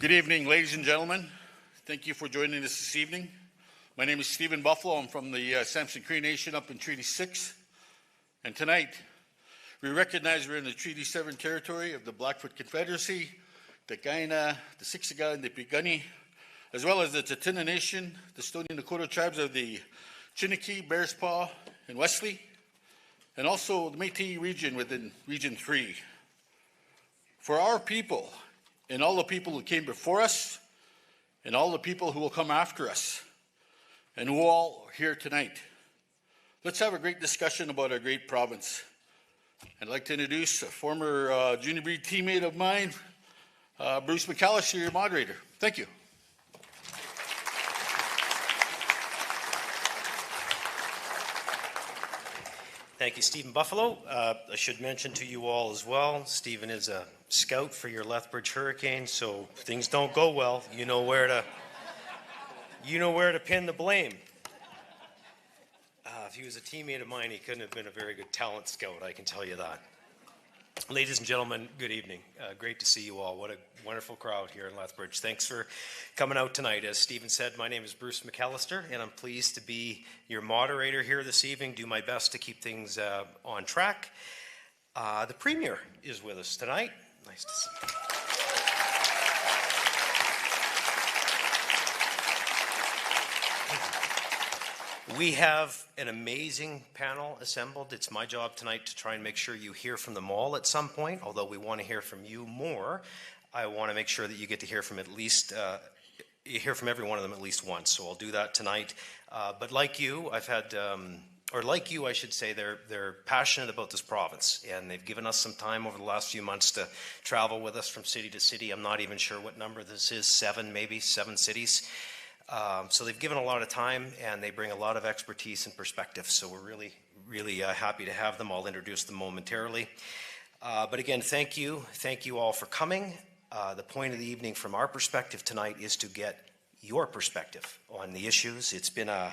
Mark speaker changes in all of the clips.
Speaker 1: Good evening, ladies and gentlemen. Thank you for joining us this evening. My name is Stephen Buffalo. I'm from the Samson Cree Nation up in Treaty 6. And tonight, we recognize we're in the Treaty 7 territory of the Blackfoot Confederacy, the Kainai, the Siksika, and the Piikani, as well as the Tsuut'ina Nation, the Stoney Nakoda tribes of the Chiniki, Bearspaw, and Wesley, and also the Métis region within Region 3. For our people, and all the people who came before us, and all the people who will come after us, and who all are here tonight, let's have a great discussion about our great province. I'd like to introduce a former junior breed teammate of mine, Bruce McAllister, your moderator. Thank you.
Speaker 2: Thank you, Stephen Buffalo. I should mention to you all as well, Stephen is a scout for your Lethbridge Hurricanes, so if things don't go well, you know where to pin the blame. If he was a teammate of mine, he couldn't have been a very good talent scout, I can tell you that. Ladies and gentlemen, good evening. Great to see you all. What a wonderful crowd here in Lethbridge. Thanks for coming out tonight. As Stephen said, my name is Bruce McAllister, and I'm pleased to be your moderator here this evening. Do my best to keep things on track. The Premier is with us tonight. Nice to see you. We have an amazing panel assembled. It's my job tonight to try and make sure you hear from them all at some point, although we want to hear from you more. I want to make sure that you get to hear from you hear from every one of them at least once, so I'll do that tonight. But like you, I've had or like you, I should say, they're passionate about this province, and they've given us some time over the last few months to travel with us from city to city. I'm not even sure what number this is, maybe seven cities. So they've given a lot of time, and they bring a lot of expertise and perspective. So we're really happy to have them. I'll introduce them momentarily. But again, thank you all for coming. The point of the evening from our perspective tonight is to get your perspective on the issues. It's been an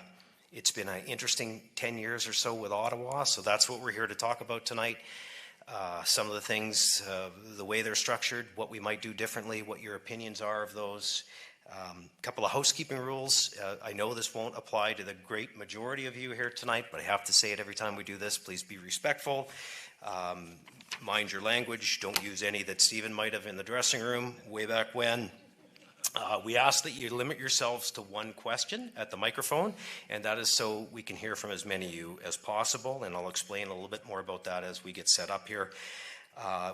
Speaker 2: interesting 10 years or so with Ottawa, so that's what we're here to talk about tonight. Some of the things, the way they're structured, what we might do differently, what your opinions are of those. A couple of housekeeping rules. I know this won't apply to the great majority of you here tonight, but I have to say it every time we do this. Please be respectful. Mind your language. Don't use any that Stephen might have in the dressing room way back when. We ask that you limit yourselves to one question at the microphone, and that is so we can hear from as many of you as possible, and I'll explain a little bit more about that as we get set up here.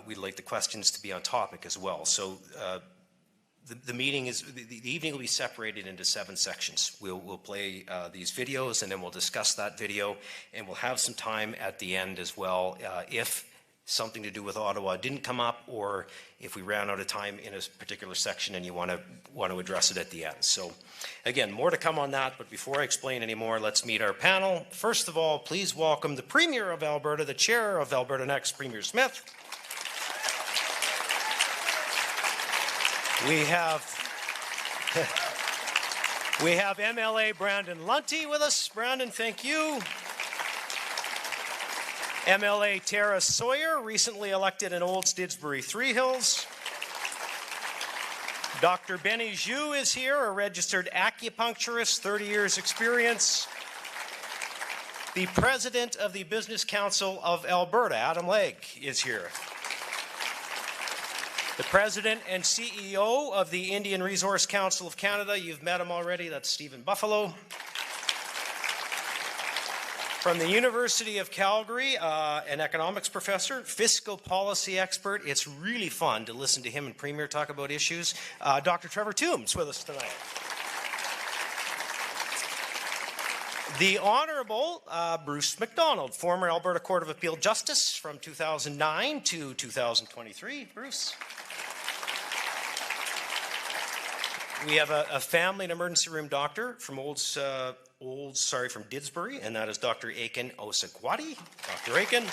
Speaker 2: We'd like the questions to be on topic as well. So the evening will be separated into 7 sections. We'll play these videos, and then we'll discuss that video, and we'll have some time at the end as well if something to do with Ottawa didn't come up, or if we ran out of time in a particular section and you want to address it at the end. So again, more to come on that, but before I explain any more, let's meet our panel. First of all, please welcome the Premier of Alberta, the Chair of Alberta Next, Premier Smith. We have MLA Brandon Lunty with us. Brandon, thank you. MLA Tara Sawyer, recently elected in Olds Didsbury Three Hills. Dr. Benny Zhu is here, a registered acupuncturist, 30 years experience. The President of the Business Council of Alberta, Adam Legg, is here. The President and CEO of the Indian Resource Council of Canada, you've met him already, that's Stephen Buffalo. From the University of Calgary, an economics professor, fiscal policy expert. It's really fun to listen to him and Premier talk about issues. Dr. Trevor Toombs with us tonight. The Honourable Bruce MacDonald, former Alberta Court of Appeal Justice from 2009 to 2023. Bruce. We have a family and emergency room doctor from from Didsbury, and that is Dr. Aiken Osakwati. Dr. Aiken.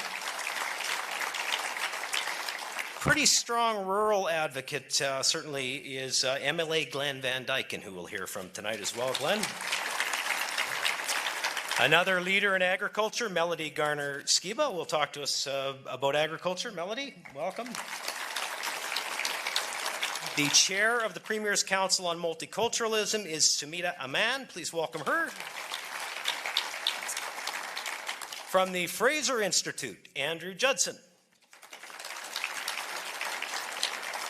Speaker 2: Pretty strong rural advocate, certainly, is MLA Glenn Van Dyken, who we'll hear from tonight as well. Glenn. Another leader in agriculture, Melody Garner-Skiba, will talk to us about agriculture. Melody, welcome. The chair of the Premier's Council on Multiculturalism is Sumita Aman. Please welcome her. From the Fraser Institute, Andrew Judson.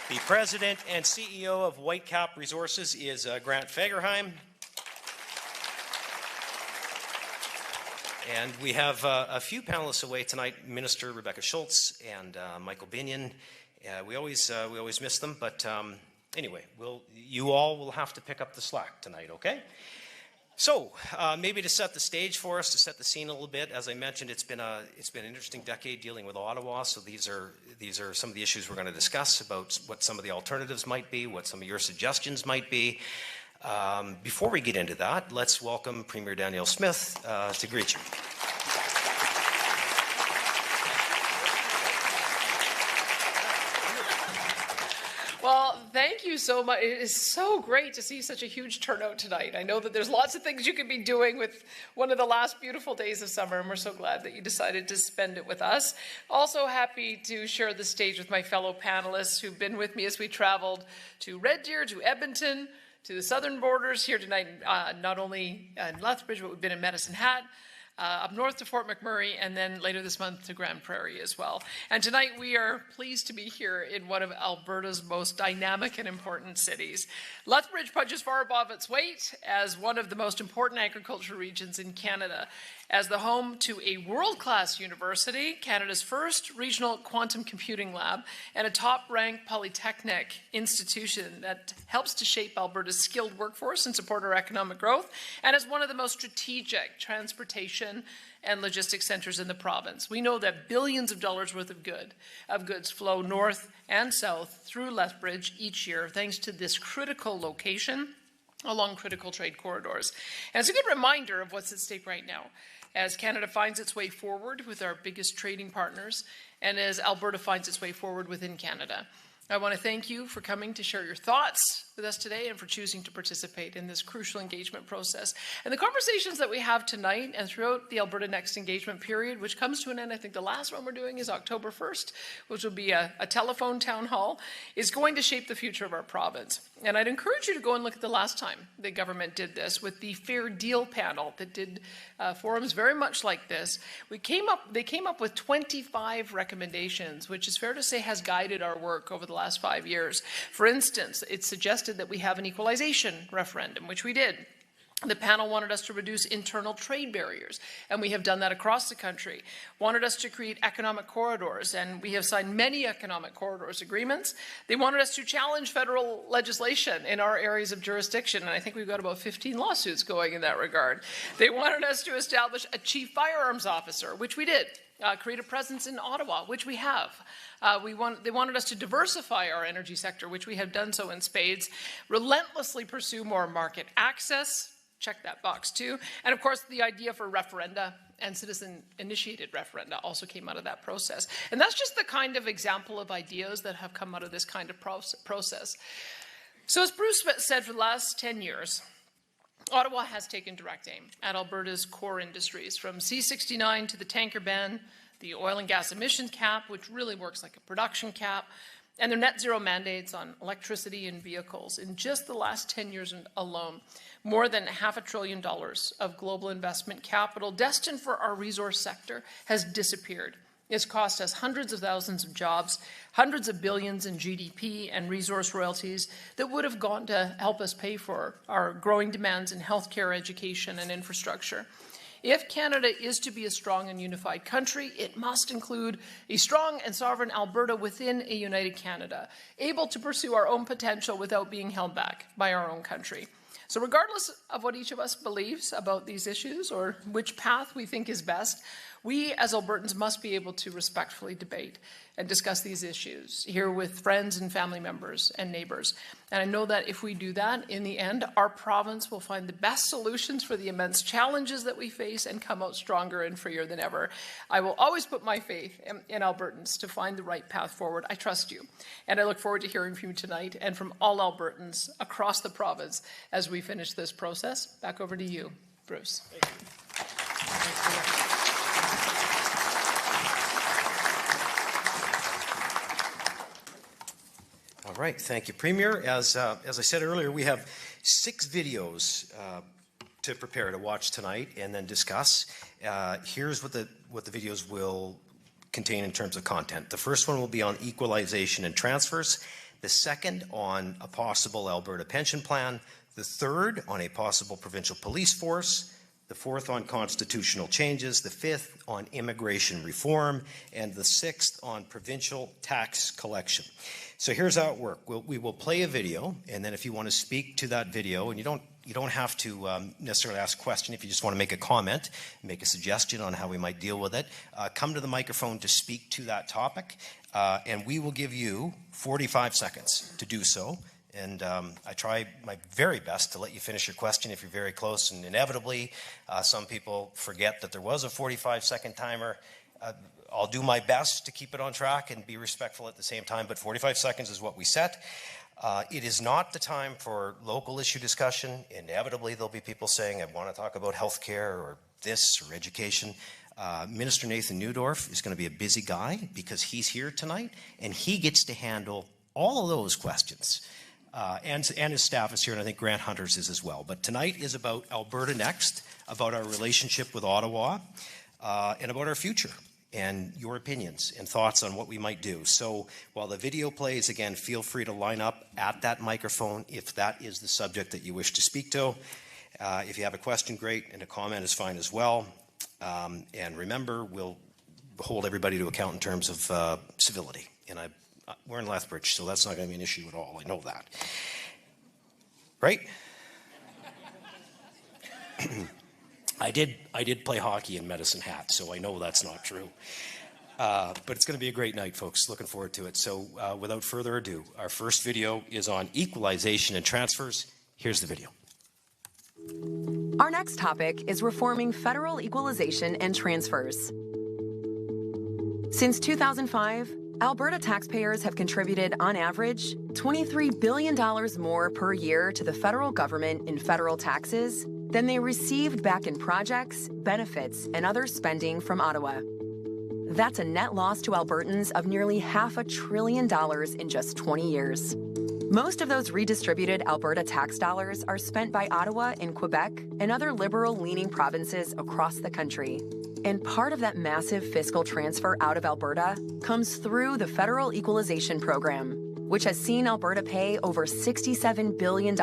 Speaker 2: The president and CEO of Whitecap Resources is Grant Fagerheim. And we have a few panelists away tonight, Minister Rebecca Schultz and Michael Binion. We always miss them, but anyway, you all will have to pick up the slack tonight, okay? So maybe to set the stage for us, to set the scene a little bit, as I mentioned, it's been an interesting decade dealing with Ottawa. So these are some of the issues we're going to discuss about what some of the alternatives might be, what some of your suggestions might be. Before we get into that, let's welcome Premier Danielle Smith to greet you.
Speaker 3: Well, thank you so much. It is so great to see such a huge turnout tonight. I know that there's lots of things you could be doing with one of the last beautiful days of summer, and we're so glad that you decided to spend it with us. Also happy to share the stage with my fellow panelists who've been with me as we traveled to Red Deer, to Edmonton, to the southern borders here tonight, not only in Lethbridge, but we've been in Medicine Hat, up north to Fort McMurray, and then later this month to Grand Prairie as well. And tonight we are pleased to be here in one of Alberta's most dynamic and important cities. Lethbridge punches far above its weight as one of the most important agricultural regions in Canada. as the home to a world-class university, Canada's first regional quantum computing lab, and a top-ranked polytechnic institution that helps to shape Alberta's skilled workforce and support our economic growth, and as one of the most strategic transportation and logistics centers in the province. We know that billions of dollars worth of goods flow north and south through Lethbridge each year, thanks to this critical location along critical trade corridors. And it's a good reminder of what's at stake right now as Canada finds its way forward with our biggest trading partners and as Alberta finds its way forward within Canada. I want to thank you for coming to share your thoughts with us today and for choosing to participate in this crucial engagement process. And the conversations that we have tonight and throughout the Alberta Next engagement period, which comes to an end, I think the last one we're doing is October 1st, which will be a telephone town hall, is going to shape the future of our province. And I'd encourage you to go and look at the last time the government did this with the Fair Deal panel that did forums very much like this. They came up with 25 recommendations, which is fair to say has guided our work over the last 5 years. For instance, it suggested that we have an equalization referendum, which we did. The panel wanted us to reduce internal trade barriers, and we have done that across the country. Wanted us to create economic corridors, and we have signed many economic corridors agreements. They wanted us to challenge federal legislation in our areas of jurisdiction, and I think we've got about 15 lawsuits going in that regard. They wanted us to establish a chief firearms officer, which we did. Create a presence in Ottawa, which we have. They wanted us to diversify our energy sector, which we have done so in spades. Relentlessly pursue more market access. Check that box too. And of course, the idea for referenda and citizen-initiated referenda also came out of that process. And that's just the kind of example of ideas that have come out of this kind of process. So as Bruce said, for the last 10 years, Ottawa has taken direct aim at Alberta's core industries, from C69 to the tanker ban, the oil and gas emissions cap, which really works like a production cap, and their net zero mandates on electricity and vehicles. In just the last 10 years alone, more than $500 billion of global investment capital destined for our resource sector has disappeared. It's cost us hundreds of thousands of jobs, hundreds of billions in GDP and resource royalties that would have gone to help us pay for our growing demands in healthcare, education, and infrastructure. If Canada is to be a strong and unified country, it must include a strong and sovereign Alberta within a united Canada, able to pursue our own potential without being held back by our own country. So regardless of what each of us believes about these issues or which path we think is best, we as Albertans must be able to respectfully debate and discuss these issues here with friends and family members and neighbors. And I know that if we do that, in the end, our province will find the best solutions for the immense challenges that we face and come out stronger and freer than ever. I will always put my faith in Albertans to find the right path forward. I trust you. And I look forward to hearing from you tonight and from all Albertans across the province as we finish this process. Back over to you, Bruce. Thank you. Thanks.
Speaker 2: All right, thank you, Premier. As I said earlier, we have 6 videos to prepare to watch tonight and then discuss. Here's what the videos will contain in terms of content. The first one will be on equalization and transfers. The second on a possible Alberta pension plan. The third on a possible provincial police force. The fourth on constitutional changes. The fifth on immigration reform. And the sixth on provincial tax collection. So here's how it works. We will play a video, and then if you want to speak to that video, and you don't have to necessarily ask a question. If you just want to make a comment, make a suggestion on how we might deal with it, come to the microphone to speak to that topic, and we will give you 45 seconds to do so. And I try my very best to let you finish your question if you're very close, and inevitably some people forget that there was a 45-second timer. I'll do my best to keep it on track and be respectful at the same time, but 45 seconds is what we set. It is not the time for local issue discussion. Inevitably, there'll be people saying, I want to talk about healthcare or this or education. Minister Nathan Neudorf is going to be a busy guy because he's here tonight, and he gets to handle all of those questions. And his staff is here, and I think Grant Hunters is as well. But tonight is about Alberta Next, about our relationship with Ottawa, and about our future, and your opinions and thoughts on what we might do. So while the video plays, again, feel free to line up at that microphone if that is the subject that you wish to speak to. If you have a question, great, and a comment is fine as well. And remember, we'll hold everybody to account in terms of civility. And we're in Lethbridge, so that's not going to be an issue at all. I know that. Right? I did play hockey in Medicine Hat, so I know that's not true. But it's going to be a great night, folks. Looking forward to it. So without further ado, our first video is on equalization and transfers. Here's the video.
Speaker 4: Our next topic is reforming federal equalization and transfers. Since 2005, Alberta taxpayers have contributed, on average, $23 billion more per year to the federal government in federal taxes than they received back in projects, benefits, and other spending from Ottawa. That's a net loss to Albertans of nearly $500 billion in just 20 years. Most of those redistributed Alberta tax dollars are spent by Ottawa and Quebec and other liberal-leaning provinces across the country. And part of that massive fiscal transfer out of Alberta comes through the Federal Equalization Program, which has seen Alberta pay over $67 billion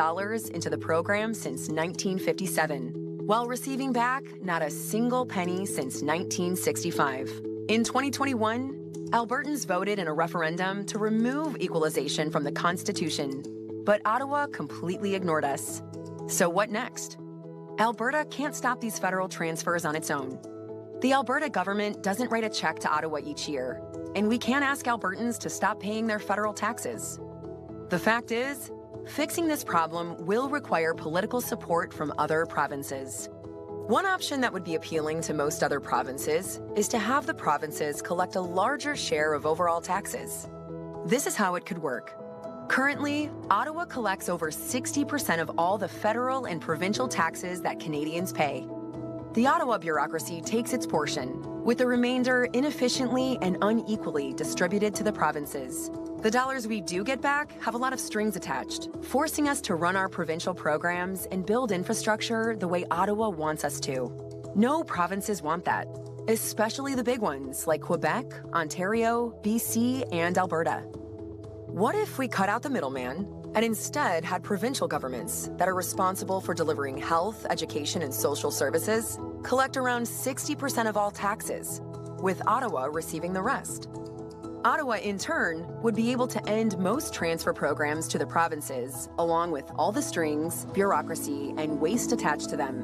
Speaker 4: into the program since 1957, while receiving back not a single penny since 1965. In 2021, Albertans voted in a referendum to remove equalization from the Constitution, but Ottawa completely ignored us. So what next? Alberta can't stop these federal transfers on its own. The Alberta government doesn't write a check to Ottawa each year, and we can't ask Albertans to stop paying their federal taxes. The fact is, fixing this problem will require political support from other provinces. One option that would be appealing to most other provinces is to have the provinces collect a larger share of overall taxes. This is how it could work. Currently, Ottawa collects over 60% of all the federal and provincial taxes that Canadians pay. The Ottawa bureaucracy takes its portion, with the remainder inefficiently and unequally distributed to the provinces. The dollars we do get back have a lot of strings attached, forcing us to run our provincial programs and build infrastructure the way Ottawa wants us to. No provinces want that, especially the big ones like Quebec, Ontario, BC, and Alberta. What if we cut out the middleman and instead had provincial governments that are responsible for delivering health, education, and social services collect around 60% of all taxes, with Ottawa receiving the rest? Ottawa, in turn, would be able to end most transfer programs to the provinces, along with all the strings, bureaucracy, and waste attached to them.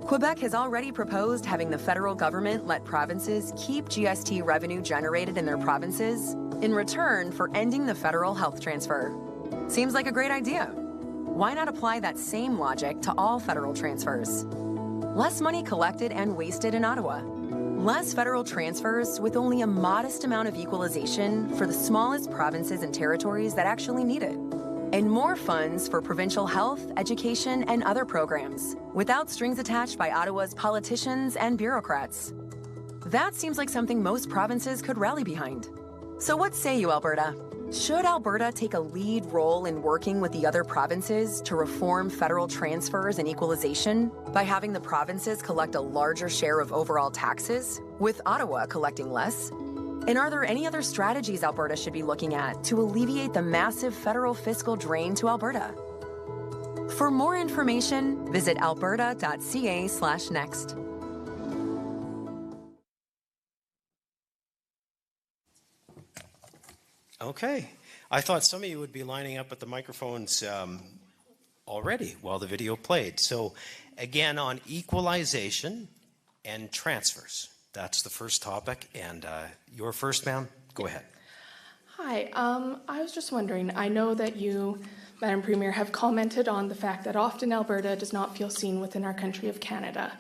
Speaker 4: Quebec has already proposed having the federal government let provinces keep GST revenue generated in their provinces in return for ending the federal health transfer. Seems like a great idea. Why not apply that same logic to all federal transfers? Less money collected and wasted in Ottawa. Less federal transfers with only a modest amount of equalization for the smallest provinces and territories that actually need it. And more funds for provincial health, education, and other programs, without strings attached by Ottawa's politicians and bureaucrats. That seems like something most provinces could rally behind. So what say you, Alberta? Should Alberta take a lead role in working with the other provinces to reform federal transfers and equalization by having the provinces collect a larger share of overall taxes, with Ottawa collecting less? And are there any other strategies Alberta should be looking at to alleviate the massive federal fiscal drain to Alberta? For more information, visit alberta.ca/next.
Speaker 2: Okay. I thought some of you would be lining up at the microphones already while the video played. So again, on equalization and transfers. That's the first topic. And you're first, ma'am. Go ahead.
Speaker 5: Hi. I was just wondering, I know that you, Madam Premier, have commented on the fact that often Alberta does not feel seen within our country of Canada.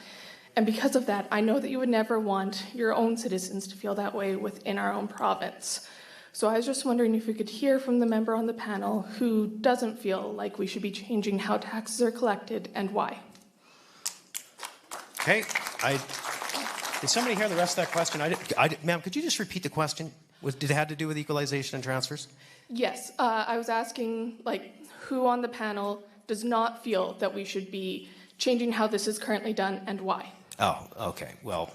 Speaker 5: And because of that, I know that you would never want your own citizens to feel that way within our own province. So I was just wondering if we could hear from the member on the panel who doesn't feel like we should be changing how taxes are collected and why.
Speaker 2: Okay. Did somebody hear the rest of that question? Ma'am, could you just repeat the question? Did it have to do with equalization and transfers?
Speaker 5: Yes. I was asking, who on the panel does not feel that we should be changing how this is currently done and why?
Speaker 2: Oh, okay. Well,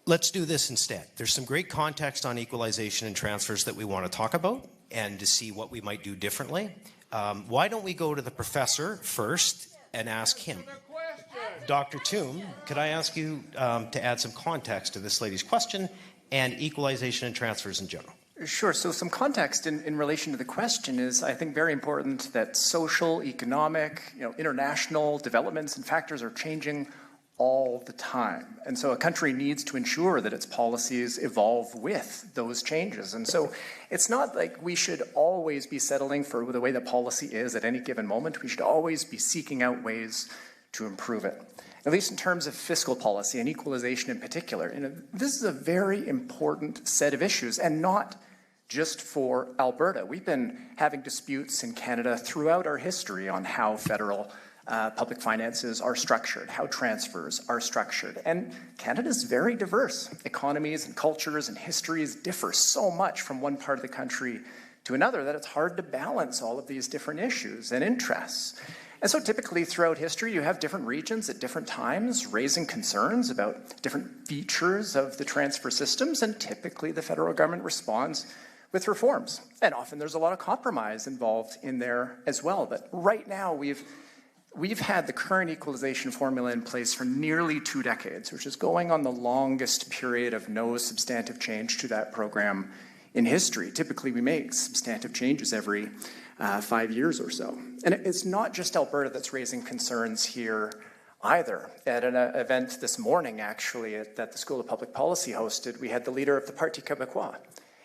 Speaker 2: let's do this instead. There's some great context on equalization and transfers that we want to talk about and to see what we might do differently. Why don't we go to the professor first and ask him? Dr. Toom, could I ask you to add some context to this lady's question and equalization and transfers in general?
Speaker 6: Sure. So some context in relation to the question is, I think, very important that social, economic, international developments and factors are changing all the time. And so a country needs to ensure that its policies evolve with those changes. And so it's not like we should always be settling for the way the policy is at any given moment. We should always be seeking out ways to improve it. At least in terms of fiscal policy and equalization in particular. This is a very important set of issues, and not just for Alberta. We've been having disputes in Canada throughout our history on how federal public finances are structured, how transfers are structured. And Canada is very diverse. Economies and cultures and histories differ so much from one part of the country to another that it's hard to balance all of these different issues and interests. And so typically throughout history, you have different regions at different times raising concerns about different features of the transfer systems, and typically the federal government responds with reforms. And often there's a lot of compromise involved in there as well. But right now, we've had the current equalization formula in place for nearly 2 decades, which is going on the longest period of no substantive change to that program in history. Typically, we make substantive changes every 5 years or so. And it's not just Alberta that's raising concerns here either. At an event this morning, actually, that the School of Public Policy hosted, we had the leader of the Parti Québécois.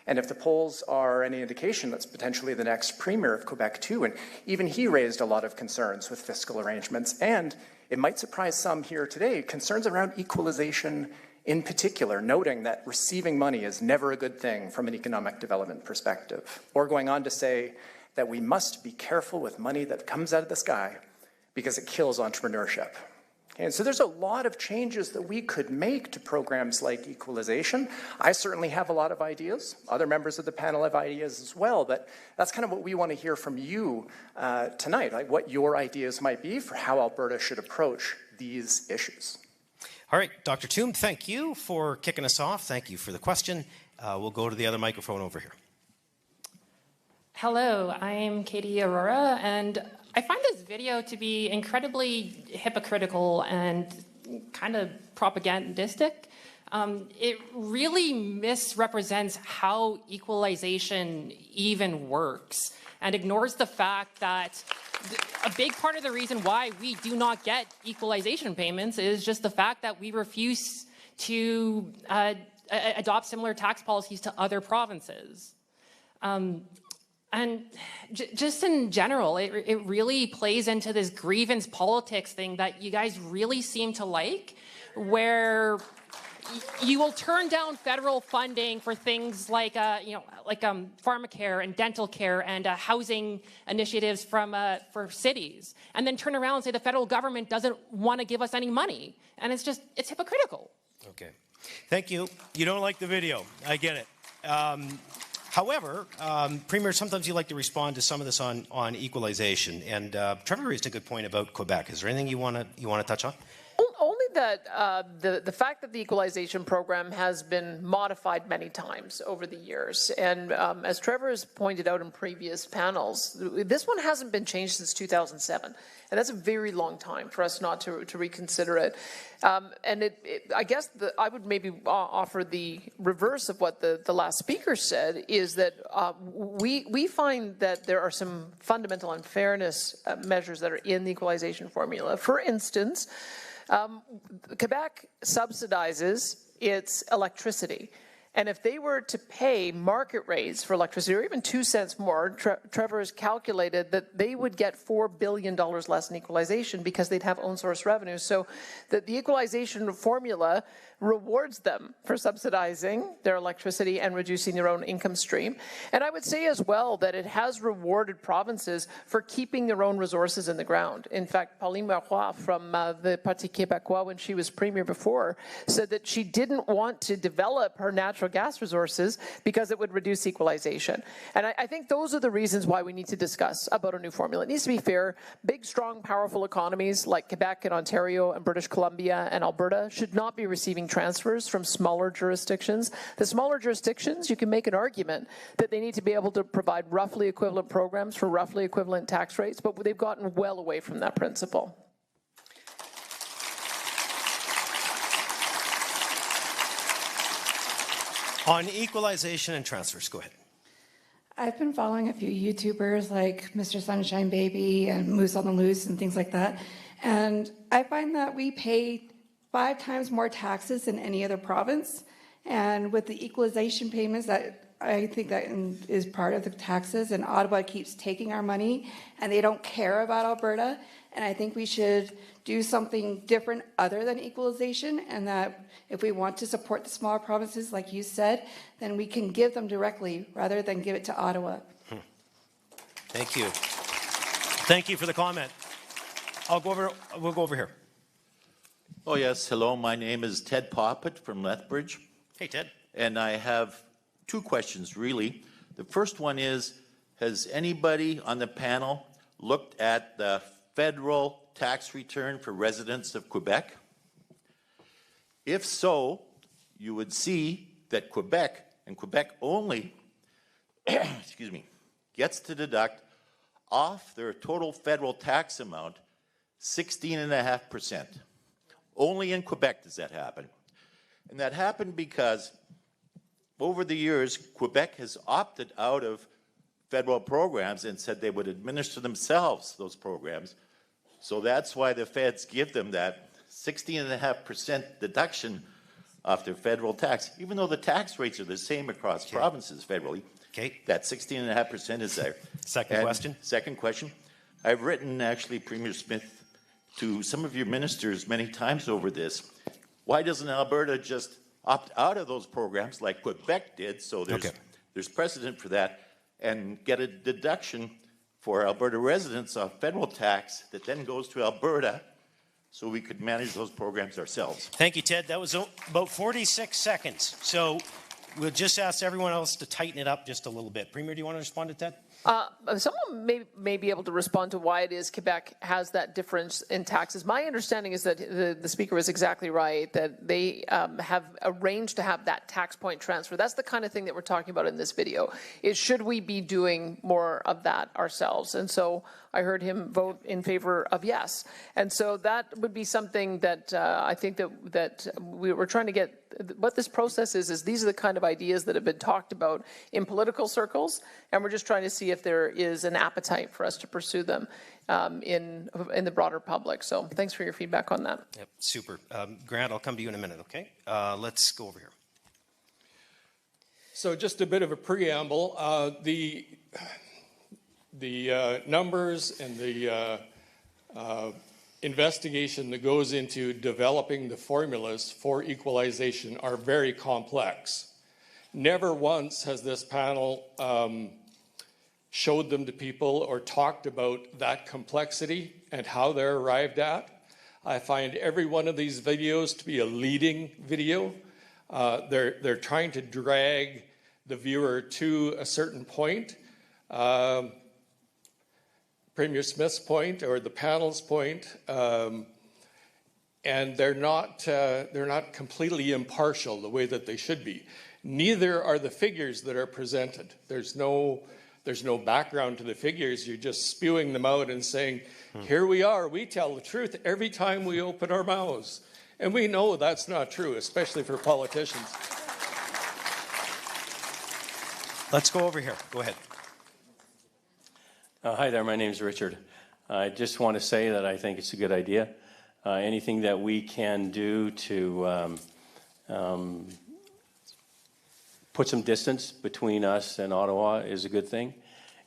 Speaker 6: And if the polls are any indication, that's potentially the next premier of Quebec too. And even he raised a lot of concerns with fiscal arrangements. And it might surprise some here today, concerns around equalization in particular, noting that receiving money is never a good thing from an economic development perspective. Or going on to say that we must be careful with money that comes out of the sky because it kills entrepreneurship. And so there's a lot of changes that we could make to programs like equalization. I certainly have a lot of ideas. Other members of the panel have ideas as well, but that's kind of what we want to hear from you tonight, like what your ideas might be for how Alberta should approach these issues.
Speaker 2: All right, Dr. Toom, thank you for kicking us off. Thank you for the question. We'll go to the other microphone over here.
Speaker 7: Hello, I'm Katie Aurora, and I find this video to be incredibly hypocritical and kind of propagandistic. It really misrepresents how equalization even works and ignores the fact that a big part of the reason why we do not get equalization payments is just the fact that we refuse to adopt similar tax policies to other provinces. And just in general, it really plays into this grievance politics thing that you guys really seem to like, where you will turn down federal funding for things like, pharmacare and dental care and housing initiatives for cities, and then turn around and say the federal government doesn't want to give us any money. And it's hypocritical.
Speaker 2: Okay. Thank you. You don't like the video. I get it. However, Premier, sometimes you like to respond to some of this on equalization, and Trevor raised a good point about Quebec. Is there anything you want to touch on?
Speaker 3: Only that the fact that the equalization program has been modified many times over the years, and as Trevor has pointed out in previous panels, this one hasn't been changed since 2007, and that's a very long time for us not to reconsider it. And I guess I would maybe offer the reverse of what the last speaker said, is that we find that there are some fundamental unfairness measures that are in the equalization formula. For instance, Quebec subsidizes its electricity. And if they were to pay market rates for electricity, or even 2 cents more, Trevor has calculated that they would get $4 billion less in equalization because they'd have own source revenue. So the equalization formula rewards them for subsidizing their electricity and reducing their own income stream. And I would say as well that it has rewarded provinces for keeping their own resources in the ground. In fact, Pauline Marois from the Parti Québécois, when she was premier before, said that she didn't want to develop her natural gas resources because it would reduce equalization. And I think those are the reasons why we need to discuss about a new formula. It needs to be fair. Big, strong, powerful economies like Quebec and Ontario and British Columbia and Alberta should not be receiving transfers from smaller jurisdictions. The smaller jurisdictions, you can make an argument that they need to be able to provide roughly equivalent programs for roughly equivalent tax rates, but they've gotten well away from that principle.
Speaker 2: On equalization and transfers, go ahead.
Speaker 8: I've been following a few YouTubers like Mr. Sunshine Baby and Moose on the Loose and things like that. And I find that we pay 5 times more taxes than any other province. And with the equalization payments, that I think that is part of the taxes. And Ottawa keeps taking our money and they don't care about Alberta. And I think we should do something different other than equalization, and that if we want to support the smaller provinces, like you said, then we can give them directly rather than give it to Ottawa.
Speaker 2: Thank you. Thank you for the comment. We'll go over here.
Speaker 9: Oh, yes. Hello. My name is Ted Poppet from Lethbridge.
Speaker 2: Hey, Ted.
Speaker 9: And I have 2 questions, really. The first one is, has anybody on the panel looked at the federal tax return for residents of Quebec? If so, you would see that Quebec, and Quebec only, excuse me, gets to deduct off their total federal tax amount 16.5%. Only in Quebec does that happen. And that happened because over the years, Quebec has opted out of federal programs and said they would administer themselves those programs. So that's why the feds give them that 16.5% deduction off their federal tax, even though the tax rates are the same across provinces federally.
Speaker 2: Okay.
Speaker 9: That 16.5% is there.
Speaker 2: Second question.
Speaker 9: Second question. I've written, actually, Premier Smith, to some of your ministers many times over this. Why doesn't Alberta just opt out of those programs like Quebec did, so there's precedent for that, and get a deduction for Alberta residents of federal tax that then goes to Alberta, so we could manage those programs ourselves?
Speaker 2: Thank you, Ted. That was about 46 seconds. So we'll just ask everyone else to tighten it up just a little bit. Premier, do you want to respond to Ted?
Speaker 3: Someone may be able to respond to why it is Quebec has that difference in taxes. My understanding is that the speaker was exactly right, that they have arranged to have that tax point transfer. That's the kind of thing that we're talking about in this video, is should we be doing more of that ourselves? And so I heard him vote in favor of yes. And so that would be something that I think that we were trying to get. What this process is these are the kind of ideas that have been talked about in political circles, and we're just trying to see if there is an appetite for us to pursue them in the broader public. So thanks for your feedback on that.
Speaker 2: Yep, super. Grant, I'll come to you in a minute, okay? Let's go over here.
Speaker 10: So just a bit of a preamble. The numbers and the investigation that goes into developing the formulas for equalization are very complex. Never once has this panel showed them to people or talked about that complexity and how they're arrived at. I find every one of these videos to be a leading video. They're trying to drag the viewer to a certain point. Premier Smith's point or the panel's point, and they're not completely impartial the way that they should be. Neither are the figures that are presented. There's no background to the figures. You're just spewing them out and saying, here we are, we tell the truth every time we open our mouths. And we know that's not true, especially for politicians.
Speaker 2: Let's go over here. Go ahead.
Speaker 11: Hi there, my name is Richard. I just want to say that I think it's a good idea. Anything that we can do to put some distance between us and Ottawa is a good thing.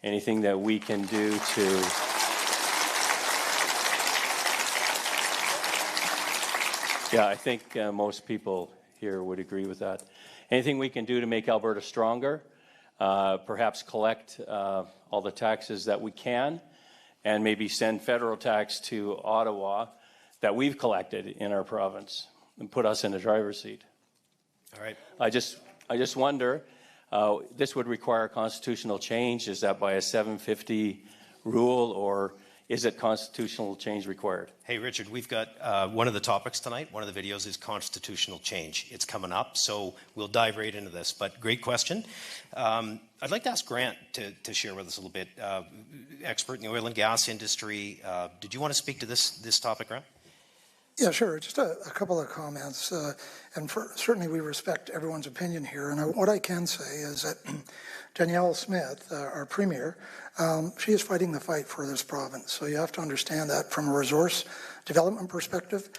Speaker 11: Anything that we can do to I think most people here would agree with that. Anything we can do to make Alberta stronger, perhaps collect all the taxes that we can, and maybe send federal tax to Ottawa that we've collected in our province and put us in the driver's seat.
Speaker 2: All right.
Speaker 11: I just wonder, this would require a constitutional change. Is that by a 750 rule, or is it constitutional change required?
Speaker 2: Hey, Richard, we've got one of the topics tonight. One of the videos is constitutional change. It's coming up, so we'll dive right into this. But great question. I'd like to ask Grant to share with us a little bit. Expert in the oil and gas industry. Did you want to speak to this topic, Grant?
Speaker 12: Yeah, sure. Just a couple of comments. Certainly we respect everyone's opinion here. And what I can say is that Danielle Smith, our Premier, she is fighting the fight for this province. So you have to understand that from a resource development perspective.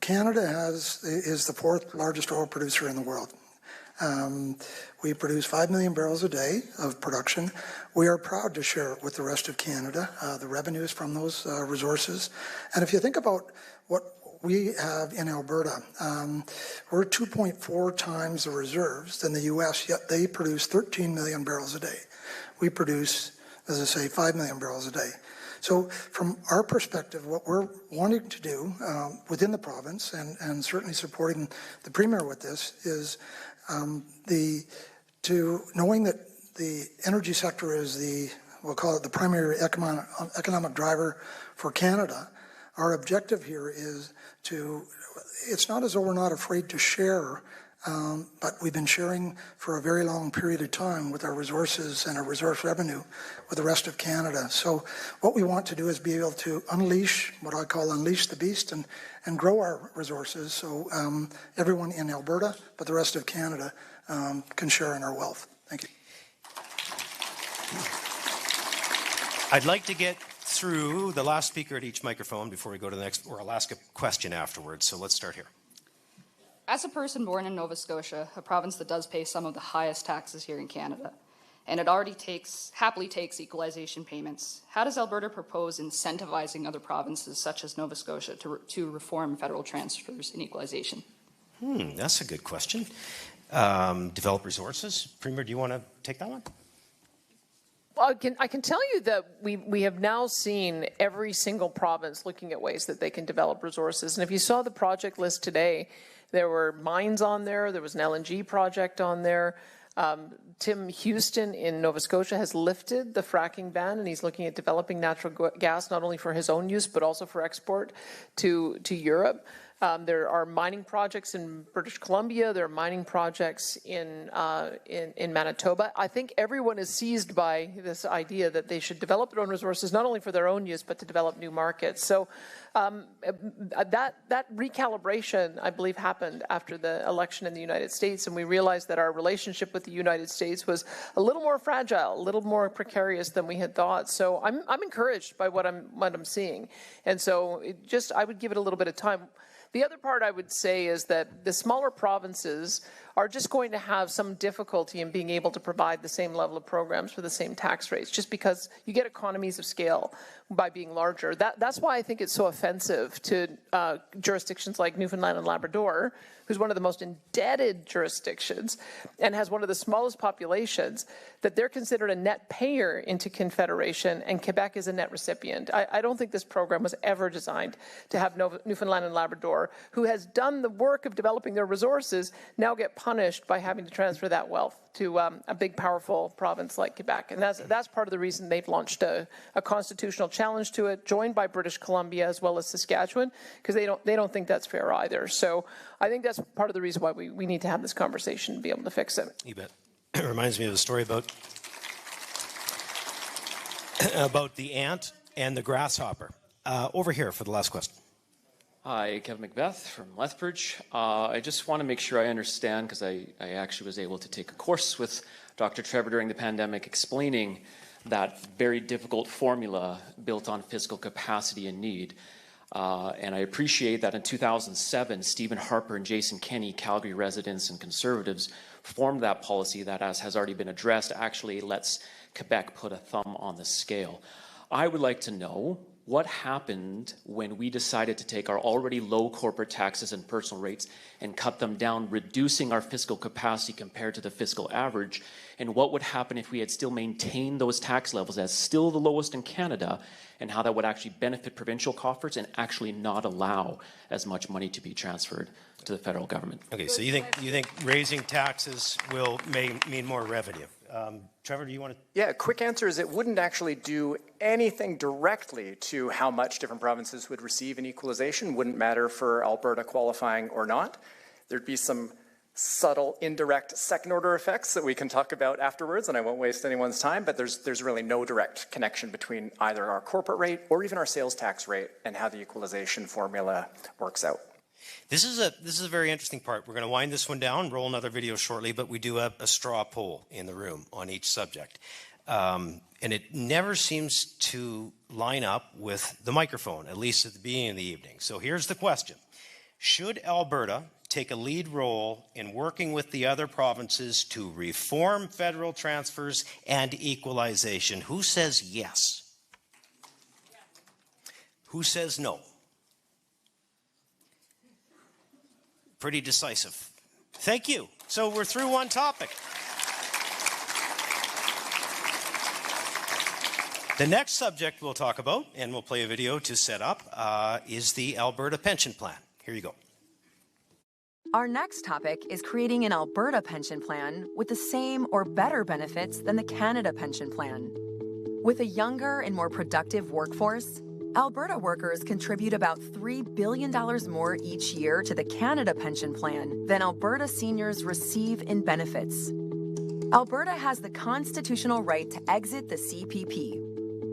Speaker 12: Canada is the fourth largest oil producer in the world. We produce 5 million barrels a day of production. We are proud to share it with the rest of Canada, the revenues from those resources. And if you think about what we have in Alberta, we're 2.4 times the reserves than the U.S., yet they produce 13 million barrels a day. We produce, as I say, 5 million barrels a day. So from our perspective, what we're wanting to do within the province, and certainly supporting the Premier with this, is knowing that the energy sector is we'll call it the primary economic driver for Canada. Our objective here is it's not as though we're not afraid to share, but we've been sharing for a very long period of time with our resources and our resource revenue with the rest of Canada. So what we want to do is be able to unleash, what I call unleash the beast, and grow our resources so everyone in Alberta, but the rest of Canada, can share in our wealth. Thank you.
Speaker 2: I'd like to get through the last speaker at each microphone before we go to the next, or I'll ask a question afterwards. So let's start here.
Speaker 13: As a person born in Nova Scotia, a province that does pay some of the highest taxes here in Canada, and it already happily takes equalization payments, how does Alberta propose incentivizing other provinces such as Nova Scotia to reform federal transfers and equalization?
Speaker 2: That's a good question. Develop resources. Premier, do you want to take that one?
Speaker 3: Well, I can tell you that we have now seen every single province looking at ways that they can develop resources. And if you saw the project list today, there were mines on there. There was an LNG project on there. Tim Houston in Nova Scotia has lifted the fracking ban, and he's looking at developing natural gas not only for his own use but also for export to Europe. There are mining projects in British Columbia. There are mining projects in Manitoba. I think everyone is seized by this idea that they should develop their own resources, not only for their own use, but to develop new markets. So that recalibration, I believe, happened after the election in the United States, and we realized that our relationship with the United States was a little more fragile, a little more precarious than we had thought. So I'm encouraged by what I'm seeing, and so I would give it a little bit of time. The other part I would say is that the smaller provinces are just going to have some difficulty in being able to provide the same level of programs for the same tax rates, just because you get economies of scale by being larger. That's why I think it's so offensive to jurisdictions like Newfoundland and Labrador, who's one of the most indebted jurisdictions and has one of the smallest populations, that they're considered a net payer into Confederation, and Quebec is a net recipient. I don't think this program was ever designed to have Newfoundland and Labrador, who has done the work of developing their resources, now get punished by having to transfer that wealth to a big, powerful province like Quebec. And that's part of the reason they've launched a constitutional challenge to it, joined by British Columbia as well as Saskatchewan, because they don't think that's fair either. So I think that's part of the reason why we need to have this conversation to be able to fix it.
Speaker 2: You bet. It reminds me of a story about the ant and the grasshopper. Over here for the last question.
Speaker 14: Hi, Kevin McBeth from Lethbridge. I just want to make sure I understand, because I actually was able to take a course with Dr. Trevor during the pandemic explaining that very difficult formula built on fiscal capacity and need. And I appreciate that in 2007, Stephen Harper and Jason Kenney, Calgary residents and Conservatives, formed that policy that, as has already been addressed, actually lets Quebec put a thumb on the scale. I would like to know what happened when we decided to take our already low corporate taxes and personal rates and cut them down, reducing our fiscal capacity compared to the fiscal average, and what would happen if we had still maintained those tax levels as still the lowest in Canada, and how that would actually benefit provincial coffers and actually not allow as much money to be transferred to the federal government.
Speaker 2: Okay, so you think raising taxes may mean more revenue? Trevor, do you want to?
Speaker 6: Yeah, quick answer is it wouldn't actually do anything directly to how much different provinces would receive in equalization. Wouldn't matter for Alberta qualifying or not. There'd be some subtle, indirect second-order effects that we can talk about afterwards, and I won't waste anyone's time, but there's really no direct connection between either our corporate rate or even our sales tax rate and how the equalization formula works out.
Speaker 2: This is a very interesting part. We're going to wind this one down, roll another video shortly, but we do a straw poll in the room on each subject. And it never seems to line up with the microphone, at least at the beginning of the evening. So here's the question. Should Alberta take a lead role in working with the other provinces to reform federal transfers and equalization? Who says yes? Who says no? Pretty decisive. Thank you. So we're through one topic. The next subject we'll talk about, and we'll play a video to set up, is the Alberta pension plan. Here you go.
Speaker 4: Our next topic is creating an Alberta pension plan with the same or better benefits than the Canada pension plan. With a younger and more productive workforce, Alberta workers contribute about $3 billion more each year to the Canada pension plan than Alberta seniors receive in benefits. Alberta has the constitutional right to exit the CPP.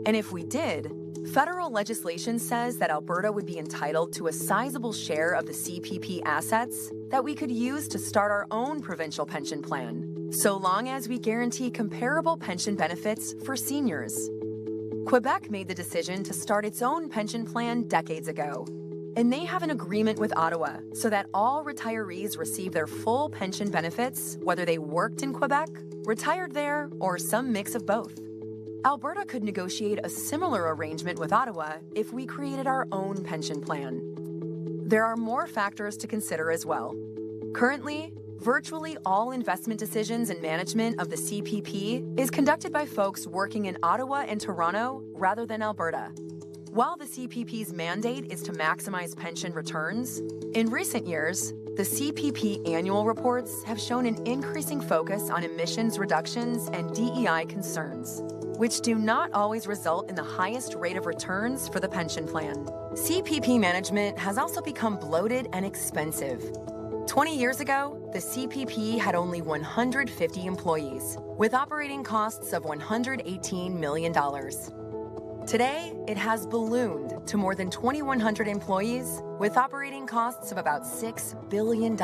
Speaker 4: And if we did, federal legislation says that Alberta would be entitled to a sizable share of the CPP assets that we could use to start our own provincial pension plan, so long as we guarantee comparable pension benefits for seniors. Quebec made the decision to start its own pension plan decades ago, and they have an agreement with Ottawa so that all retirees receive their full pension benefits, whether they worked in Quebec, retired there, or some mix of both. Alberta could negotiate a similar arrangement with Ottawa if we created our own pension plan. There are more factors to consider as well. Currently, virtually all investment decisions and management of the CPP is conducted by folks working in Ottawa and Toronto rather than Alberta. While the CPP's mandate is to maximize pension returns, in recent years, the CPP annual reports have shown an increasing focus on emissions reductions and DEI concerns, which do not always result in the highest rate of returns for the pension plan. CPP management has also become bloated and expensive. 20 years ago, the CPP had only 150 employees, with operating costs of $118 million. Today, it has ballooned to more than 2,100 employees, with operating costs of about $6 billion.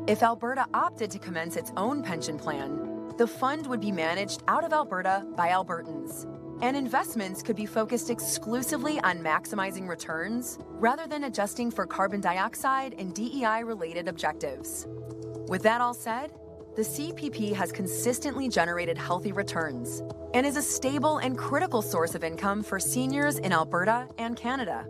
Speaker 4: If Alberta opted to commence its own pension plan, the fund would be managed out of Alberta by Albertans, and investments could be focused exclusively on maximizing returns rather than adjusting for carbon dioxide and DEI-related objectives. With that all said, the CPP has consistently generated healthy returns and is a stable and critical source of income for seniors in Alberta and Canada.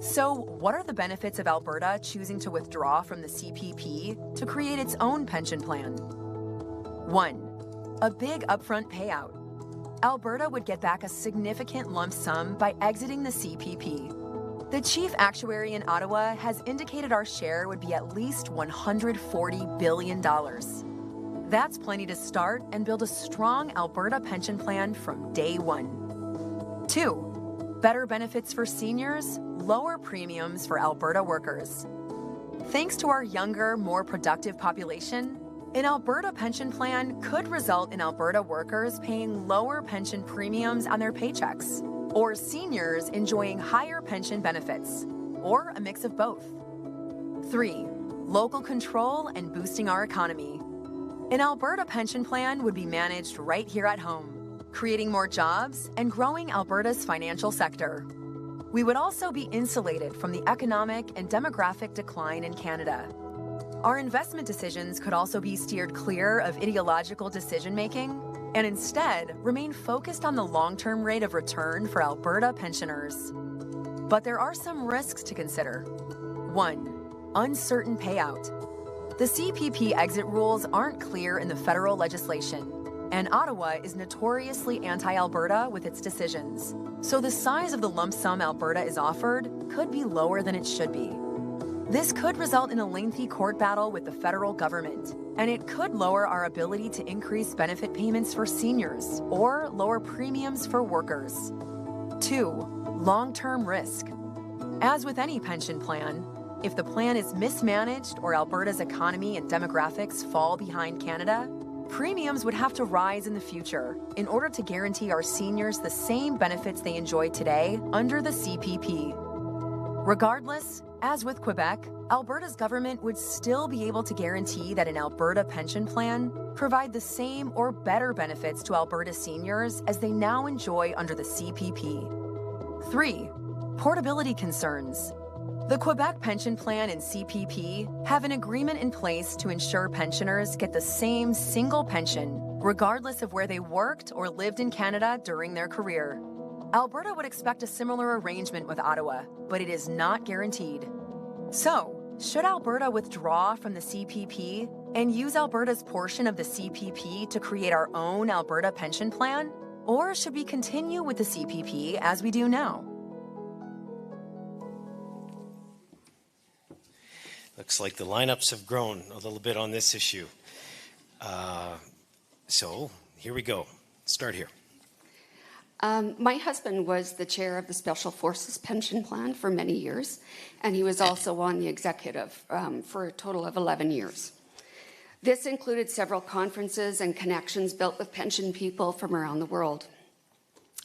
Speaker 4: So, what are the benefits of Alberta choosing to withdraw from the CPP to create its own pension plan? 1. A big upfront payout. Alberta would get back a significant lump sum by exiting the CPP. The chief actuary in Ottawa has indicated our share would be at least $140 billion. That's plenty to start and build a strong Alberta pension plan from day one. 2. Better benefits for seniors, lower premiums for Alberta workers. Thanks to our younger, more productive population, an Alberta pension plan could result in Alberta workers paying lower pension premiums on their paychecks, or seniors enjoying higher pension benefits, or a mix of both. 3. Local control and boosting our economy. An Alberta pension plan would be managed right here at home, creating more jobs and growing Alberta's financial sector. We would also be insulated from the economic and demographic decline in Canada. Our investment decisions could also be steered clear of ideological decision-making and instead remain focused on the long-term rate of return for Alberta pensioners. But there are some risks to consider. 1. Uncertain payout. The CPP exit rules aren't clear in the federal legislation, and Ottawa is notoriously anti-Alberta with its decisions. So the size of the lump sum Alberta is offered could be lower than it should be. This could result in a lengthy court battle with the federal government, and it could lower our ability to increase benefit payments for seniors or lower premiums for workers. 2. Long-term risk. As with any pension plan, If the plan is mismanaged or Alberta's economy and demographics fall behind Canada, premiums would have to rise in the future in order to guarantee our seniors the same benefits they enjoy today under the CPP. Regardless, as with Quebec, Alberta's government would still be able to guarantee that an Alberta pension plan provide the same or better benefits to Alberta seniors as they now enjoy under the CPP. 3. Portability concerns. The Quebec pension plan and CPP have an agreement in place to ensure pensioners get the same single pension, regardless of where they worked or lived in Canada during their career. Alberta would expect a similar arrangement with Ottawa, but it is not guaranteed. So, should Alberta withdraw from the CPP and use Alberta's portion of the CPP to create our own Alberta pension plan? Or should we continue with the CPP as we do now?
Speaker 2: Looks like the lineups have grown a little bit on this issue. So here we go. Start here.
Speaker 15: My husband was the chair of the Special Forces Pension Plan for many years, and he was also on the executive for a total of 11 years. This included several conferences and connections built with pension people from around the world.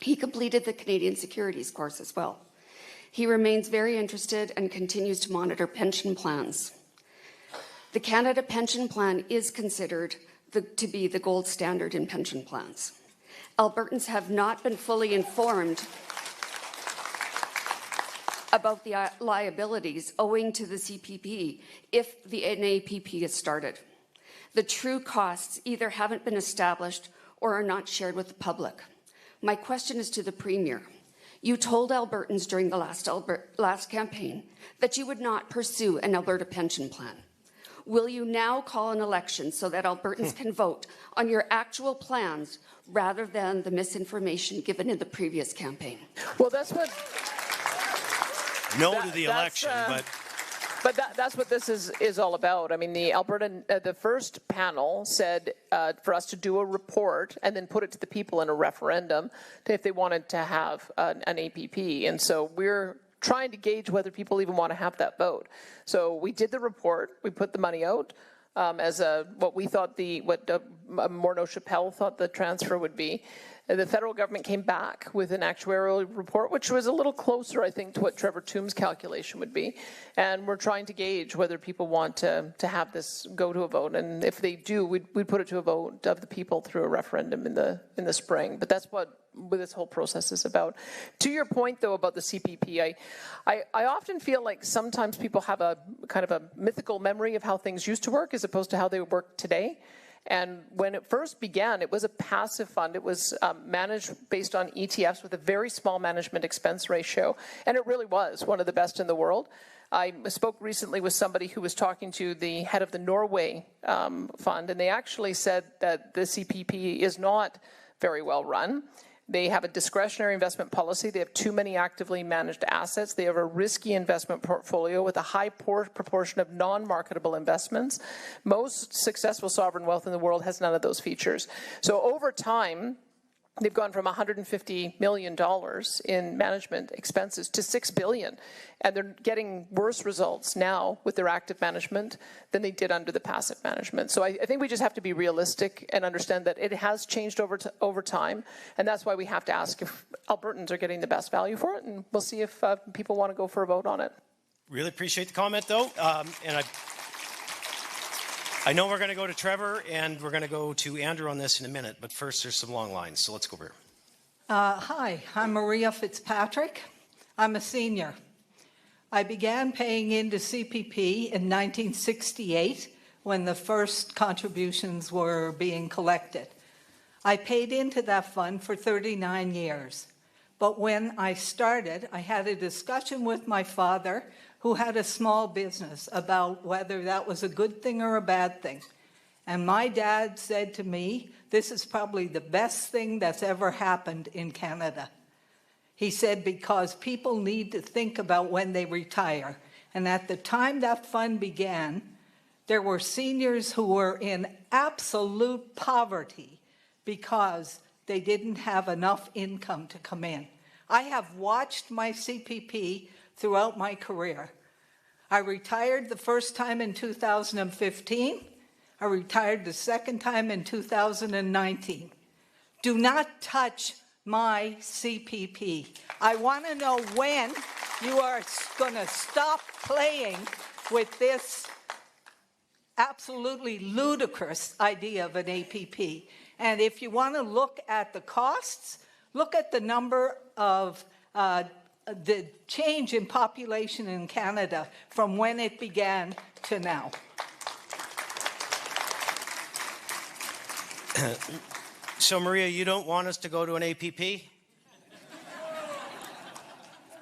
Speaker 15: He completed the Canadian Securities course as well. He remains very interested and continues to monitor pension plans. The Canada Pension Plan is considered to be the gold standard in pension plans. Albertans have not been fully informed about the liabilities owing to the CPP if the NAPP is started. The true costs either haven't been established or are not shared with the public. My question is to the Premier. You told Albertans during the last campaign that you would not pursue an Alberta pension plan. Will you now call an election so that Albertans can vote on your actual plans rather than the misinformation given in the previous campaign?
Speaker 16: Well, that's what...
Speaker 2: No to the election,
Speaker 16: but that's what this is all about. I mean, the first panel said for us to do a report and then put it to the people in a referendum if they wanted to have an APP. And so we're trying to gauge whether people even want to have that vote. So we did the report. We put the money out as what we thought Morneau Chappelle thought the transfer would be. The federal government came back with an actuarial report, which was a little closer, I think, to what Trevor Toombs' calculation would be. And we're trying to gauge whether people want to have this go to a vote. And if they do, we'd put it to a vote of the people through a referendum in the spring. But that's what this whole process is about. To your point, though, about the CPP, I often feel like sometimes people have a kind of a mythical memory of how things used to work as opposed to how they work today. And when it first began, it was a passive fund. It was managed based on ETFs with a very small management expense ratio. And it really was one of the best in the world. I spoke recently with somebody who was talking to the head of the Norway fund, and they actually said that the CPP is not very well run. They have a discretionary investment policy. They have too many actively managed assets. They have a risky investment portfolio with a high proportion of non-marketable investments. Most successful sovereign wealth in the world has none of those features. So over time, they've gone from $150 million in management expenses to $6 billion. And they're getting worse results now with their active management than they did under the passive management. So I think we just have to be realistic and understand that it has changed over time. And that's why we have to ask if Albertans are getting the best value for it. And we'll see if people want to go for a vote on it.
Speaker 2: Really appreciate the comment, though. And I know we're going to go to Trevor and we're going to go to Andrew on this in a minute, but first there's some long lines, so let's go over here.
Speaker 17: Hi, I'm Maria Fitzpatrick. I'm a senior. I began paying into CPP in 1968 when the first contributions were being collected. I paid into that fund for 39 years. But when I started, I had a discussion with my father, who had a small business, about whether that was a good thing or a bad thing. And my dad said to me, this is probably the best thing that's ever happened in Canada. He said, because people need to think about when they retire. And at the time that fund began, there were seniors who were in absolute poverty because they didn't have enough income to come in. I have watched my CPP throughout my career. I retired the first time in 2015. I retired the second time in 2019. Do not touch my CPP. I want to know when you are going to stop playing with this absolutely ludicrous idea of an APP. And if you want to look at the costs, look at the number of the change in population in Canada from when it began to now.
Speaker 2: So, Maria, you don't want us to go to an APP?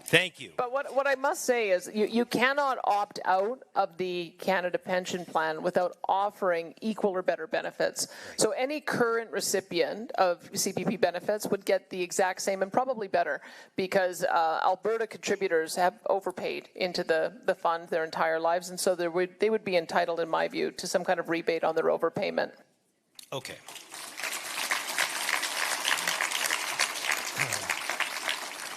Speaker 2: Thank you.
Speaker 16: But what I must say is you cannot opt out of the Canada Pension Plan without offering equal or better benefits. Right. So any current recipient of CPP benefits would get the exact same and probably better because Alberta contributors have overpaid into the fund their entire lives, and so they would be entitled, in my view, to some kind of rebate on their overpayment.
Speaker 2: Okay.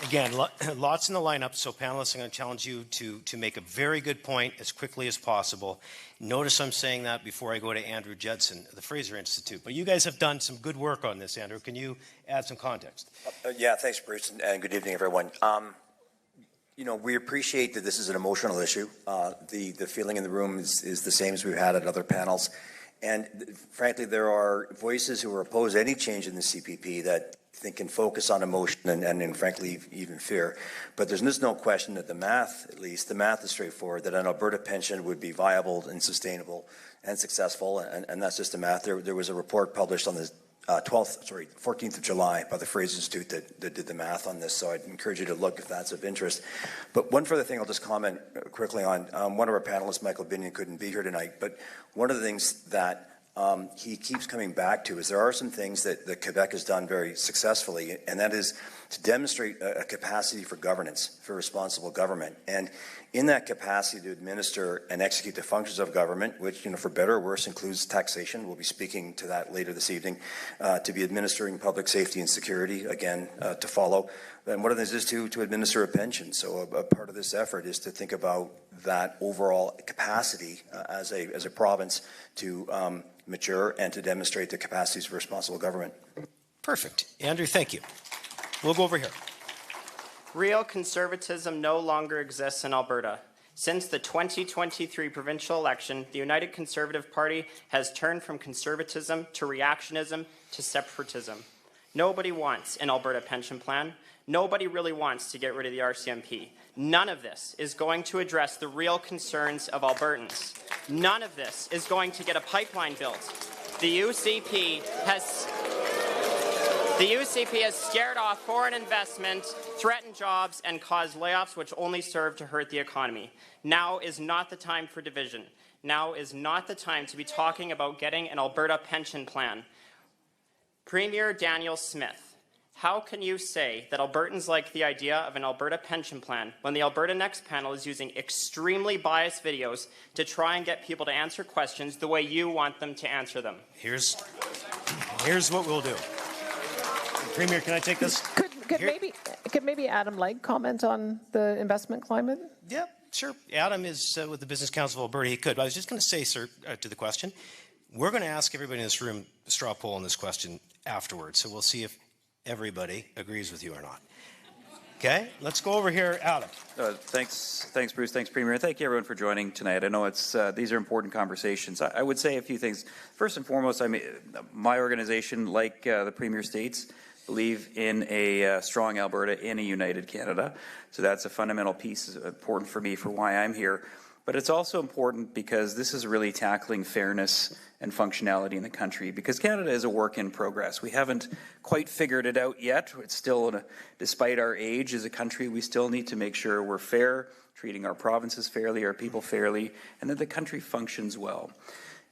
Speaker 2: Again, lots in the lineup, so panelists, I'm going to challenge you to make a very good point as quickly as possible. Notice I'm saying that before I go to Andrew Judson, the Fraser Institute. But you guys have done some good work on this, Andrew. Can you add some context?
Speaker 18: Yeah, thanks, Bruce, and good evening, everyone. You know, we appreciate that this is an emotional issue. The feeling in the room is the same as we've had at other panels. And frankly, there are voices who oppose any change in the CPP that think can focus on emotion and frankly, even fear. But there's just no question that the math, at least, the math is straightforward, that an Alberta pension would be viable and sustainable and successful, and that's just the math. There was a report published on the 14th of July by the Fraser Institute that did the math on this, so I'd encourage you to look if that's of interest. But one further thing I'll just comment quickly on. One of our panelists, Michael Binion, couldn't be here tonight, but one of the things that he keeps coming back to is there are some things that Quebec has done very successfully, and that is to demonstrate a capacity for governance, for responsible government. And in that capacity to administer and execute the functions of government, which, you know, for better or worse includes taxation, we'll be speaking to that later this evening, to be administering public safety and security, again, to follow. And one of the things is to administer a pension. So a part of this effort is to think about that overall capacity as a province to mature and to demonstrate the capacities for responsible government.
Speaker 2: Perfect. Andrew, thank you. We'll go over here.
Speaker 19: Real conservatism no longer exists in Alberta. Since the 2023 provincial election, the United Conservative Party has turned from conservatism to reactionism to separatism. Nobody wants an Alberta pension plan. Nobody really wants to get rid of the RCMP. None of this is going to address the real concerns of Albertans. None of this is going to get a pipeline built. The UCP has scared off foreign investment, threatened jobs, and caused layoffs which only serve to hurt the economy. Now is not the time for division. Now is not the time to be talking about getting an Alberta pension plan. Premier Daniel Smith, how can you say that Albertans like the idea of an Alberta pension plan when the Alberta Next panel is using extremely biased videos to try and get people to answer questions the way you want them to answer them?
Speaker 2: Here's what we'll do. Premier, can I take this?
Speaker 16: Could maybe Adam Legg comment on the investment climate?
Speaker 2: Yeah, sure. Adam is with the Business Council of Alberta. He could. But I was just going to say, sir, to the question, we're going to ask everybody in this room a straw poll on this question afterwards. So we'll see if everybody agrees with you or not. Okay, let's go over here, Adam.
Speaker 20: Thanks, Bruce. Thanks, Premier. Thank you, everyone, for joining tonight. I know it's these are important conversations. I would say a few things. First and foremost, I mean, my organization, like the Premier states, believe in a strong Alberta in a united Canada. So that's a fundamental piece, important for me for why I'm here. But it's also important because this is really tackling fairness and functionality in the country, because Canada is a work in progress. We haven't quite figured it out yet. It's still, despite our age as a country, we still need to make sure we're fair, treating our provinces fairly, our people fairly, and that the country functions well.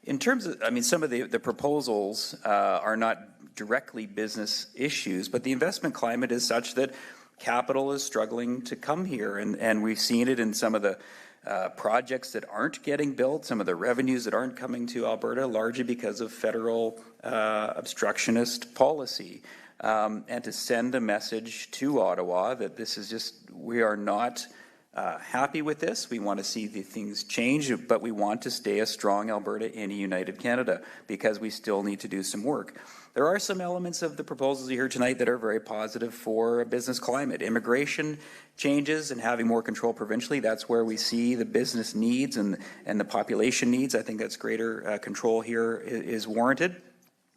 Speaker 20: In terms of, I mean, some of the proposals are not directly business issues, but the investment climate is such that capital is struggling to come here, and we've seen it in some of the projects that aren't getting built, some of the revenues that aren't coming to Alberta, largely because of federal obstructionist policy. And to send a message to Ottawa that this is just, we are not happy with this. We want to see the things change, but we want to stay a strong Alberta in a united Canada because we still need to do some work. There are some elements of the proposals you heard tonight that are very positive for a business climate. Immigration changes and having more control provincially, that's where we see the business needs and the population needs. I think that's greater control here is warranted.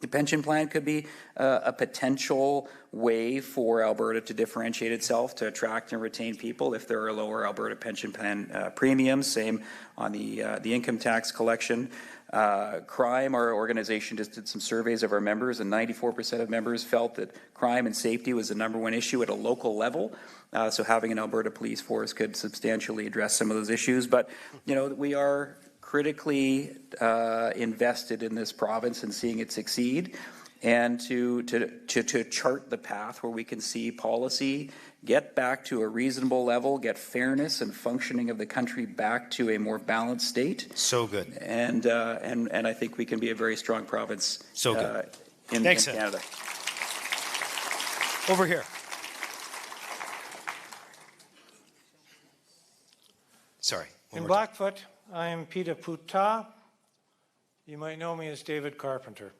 Speaker 20: The pension plan could be a potential way for Alberta to differentiate itself, to attract and retain people if there are lower Alberta pension plan premiums. Same on the income tax collection. Crime, our organization just did some surveys of our members, and 94% of members felt that crime and safety was the #1 issue at a local level. So having an Alberta police force could substantially address some of those issues. But, you know, we are critically invested in this province and seeing it succeed, and to chart the path where we can see policy get back to a reasonable level, get fairness and functioning of the country back to a more balanced state.
Speaker 2: So good.
Speaker 20: And I think we can be a very strong province
Speaker 2: so good.
Speaker 20: In Canada.
Speaker 2: Over here. Sorry.
Speaker 21: In Blackfoot, I am Peter Puta. You might know me as David Carpenter.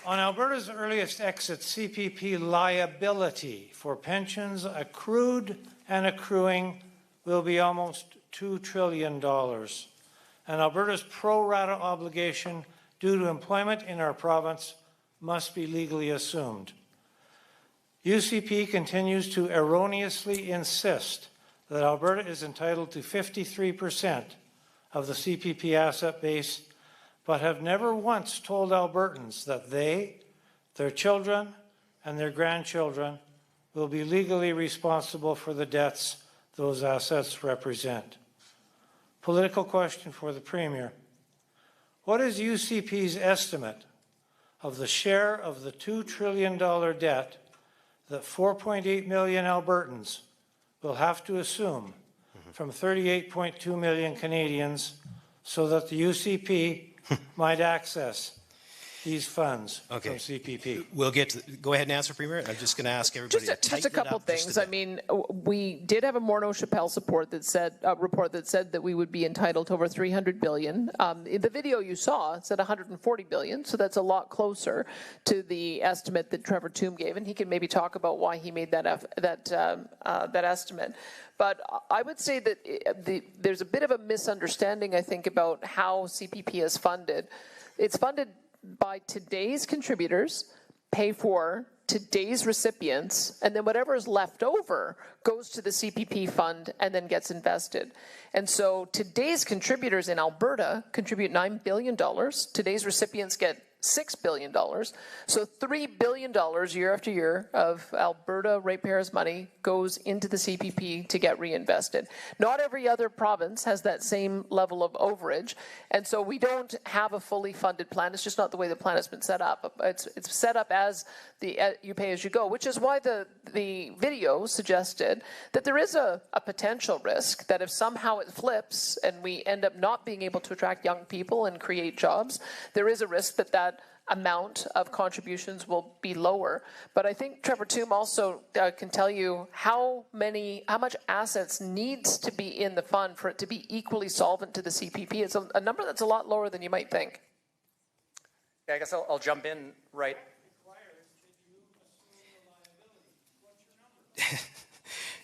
Speaker 21: On Alberta's earliest exit, CPP liability for pensions accrued and accruing will be almost $2 trillion. And Alberta's pro rata obligation due to employment in our province must be legally assumed. UCP continues to erroneously insist that Alberta is entitled to 53% of the CPP asset base, but have never once told Albertans that they, their children, and their grandchildren will be legally responsible for the debts those assets represent. Political question for the Premier. What is UCP's estimate of the share of the $2 trillion debt that 4.8 million Albertans will have to assume from 38.2 million Canadians so that the UCP might access these funds from CPP?
Speaker 2: We'll get to, go ahead and answer, Premier. I'm just going to ask everybody to tighten
Speaker 16: just a couple
Speaker 2: it up
Speaker 16: things. I mean, we did have a Morneau Chappelle report that said that we would be entitled to over $300 billion. In the video you saw, it said $140 billion, so that's a lot closer to the estimate that Trevor Tombe gave, and he can maybe talk about why he made that estimate. But I would say that there's a bit of a misunderstanding, I think, about how CPP is funded. It's funded by today's contributors, pay for today's recipients, and then whatever is left over goes to the CPP fund and then gets invested. And so today's contributors in Alberta contribute $9 billion. Today's recipients get $6 billion. So $3 billion year after year of Alberta ratepayers' money goes into the CPP to get reinvested. Not every other province has that same level of overage, and so we don't have a fully funded plan. It's just not the way the plan has been set up. It's set up as the you pay as you go, which is why the video suggested that there is a potential risk that if somehow it flips and we end up not being able to attract young people and create jobs, there is a risk that amount of contributions will be lower. But I think Trevor Tombe also can tell you how much assets needs to be in the fund for it to be equally solvent to the CPP. It's a number that's a lot lower than you might think.
Speaker 6: Yeah, I guess I'll jump in right.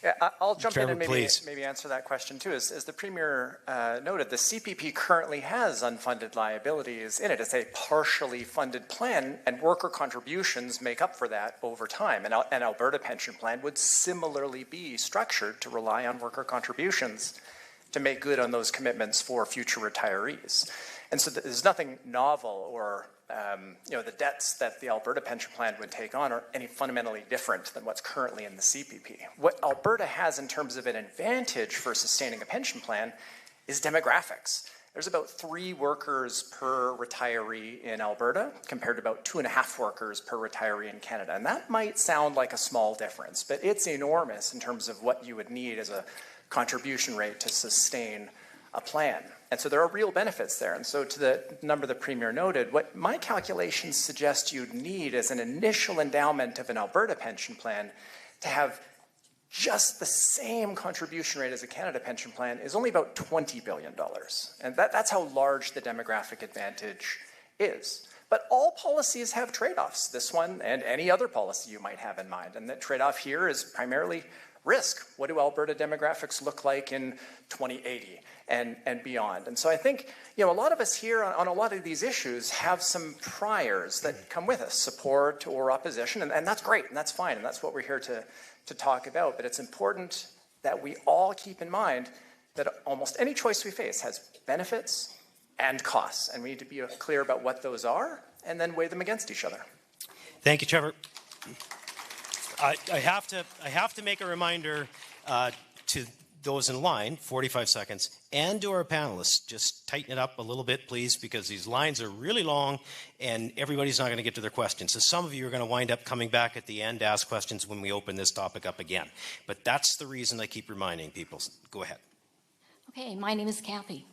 Speaker 6: Yeah, I'll jump
Speaker 2: Trevor,
Speaker 6: in and maybe answer that question too. As the Premier noted, the CPP currently has unfunded liabilities in it. It's a partially funded plan, and worker contributions make up for that over time. And an Alberta pension plan would similarly be structured to rely on worker contributions to make good on those commitments for future retirees. And so there's nothing novel or the debts that the Alberta pension plan would take on are any fundamentally different than what's currently in the CPP. What Alberta has in terms of an advantage for sustaining a pension plan is demographics. There's about 3 workers per retiree in Alberta compared to about 2.5 workers per retiree in Canada. And that might sound like a small difference, but it's enormous in terms of what you would need as a contribution rate to sustain a plan. And so there are real benefits there. And so to the number the Premier noted, what my calculations suggest you'd need as an initial endowment of an Alberta pension plan to have just the same contribution rate as a Canada pension plan is only about $20 billion. And that's how large the demographic advantage is. But all policies have trade-offs, this one and any other policy you might have in mind. And the trade-off here is primarily risk. What do Alberta demographics look like in 2080 and beyond? And so I think, a lot of us here on a lot of these issues have some priors that come with us, support or opposition, and that's great, and that's fine, and that's what we're here to talk about. But it's important that we all keep in mind that almost any choice we face has benefits and costs, and we need to be clear about what those are and then weigh them against each other.
Speaker 2: Thank you, Trevor. I have to make a reminder to those in line, 45 seconds, and to our panelists, just tighten it up a little bit, please, because these lines are really long and everybody's not going to get to their questions. So some of you are going to wind up coming back at the end to ask questions when we open this topic up again. But that's the reason I keep reminding people. Go ahead.
Speaker 1: Okay, my name is Kathy.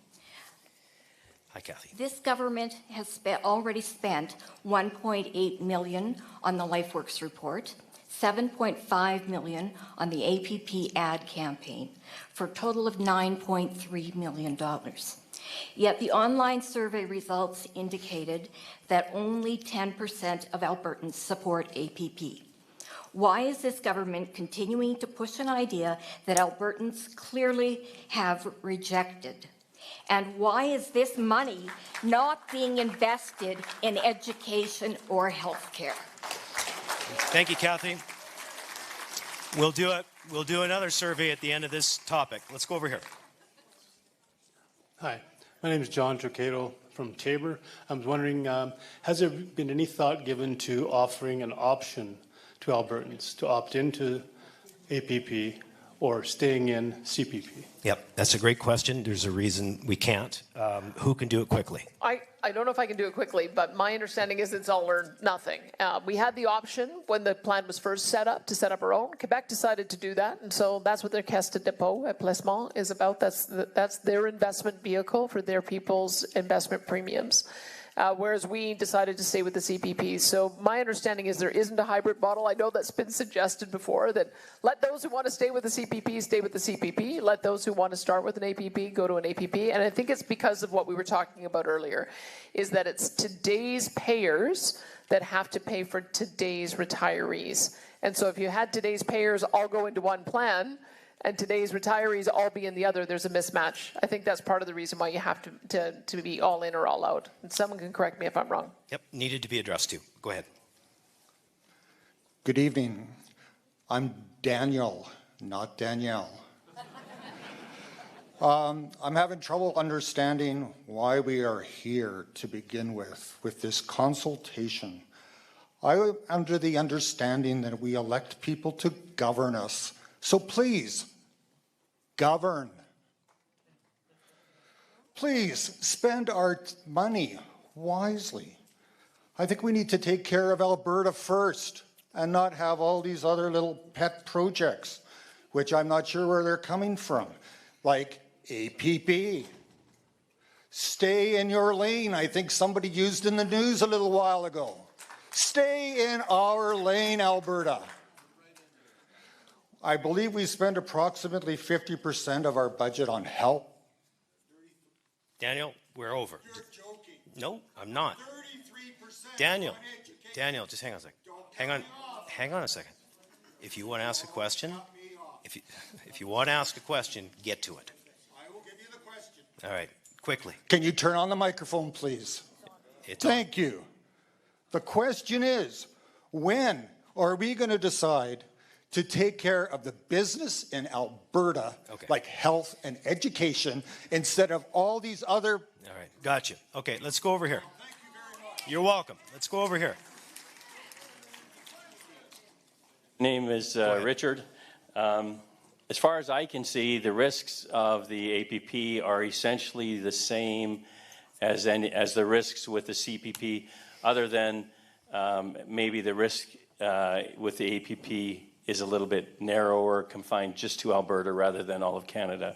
Speaker 2: Hi, Kathy.
Speaker 1: This government has already spent $1.8 million on the LifeWorks report, $7.5 million on the APP ad campaign, for a total of $9.3 million. Yet the online survey results indicated that only 10% of Albertans support APP. Why is this government continuing to push an idea that Albertans clearly have rejected? And why is this money not being invested in education or health care?
Speaker 2: Thank you, Kathy. We'll do another survey at the end of this topic. Let's go over here.
Speaker 22: Hi, my name is John Trocato from Tabor. I was wondering, has there been any thought given to offering an option to Albertans to opt into APP or staying in CPP?
Speaker 2: Yep, that's a great question. There's a reason we can't. Who can do it quickly?
Speaker 16: I don't know if I can do it quickly, but my understanding is it's all or nothing. We had the option when the plan was first set up to set up our own. Quebec decided to do that, and so that's what their Caisse de dépôt at Placement is about. That's their investment vehicle for their people's investment premiums. Whereas we decided to stay with the CPP. So my understanding is there isn't a hybrid model. I know that's been suggested before, that let those who want to stay with the CPP stay with the CPP. Let those who want to start with an APP go to an APP. And I think it's because of what we were talking about earlier, is that it's today's payers that have to pay for today's retirees. And so if you had today's payers all go into one plan, and today's retirees all be in the other, there's a mismatch. I think that's part of the reason why you have to be all in or all out. And someone can correct me if I'm wrong.
Speaker 2: Yep, needed to be addressed too. Go ahead.
Speaker 23: Good evening. I'm Daniel, not Danielle. I'm having trouble understanding why we are here to begin with this consultation. I'm under the understanding that we elect people to govern us. So please, govern. Please spend our money wisely. I think we need to take care of Alberta first and not have all these other little pet projects, which I'm not sure where they're coming from, like APP. Stay in your lane. I think somebody used in the news a little while ago. Stay in our lane, Alberta. I believe we spend approximately 50% of our budget on health.
Speaker 2: Daniel, we're over. You're joking. No, I'm not. 33% Daniel, just hang on a second. Hang on a second. If you want to ask a question, if you want to ask a question, get to it.
Speaker 23: I will give you the question.
Speaker 2: All right, quickly.
Speaker 23: Can you turn on the microphone, please? Thank you. The question is, when are we going to decide to take care of the business in Alberta, like health and education, instead of all these other...
Speaker 2: All right, gotcha. Okay, let's go over here. Thank you very much. You're welcome. Let's go over here.
Speaker 11: Name is Richard. As far as I can see, the risks of the APP are essentially the same as the risks with the CPP, other than maybe the risk with the APP is a little bit narrower, confined just to Alberta rather than all of Canada.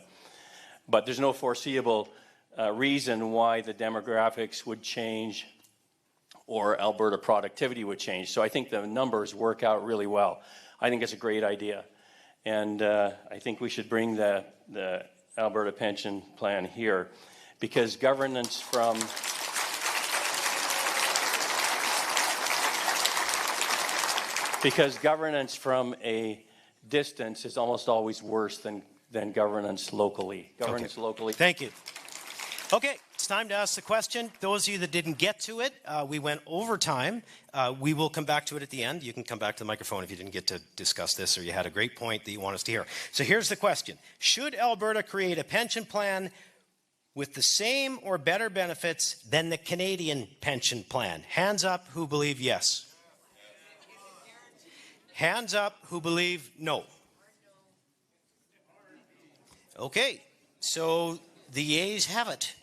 Speaker 11: but there's no foreseeable reason why the demographics would change or Alberta productivity would change. So I think the numbers work out really well. I think it's a great idea. And I think we should bring the Alberta pension plan here, because governance from a distance is almost always worse than governance locally. Governance locally.
Speaker 2: Thank you. Okay, it's time to ask the question. Those of you that didn't get to it, we went over time. We will come back to it at the end. You can come back to the microphone if you didn't get to discuss this or you had a great point that you want us to hear. So here's the question. Should Alberta create a pension plan with the same or better benefits than the Canadian pension plan? Hands up who believe yes. Hands up who believe no. Okay, so the yeas have it.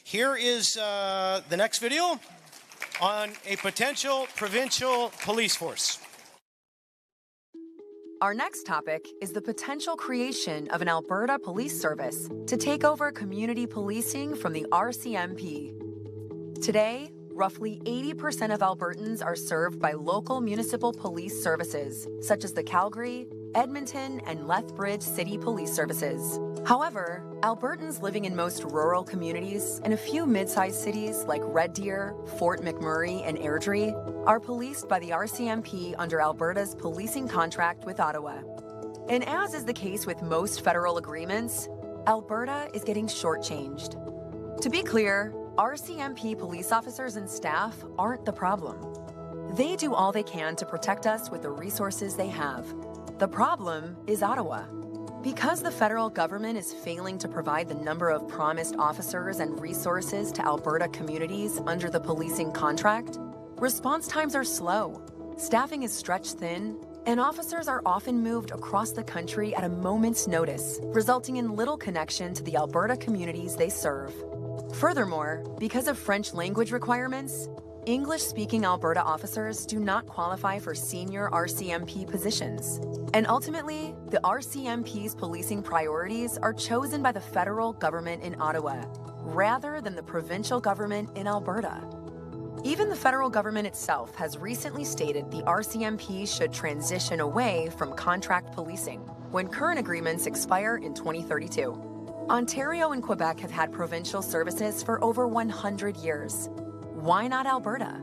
Speaker 2: Here is the next video on a potential provincial police force.
Speaker 4: Our next topic is the potential creation of an Alberta police service to take over community policing from the RCMP. Today, roughly 80% of Albertans are served by local municipal police services, such as the Calgary, Edmonton, and Lethbridge City Police Services. However, Albertans living in most rural communities and a few mid-sized cities like Red Deer, Fort McMurray, and Airdrie are policed by the RCMP under Alberta's policing contract with Ottawa. And as is the case with most federal agreements, Alberta is getting shortchanged. To be clear, RCMP police officers and staff aren't the problem. They do all they can to protect us with the resources they have. The problem is Ottawa. Because the federal government is failing to provide the number of promised officers and resources to Alberta communities under the policing contract, response times are slow, staffing is stretched thin, and officers are often moved across the country at a moment's notice, resulting in little connection to the Alberta communities they serve. Furthermore, because of French language requirements, English-speaking Alberta officers do not qualify for senior RCMP positions. And ultimately, the RCMP's policing priorities are chosen by the federal government in Ottawa, rather than the provincial government in Alberta. Even the federal government itself has recently stated the RCMP should transition away from contract policing when current agreements expire in 2032. Ontario and Quebec have had provincial services for over 100 years. Why not Alberta?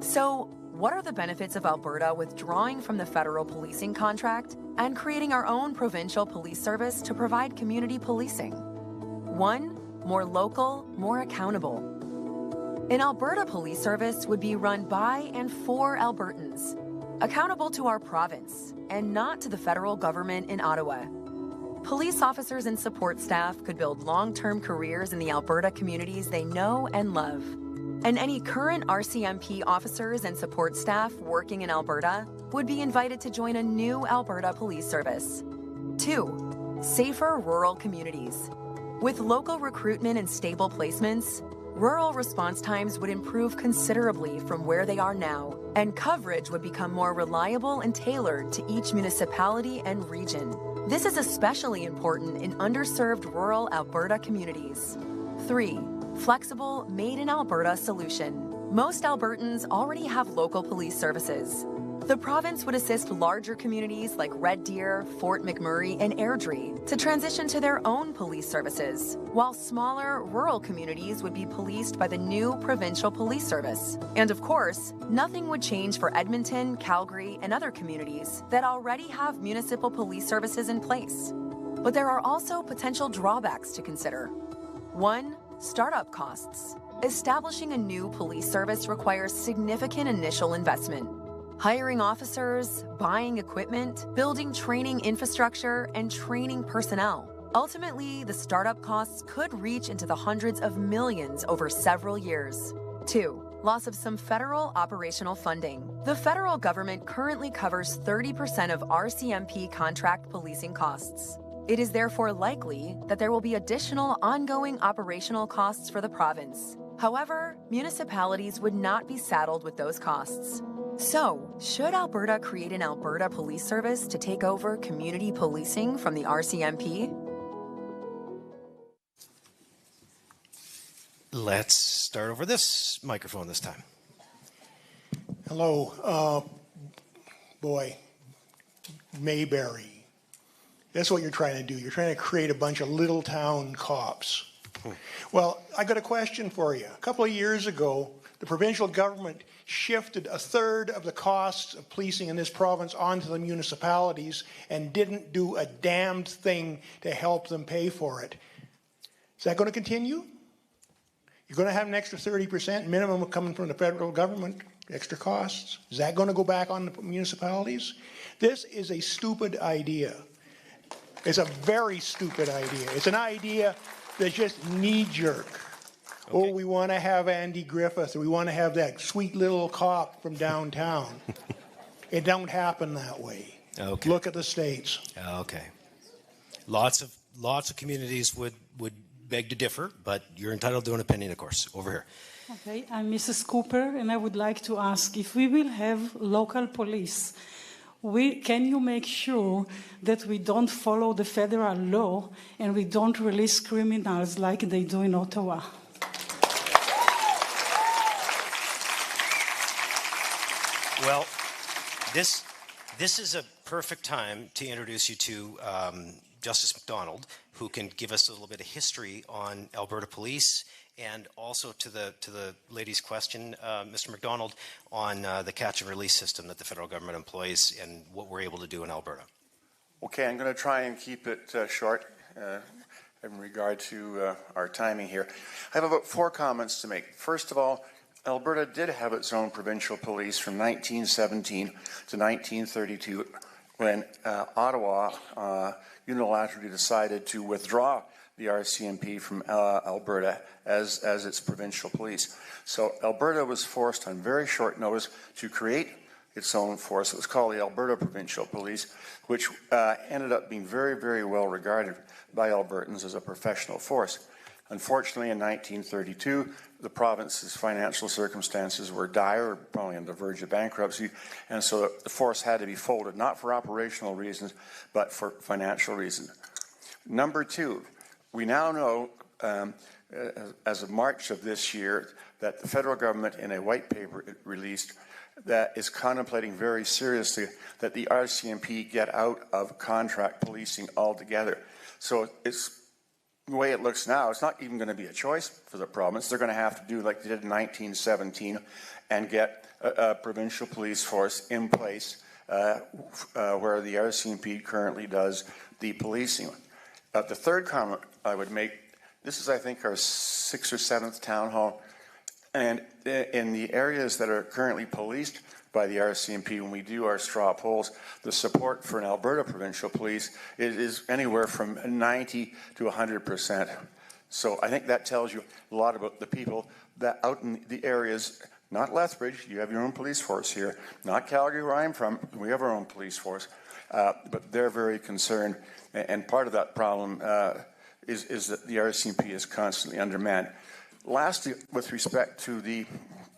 Speaker 4: So, what are the benefits of Alberta withdrawing from the federal policing contract and creating our own provincial police service to provide community policing? 1, more local, more accountable. An Alberta police service would be run by and for Albertans, accountable to our province and not to the federal government in Ottawa. Police officers and support staff could build long-term careers in the Alberta communities they know and love. And any current RCMP officers and support staff working in Alberta would be invited to join a new Alberta police service. 2, safer rural communities. With local recruitment and stable placements, rural response times would improve considerably from where they are now, and coverage would become more reliable and tailored to each municipality and region. This is especially important in underserved rural Alberta communities. 3, flexible, made-in-Alberta solution. Most Albertans already have local police services. The province would assist larger communities like Red Deer, Fort McMurray, and Airdrie to transition to their own police services, while smaller, rural communities would be policed by the new provincial police service. And of course, nothing would change for Edmonton, Calgary, and other communities that already have municipal police services in place. But there are also potential drawbacks to consider. 1, startup costs. Establishing a new police service requires significant initial investment. Hiring officers, buying equipment, building training infrastructure, and training personnel. Ultimately, the startup costs could reach into the hundreds of millions over several years. 2, loss of some federal operational funding. The federal government currently covers 30% of RCMP contract policing costs. It is therefore likely that there will be additional ongoing operational costs for the province. However, municipalities would not be saddled with those costs. So, should Alberta create an Alberta police service to take over community policing from the RCMP?
Speaker 2: Let's start over this microphone this time.
Speaker 5: Hello. Boy, Mayberry. That's what you're trying to do. You're trying to create a bunch of little town cops. Well, I got a question for you. A couple of years ago, the provincial government shifted a third of the costs of policing in this province onto the municipalities and didn't do a damned thing to help them pay for it. Is that going to continue? You're going to have an extra 30% minimum coming from the federal government, extra costs. Is that going to go back on the municipalities? This is a stupid idea. It's a very stupid idea. It's an idea that's just knee-jerk. Okay. Oh, we want to have Andy Griffith, or we want to have that sweet little cop from downtown. It don't happen that way. Okay. Look at the States.
Speaker 2: Okay. Lots of communities would beg to differ, but you're entitled to an opinion, of course. Over here.
Speaker 7: Okay, I'm Mrs. Cooper, and I would like to ask if we will have local police, can you make sure that we don't follow the federal law and we don't release criminals like they do in Ottawa?
Speaker 2: Well, this is a perfect time to introduce you to Justice McDonald, who can give us a little bit of history on Alberta Police, and also to the lady's question, Mr. McDonald, on the catch and release system that the federal government employs and what we're able to do in Alberta.
Speaker 8: Okay, I'm going to try and keep it short in regard to our timing here. I have about 4 comments to make. First of all, Alberta did have its own provincial police from 1917 to 1932 when Ottawa unilaterally decided to withdraw the RCMP from Alberta as its provincial police. So Alberta was forced on very short notice to create its own force. It was called the Alberta Provincial Police, which ended up being very, very well regarded by Albertans as a professional force. Unfortunately, in 1932, the province's financial circumstances were dire, probably on the verge of bankruptcy, and so the force had to be folded, not for operational reasons, but for financial reasons. Number 2, we now know, as of March of this year, that the federal government, in a white paper it released, that is contemplating very seriously that the RCMP get out of contract policing altogether. So it's the way it looks now, it's not even going to be a choice for the province. They're going to have to do like they did in 1917 and get a provincial police force in place where the RCMP currently does the policing. The third comment I would make, this is, I think, our 6th or 7th town hall, and in the areas that are currently policed by the RCMP, when we do our straw polls, the support for an Alberta provincial police is anywhere from 90 to 100%. So I think that tells you a lot about the people that out in the areas, not Lethbridge, you have your own police force here, not Calgary where I'm from, we have our own police force, but they're very concerned, and part of that problem is that the RCMP is constantly undermanned. Lastly, with respect to the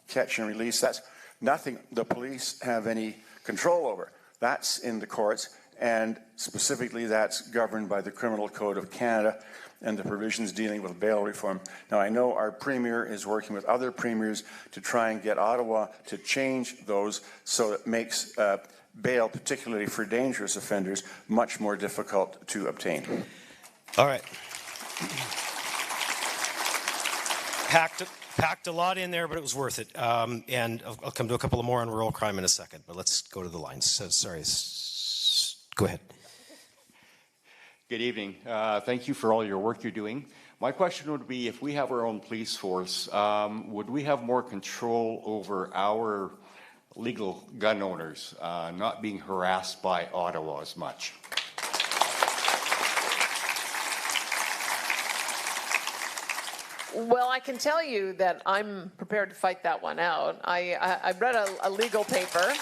Speaker 8: catch and release, that's nothing the police have any control over. That's in the courts, and specifically that's governed by the Criminal Code of Canada and the provisions dealing with bail reform. Now, I know our Premier is working with other premiers to try and get Ottawa to change those so it makes bail, particularly for dangerous offenders, much more difficult to obtain.
Speaker 2: All right. Packed a lot in there, but it was worth it. And I'll come to a couple of more on rural crime in a second, but let's go to the lines. So, sorry, go ahead.
Speaker 24: Good evening. Thank you for all your work you're doing. My question would be, if we have our own police force, would we have more control over our legal gun owners not being harassed by Ottawa as much?
Speaker 16: Well, I can tell you that I'm prepared to fight that one out. I read a legal paper.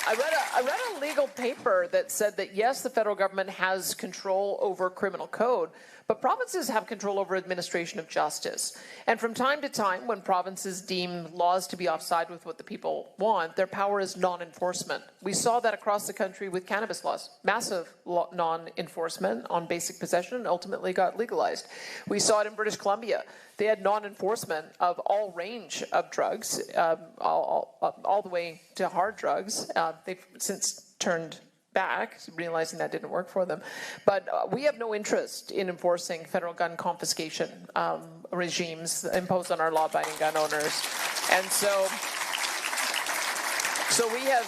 Speaker 16: I read a legal paper that said that yes, the federal government has control over criminal code, but provinces have control over administration of justice. And from time to time, when provinces deem laws to be offside with what the people want, their power is non-enforcement. We saw that across the country with cannabis laws. Massive non-enforcement on basic possession and ultimately got legalized. We saw it in British Columbia. They had non-enforcement of all range of drugs, all the way to hard drugs. They've since turned back, realizing that didn't work for them. But we have no interest in enforcing federal gun confiscation regimes imposed on our law-abiding gun owners. And so we have,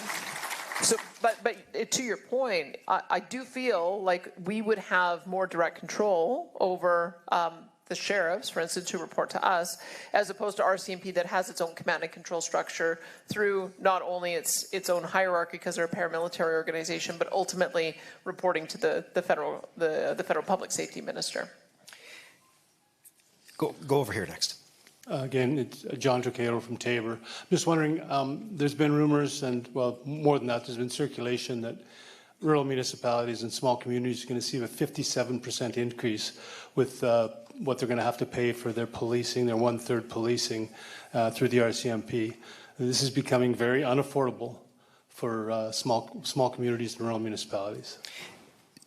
Speaker 16: but to your point, I do feel like we would have more direct control over the sheriffs, for instance, who report to us, as opposed to RCMP that has its own command and control structure through not only its own hierarchy because they're a paramilitary organization, but ultimately reporting to the federal public safety minister.
Speaker 2: Go over here next.
Speaker 22: Again, it's John Trocado from Tabor. I'm just wondering, there's been rumors, and well, more than that, there's been circulation that rural municipalities and small communities are going to see a 57% increase with what they're going to have to pay for their policing, their one-third policing through the RCMP. This is becoming very unaffordable for small communities and rural municipalities.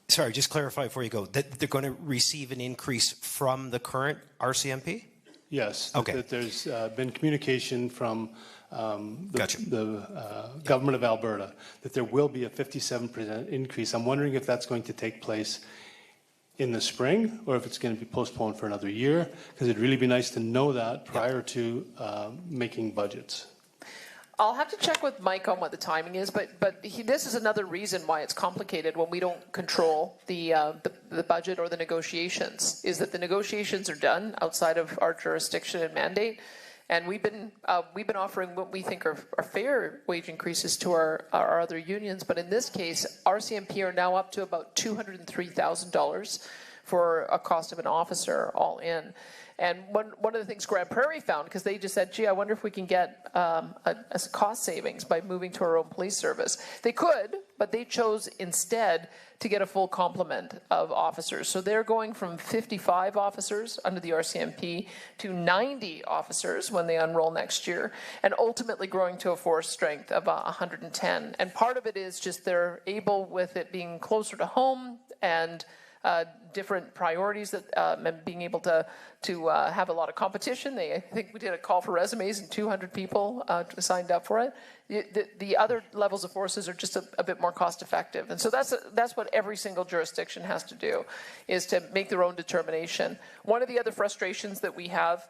Speaker 2: Sorry, just clarify before you go, that they're going to receive an increase from the current RCMP?
Speaker 22: Yes.
Speaker 2: Okay.
Speaker 22: That there's been communication from the government of Alberta that there will be a 57% increase. I'm wondering if that's going to take place in the spring or if it's going to be postponed for another year, because it'd really be nice to know that prior to making budgets.
Speaker 16: I'll have to check with Mike on what the timing is, but this is another reason why it's complicated when we don't control the budget or the negotiations, is that the negotiations are done outside of our jurisdiction and mandate. And we've been offering what we think are fair wage increases to our other unions, but in this case, RCMP are now up to about $203,000 for a cost of an officer all in. And one of the things Grand Prairie found, because they just said, gee, I wonder if we can get a cost savings by moving to our own police service. They could, but they chose instead to get a full complement of officers. So they're going from 55 officers under the RCMP to 90 officers when they unroll next year, and ultimately growing to a force strength of 110. And part of it is just they're able, with it being closer to home and different priorities, that being able to have a lot of competition. I think we did a call for resumes and 200 people signed up for it. The other levels of forces are just a bit more cost effective. And so that's what every single jurisdiction has to do, is to make their own determination. One of the other frustrations that we have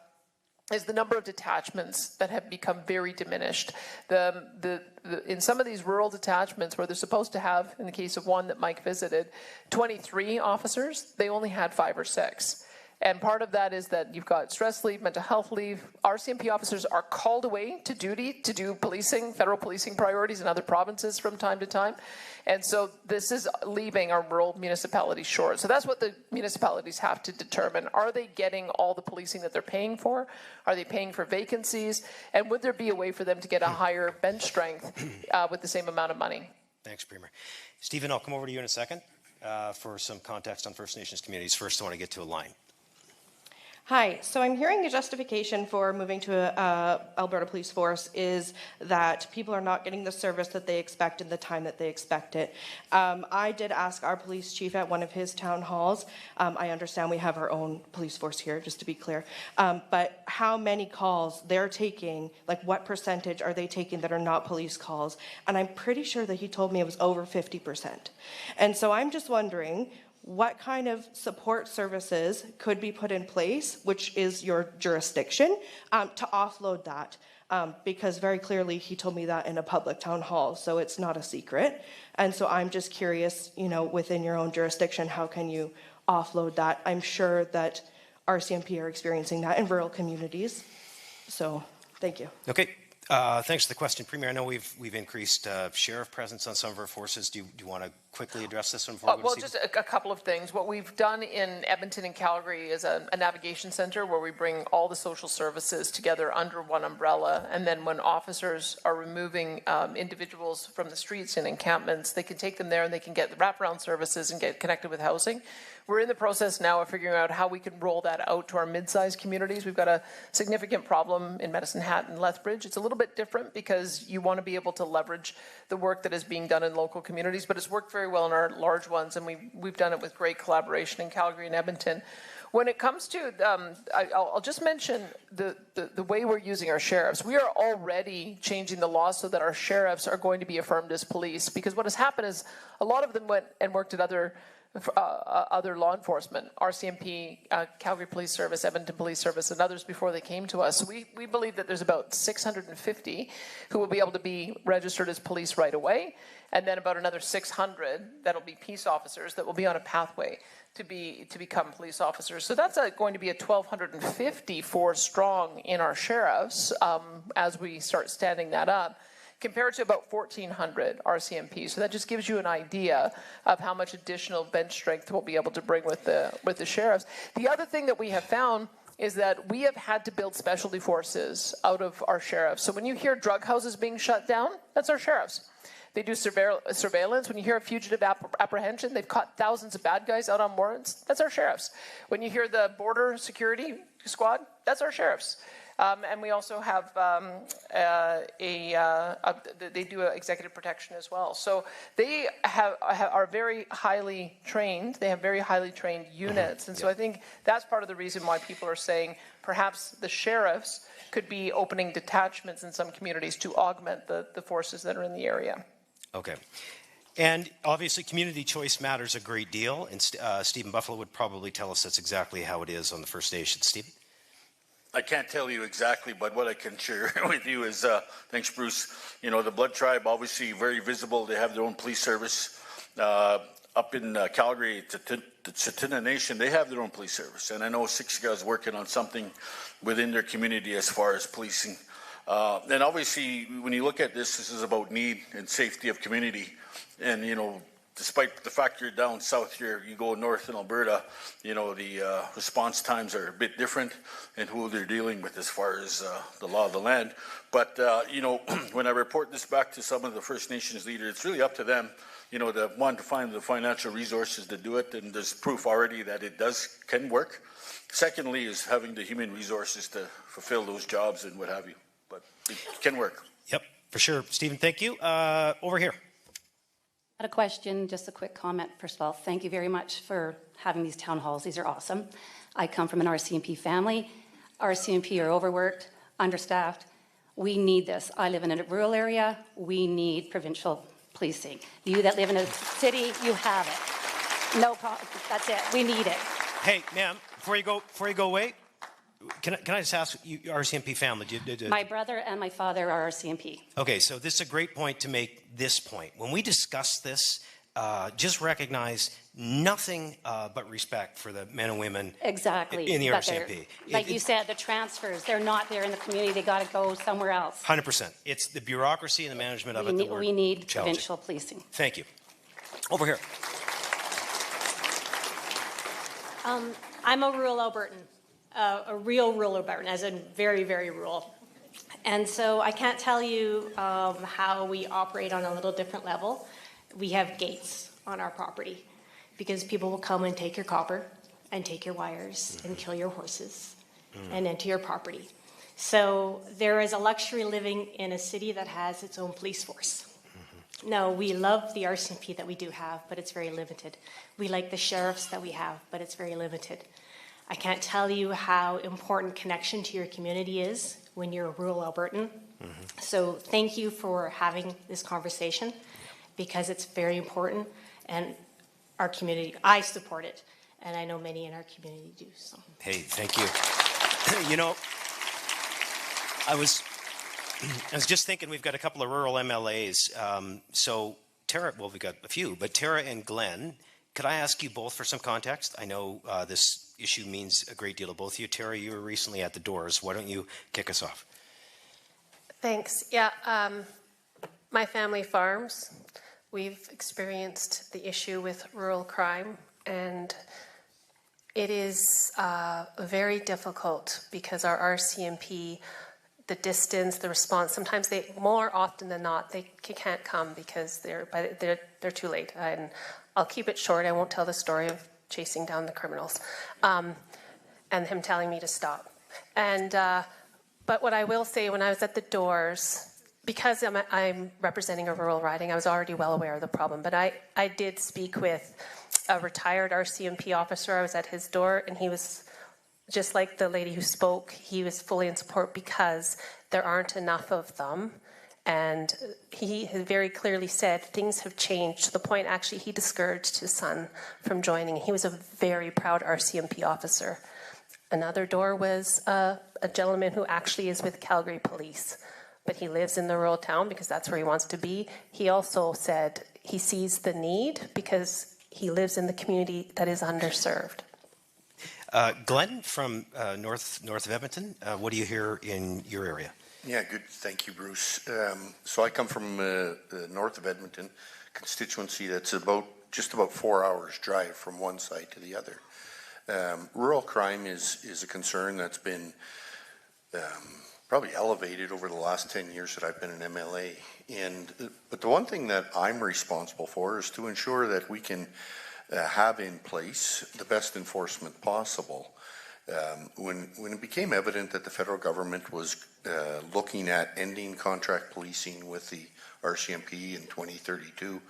Speaker 16: is the number of detachments that have become very diminished. In some of these rural detachments where they're supposed to have, in the case of one that Mike visited, 23 officers, they only had 5 or 6. And part of that is that you've got stress leave, mental health leave. RCMP officers are called away to duty to do policing, federal policing priorities in other provinces from time to time. And so this is leaving our rural municipalities short. So that's what the municipalities have to determine. Are they getting all the policing that they're paying for? Are they paying for vacancies? And would there be a way for them to get a higher bench strength with the same amount of money?
Speaker 2: Thanks, Premier. Stephen, I'll come over to you in a second for some context on First Nations communities. First, I want to get to a line.
Speaker 9: Hi, so I'm hearing a justification for moving to Alberta Police Force is that people are not getting the service that they expect in the time that they expect it. I did ask our police chief at one of his town halls. I understand we have our own police force here, just to be clear, but how many calls they're taking, like what percentage are they taking that are not police calls? And I'm pretty sure that he told me it was over 50%. And so I'm just wondering, what kind of support services could be put in place, which is your jurisdiction, to offload that? Because very clearly he told me that in a public town hall, so it's not a secret. And so I'm just curious, within your own jurisdiction, how can you offload that? I'm sure that RCMP are experiencing that in rural communities. So thank you.
Speaker 2: Okay. Thanks for the question, Premier. I know we've increased sheriff presence on some of our forces. Do you want to quickly address this one? Before we go to
Speaker 16: Well,
Speaker 2: Stephen?
Speaker 16: just a couple of things. What we've done in Edmonton and Calgary is a navigation center where we bring all the social services together under one umbrella. And then when officers are removing individuals from the streets and encampments, they can take them there and they can get the wraparound services and get connected with housing. We're in the process now of figuring out how we can roll that out to our mid-sized communities. We've got a significant problem in Medicine Hat and Lethbridge. It's a little bit different because you want to be able to leverage the work that is being done in local communities, but it's worked very well in our large ones, and we've done it with great collaboration in Calgary and Edmonton. When it comes to, I'll just mention the way we're using our sheriffs. We are already changing the law so that our sheriffs are going to be affirmed as police, because what has happened is a lot of them went and worked at other law enforcement, RCMP, Calgary Police Service, Edmonton Police Service, and others before they came to us. We believe that there's about 650 who will be able to be registered as police right away, and then about another 600 that'll be peace officers that will be on a pathway to become police officers. So that's going to be a 1,254 strong in our sheriffs as we start standing that up, compared to about 1,400 RCMP. So that just gives you an idea of how much additional bench strength we'll be able to bring with the sheriffs. The other thing that we have found is that we have had to build specialty forces out of our sheriffs. So when you hear drug houses being shut down, that's our sheriffs. They do surveillance. When you hear a fugitive apprehension, they've caught thousands of bad guys out on warrants. That's our sheriffs. When you hear the border security squad, that's our sheriffs. And we also have they do executive protection as well. So they are very highly trained. They have very highly trained units. And so I think that's part of the reason why people are saying perhaps the sheriffs could be opening detachments in some communities to augment the forces that are in the area.
Speaker 2: Okay. And obviously community choice matters a great deal. And Stephen Buffalo would probably tell us that's exactly how it is on the First Nation. Stephen?
Speaker 3: I can't tell you exactly, but what I can share with you is, thanks, Bruce. You know, the Blood Tribe, obviously very visible. They have their own police service. Up in Calgary, the Tsuut'ina Nation, they have their own police service. And I know Siksika is working on something within their community as far as policing. And obviously, when you look at this, this is about need and safety of community. And, you know, despite the fact you're down south here, you go north in Alberta, you know, the response times are a bit different and who they're dealing with as far as the law of the land. But, you know, when I report this back to some of the First Nations leaders, it's really up to them, you know, to find the financial resources to do it. And there's proof already that it can work. Secondly is having the human resources to fulfill those jobs and what have you. But it can work.
Speaker 2: Yep, for sure. Stephen, thank you. Over here.
Speaker 10: I had a question, just a quick comment. First of all, thank you very much for having these town halls. These are awesome. I come from an RCMP family. RCMP are overworked, understaffed. We need this. I live in a rural area. We need provincial policing. You that live in a city, you have it. No problem. That's it. We need it.
Speaker 2: Hey, ma'am, before you go away, can I just ask you, RCMP family?
Speaker 10: My brother and my father are RCMP.
Speaker 2: Okay, so this is a great point to make this point. When we discuss this, just recognize nothing but respect for the men and women
Speaker 10: Exactly.
Speaker 2: in the RCMP.
Speaker 10: Like you said, the transfers, they're not there in the community. They got to go somewhere else.
Speaker 2: 100%. It's the bureaucracy and the management of it that
Speaker 10: We need
Speaker 2: challenging.
Speaker 10: provincial policing.
Speaker 2: Thank you. Over here.
Speaker 12: I'm a rural Albertan. A real rural Albertan, as in very, very rural. And so I can't tell you how we operate on a little different level. We have gates on our property because people will come and take your copper and take your wires and kill your horses and enter your property. So there is a luxury living in a city that has its own police force. No, we love the RCMP that we do have, but it's very limited. We like the sheriffs that we have, but it's very limited. I can't tell you how important connection to your community is when you're a rural Albertan. So thank you for having this conversation because it's very important and our community, I support it and I know many in our community do. So.
Speaker 2: Hey, thank you. You know, I was just thinking we've got a couple of rural MLAs. So Tara, well, we've got a few, but Tara and Glenn, could I ask you both for some context? I know this issue means a great deal to both of you. Tara, you were recently at the doors. Why don't you kick us off?
Speaker 13: Thanks. Yeah, my family farms. We've experienced the issue with rural crime, and it is very difficult because our RCMP, the distance, the response, sometimes they, more often than not, they can't come because they're too late. And I'll keep it short. I won't tell the story of chasing down the criminals and him telling me to stop. And but what I will say, when I was at the doors, because I'm representing a rural riding, I was already well aware of the problem. But I did speak with a retired RCMP officer. I was at his door, and he was, just like the lady who spoke, he was fully in support because there aren't enough of them. And he had very clearly said things have changed to the point, actually, he discouraged his son from joining. He was a very proud RCMP officer. Another door was a gentleman who actually is with Calgary Police, but he lives in the rural town because that's where he wants to be. He also said he sees the need because he lives in the community that is underserved.
Speaker 2: Glenn from north of Edmonton, what do you hear in your area?
Speaker 14: Yeah, good. Thank you, Bruce. So I come from north of Edmonton constituency that's just about 4 hours drive from one side to the other. Rural crime is a concern that's been probably elevated over the last 10 years that I've been an MLA. But the one thing that I'm responsible for is to ensure that we can have in place the best enforcement possible. When it became evident that the federal government was looking at ending contract policing with the RCMP in 2032,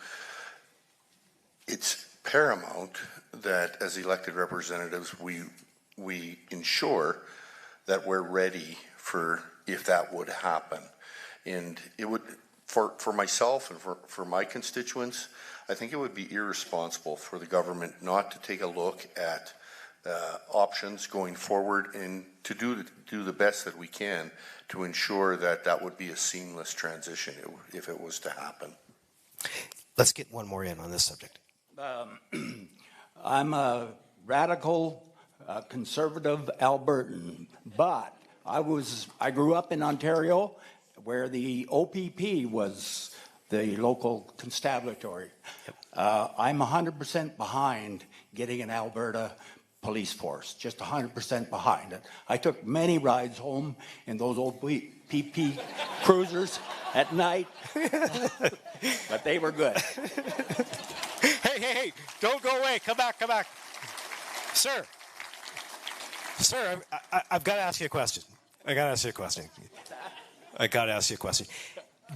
Speaker 14: it's paramount that as elected representatives we ensure that we're ready for if that would happen. And it would, for myself and for my constituents, I think it would be irresponsible for the government not to take a look at options going forward and to do the best that we can to ensure that that would be a seamless transition if it was to happen.
Speaker 2: Let's get one more in on this subject.
Speaker 15: I'm a radical conservative Albertan, but I grew up in Ontario where the OPP was the local constabulary. I'm 100% behind getting an Alberta police force, just 100% behind it. I took many rides home in those old PP cruisers at night, but they were good.
Speaker 2: Hey, don't go away. Come back. Sir, I've got to ask you a question.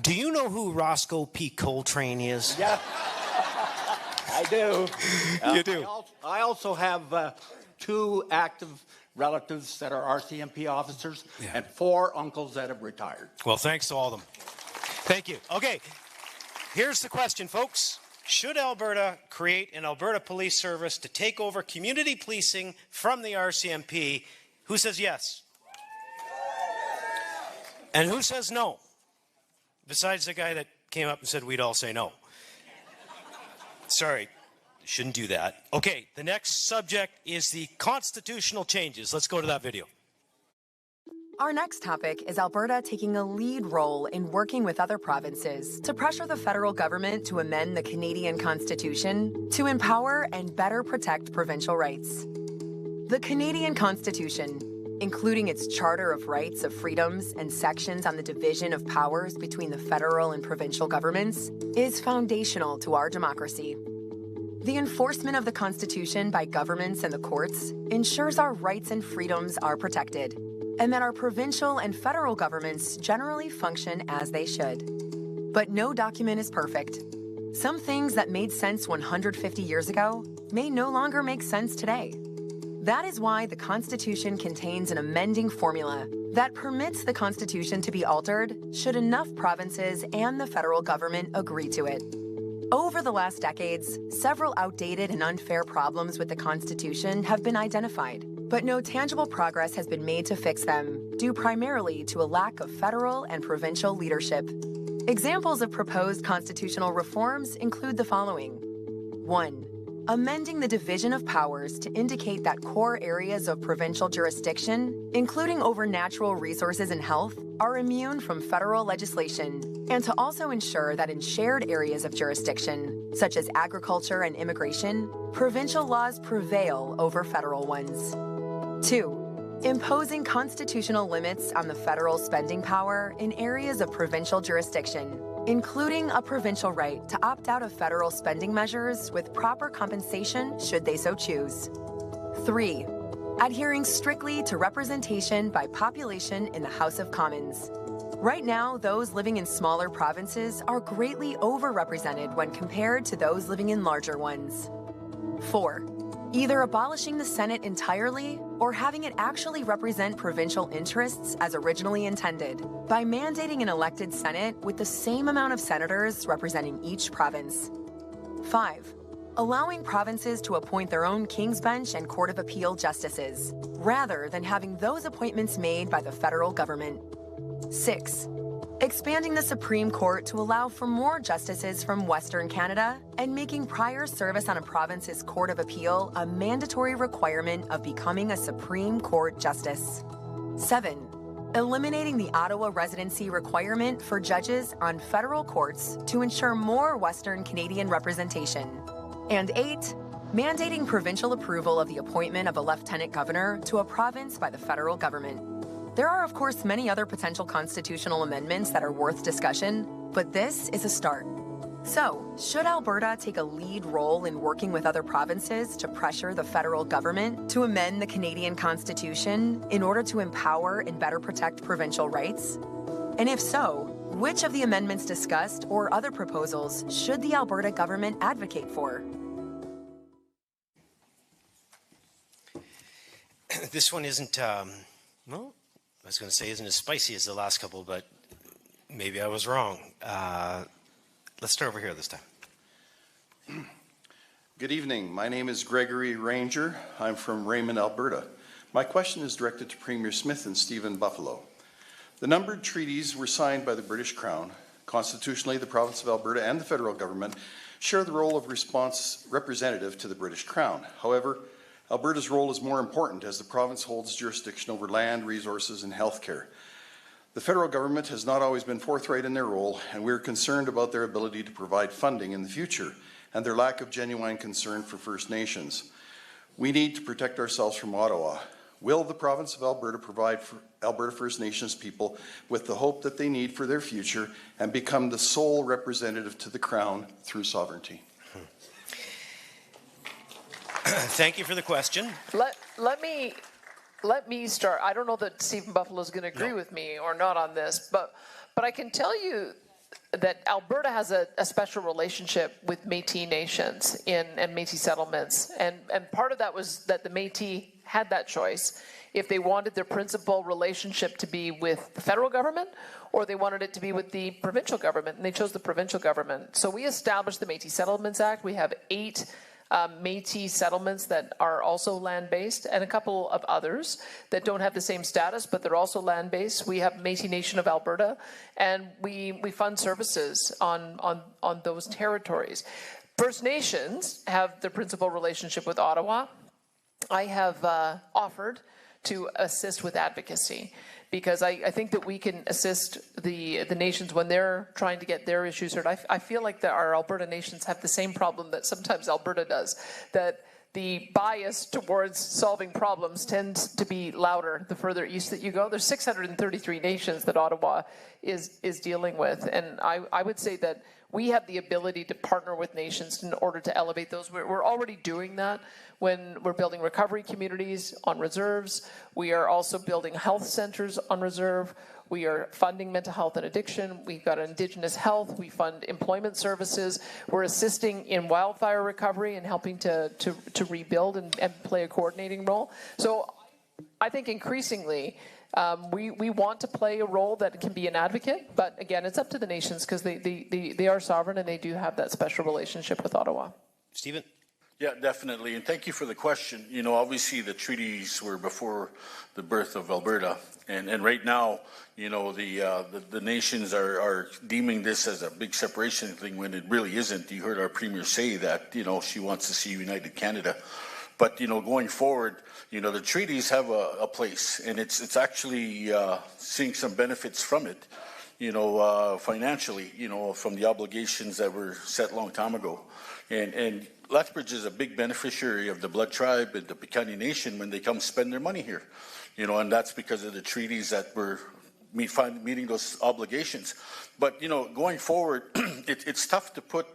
Speaker 2: Do you know who Roscoe P. Coltrane is?
Speaker 15: Yeah, I do.
Speaker 2: You do?
Speaker 15: I also have 2 active relatives that are RCMP officers and 4 uncles that have retired.
Speaker 2: Well, thanks to all of them. Thank you. Okay, here's the question, folks. Should Alberta create an Alberta Police Service to take over community policing from the RCMP? Who says yes? And who says no? Besides the guy that came up and said we'd all say no. Sorry, shouldn't do that. Okay, the next subject is the constitutional changes. Let's go to that video.
Speaker 4: Our next topic is Alberta taking a lead role in working with other provinces to pressure the federal government to amend the Canadian Constitution to empower and better protect provincial rights. The Canadian Constitution, including its Charter of Rights of Freedoms and sections on the division of powers between the federal and provincial governments, is foundational to our democracy. The enforcement of the Constitution by governments and the courts ensures our rights and freedoms are protected, and that our provincial and federal governments generally function as they should. But no document is perfect. Some things that made sense 150 years ago may no longer make sense today. That is why the Constitution contains an amending formula that permits the Constitution to be altered should enough provinces and the federal government agree to it. Over the last decades, several outdated and unfair problems with the Constitution have been identified, but no tangible progress has been made to fix them, due primarily to a lack of federal and provincial leadership. Examples of proposed constitutional reforms include the following. 1. amending the division of powers to indicate that core areas of provincial jurisdiction, including over natural resources and health, are immune from federal legislation, and to also ensure that in shared areas of jurisdiction, such as agriculture and immigration, provincial laws prevail over federal ones. 2. Imposing constitutional limits on the federal spending power in areas of provincial jurisdiction, including a provincial right to opt out of federal spending measures with proper compensation should they so choose. 3. Adhering strictly to representation by population in the House of Commons. Right now, those living in smaller provinces are greatly overrepresented when compared to those living in larger ones. 4. Either abolishing the Senate entirely or having it actually represent provincial interests as originally intended by mandating an elected Senate with the same amount of senators representing each province. 5. Allowing provinces to appoint their own King's Bench and Court of Appeal justices, rather than having those appointments made by the federal government. 6. Expanding the Supreme Court to allow for more justices from Western Canada and making prior service on a province's Court of Appeal a mandatory requirement of becoming a Supreme Court justice. 7. Eliminating the Ottawa residency requirement for judges on federal courts to ensure more Western Canadian representation. And 8. Mandating provincial approval of the appointment of a lieutenant governor to a province by the federal government. There are, of course, many other potential constitutional amendments that are worth discussion, but this is a start. So, should Alberta take a lead role in working with other provinces to pressure the federal government to amend the Canadian Constitution in order to empower and better protect provincial rights? And if so, which of the amendments discussed or other proposals should the Alberta government advocate for?
Speaker 2: This one isn't, well, I was going to say isn't as spicy as the last couple, but maybe I was wrong. Let's start over here this time.
Speaker 8: Good evening. My name is Gregory Ranger. I'm from Raymond, Alberta. My question is directed to Premier Smith and Stephen Buffalo. The numbered treaties were signed by the British Crown. Constitutionally, the province of Alberta and the federal government share the role of response representative to the British Crown. However, Alberta's role is more important as the province holds jurisdiction over land, resources, and healthcare. The federal government has not always been forthright in their role, and we are concerned about their ability to provide funding in the future and their lack of genuine concern for First Nations. We need to protect ourselves from Ottawa. Will the province of Alberta provide for Alberta First Nations people with the hope that they need for their future and become the sole representative to the Crown through sovereignty?
Speaker 2: Thank you for the question.
Speaker 16: Let me start. I don't know that Stephen Buffalo is going to agree with me or not on this, but I can tell you that Alberta has a special relationship with Métis nations and Métis settlements, and part of that was that the Métis had that choice if they wanted their principal relationship to be with the federal government or they wanted it to be with the provincial government, and they chose the provincial government. So we established the Métis Settlements Act. We have 8 Métis settlements that are also land-based, and a couple of others that don't have the same status, but they're also land-based. We have Métis Nation of Alberta, and we fund services on those territories. First Nations have their principal relationship with Ottawa. I have offered to assist with advocacy, because I think that we can assist the nations when they're trying to get their issues heard. I feel like that our Alberta nations have the same problem that sometimes Alberta does, that the bias towards solving problems tends to be louder the further east that you go. There's 633 nations that Ottawa is dealing with, and I would say that we have the ability to partner with nations in order to elevate those. We're already doing that when we're building recovery communities on reserves. We are also building health centers on reserve. We are funding mental health and addiction. We've got Indigenous health. We fund employment services. We're assisting in wildfire recovery and helping to rebuild and play a coordinating role. So I think increasingly, we want to play a role that can be an advocate, but again, it's up to the nations because they are sovereign and they do have that special relationship with Ottawa.
Speaker 2: Stephen?
Speaker 3: Yeah, definitely. And thank you for the question. You know, obviously the treaties were before the birth of Alberta. And right now, you know, the nations are deeming this as a big separation thing when it really isn't. You heard our premier say that, you know, she wants to see United Canada. But, you know, going forward, you know, the treaties have a place, and it's actually seeing some benefits from it, you know, financially, you know, from the obligations that were set a long time ago. And Lethbridge is a big beneficiary of the Blood Tribe and the Piikani Nation when they come spend their money here, you know, and that's because of the treaties that were meeting those obligations. But, you know, going forward, it's tough to put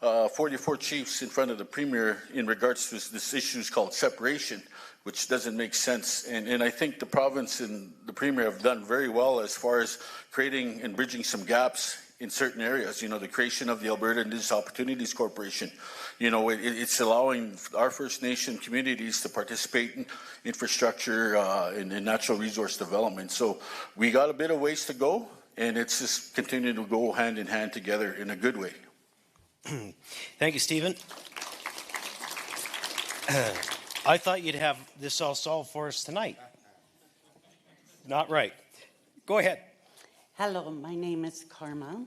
Speaker 3: 44 chiefs in front of the Premier in regards to this issue called separation, which doesn't make sense. And I think the province and the Premier have done very well as far as creating and bridging some gaps in certain areas. You know, the creation of the Alberta Indigenous Opportunities Corporation, you know, it's allowing our First Nation communities to participate in infrastructure and natural resource development. So we got a bit of ways to go, and it's just continuing to go hand in hand together in a good way.
Speaker 2: Thank you, Stephen. I thought you'd have this all solved for us tonight. Not right. Go ahead.
Speaker 17: Hello, my name is Karma.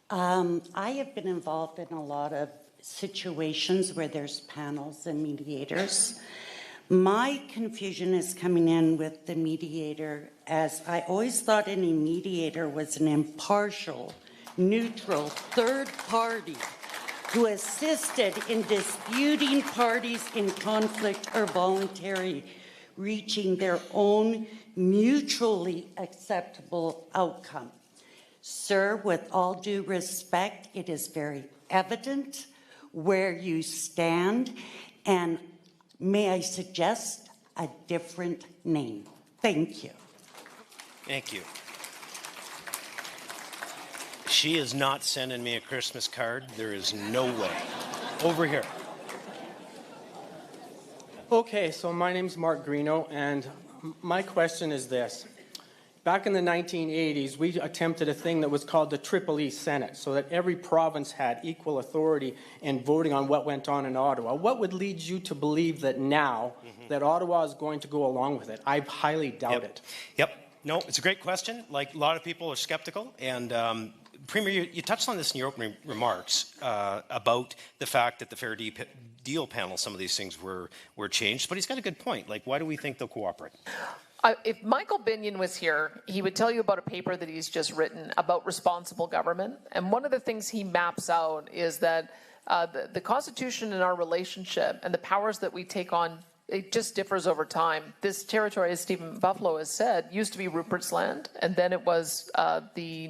Speaker 17: I have been involved in a lot of situations where there's panels and mediators. My confusion is coming in with the mediator, as I always thought any mediator was an impartial, neutral third party who assisted in disputing parties in conflict or voluntary reaching their own mutually acceptable outcome. Sir, with all due respect, it is very evident where you stand, and may I suggest a different name? Thank you.
Speaker 2: Thank you. She is not sending me a Christmas card. There is no way. Over here.
Speaker 18: Okay, so my name's Mark Greeno, and my question is this. Back in the 1980s, we attempted a thing that was called the Triple E Senate, so that every province had equal authority in voting on what went on in Ottawa. What would lead you to believe that now that Ottawa is going to go along with it? I highly doubt it.
Speaker 2: Yep. No, it's a great question. Like, a lot of people are skeptical, and Premier, you touched on this in your opening remarks about the fact that the Fair Deal panel, some of these things were changed, but he's got a good point. Like, why do we think they'll cooperate?
Speaker 16: If Michael Binion was here, he would tell you about a paper that he's just written about responsible government. And one of the things he maps out is that the Constitution and our relationship and the powers that we take on, it just differs over time. This territory, as Stephen Buffalo has said, used to be Rupert's land, and then it was the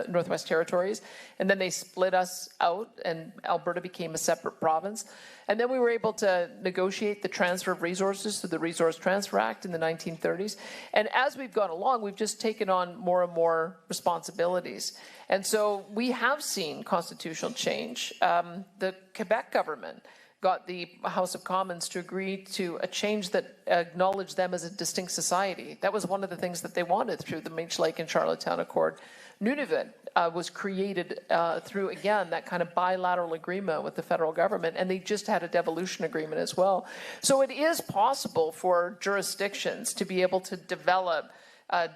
Speaker 16: Northwest Territories, and then they split us out, and Alberta became a separate province. And then we were able to negotiate the transfer of resources through the Resource Transfer Act in the 1930s. And as we've gone along, we've just taken on more and more responsibilities. And so we have seen constitutional change. The Quebec government got the House of Commons to agree to a change that acknowledged them as a distinct society. That was one of the things that they wanted through the Mage Lake and Charlottetown Accord. Nunavut was created through, again, that kind of bilateral agreement with the federal government, and they just had a devolution agreement as well. So it is possible for jurisdictions to be able to develop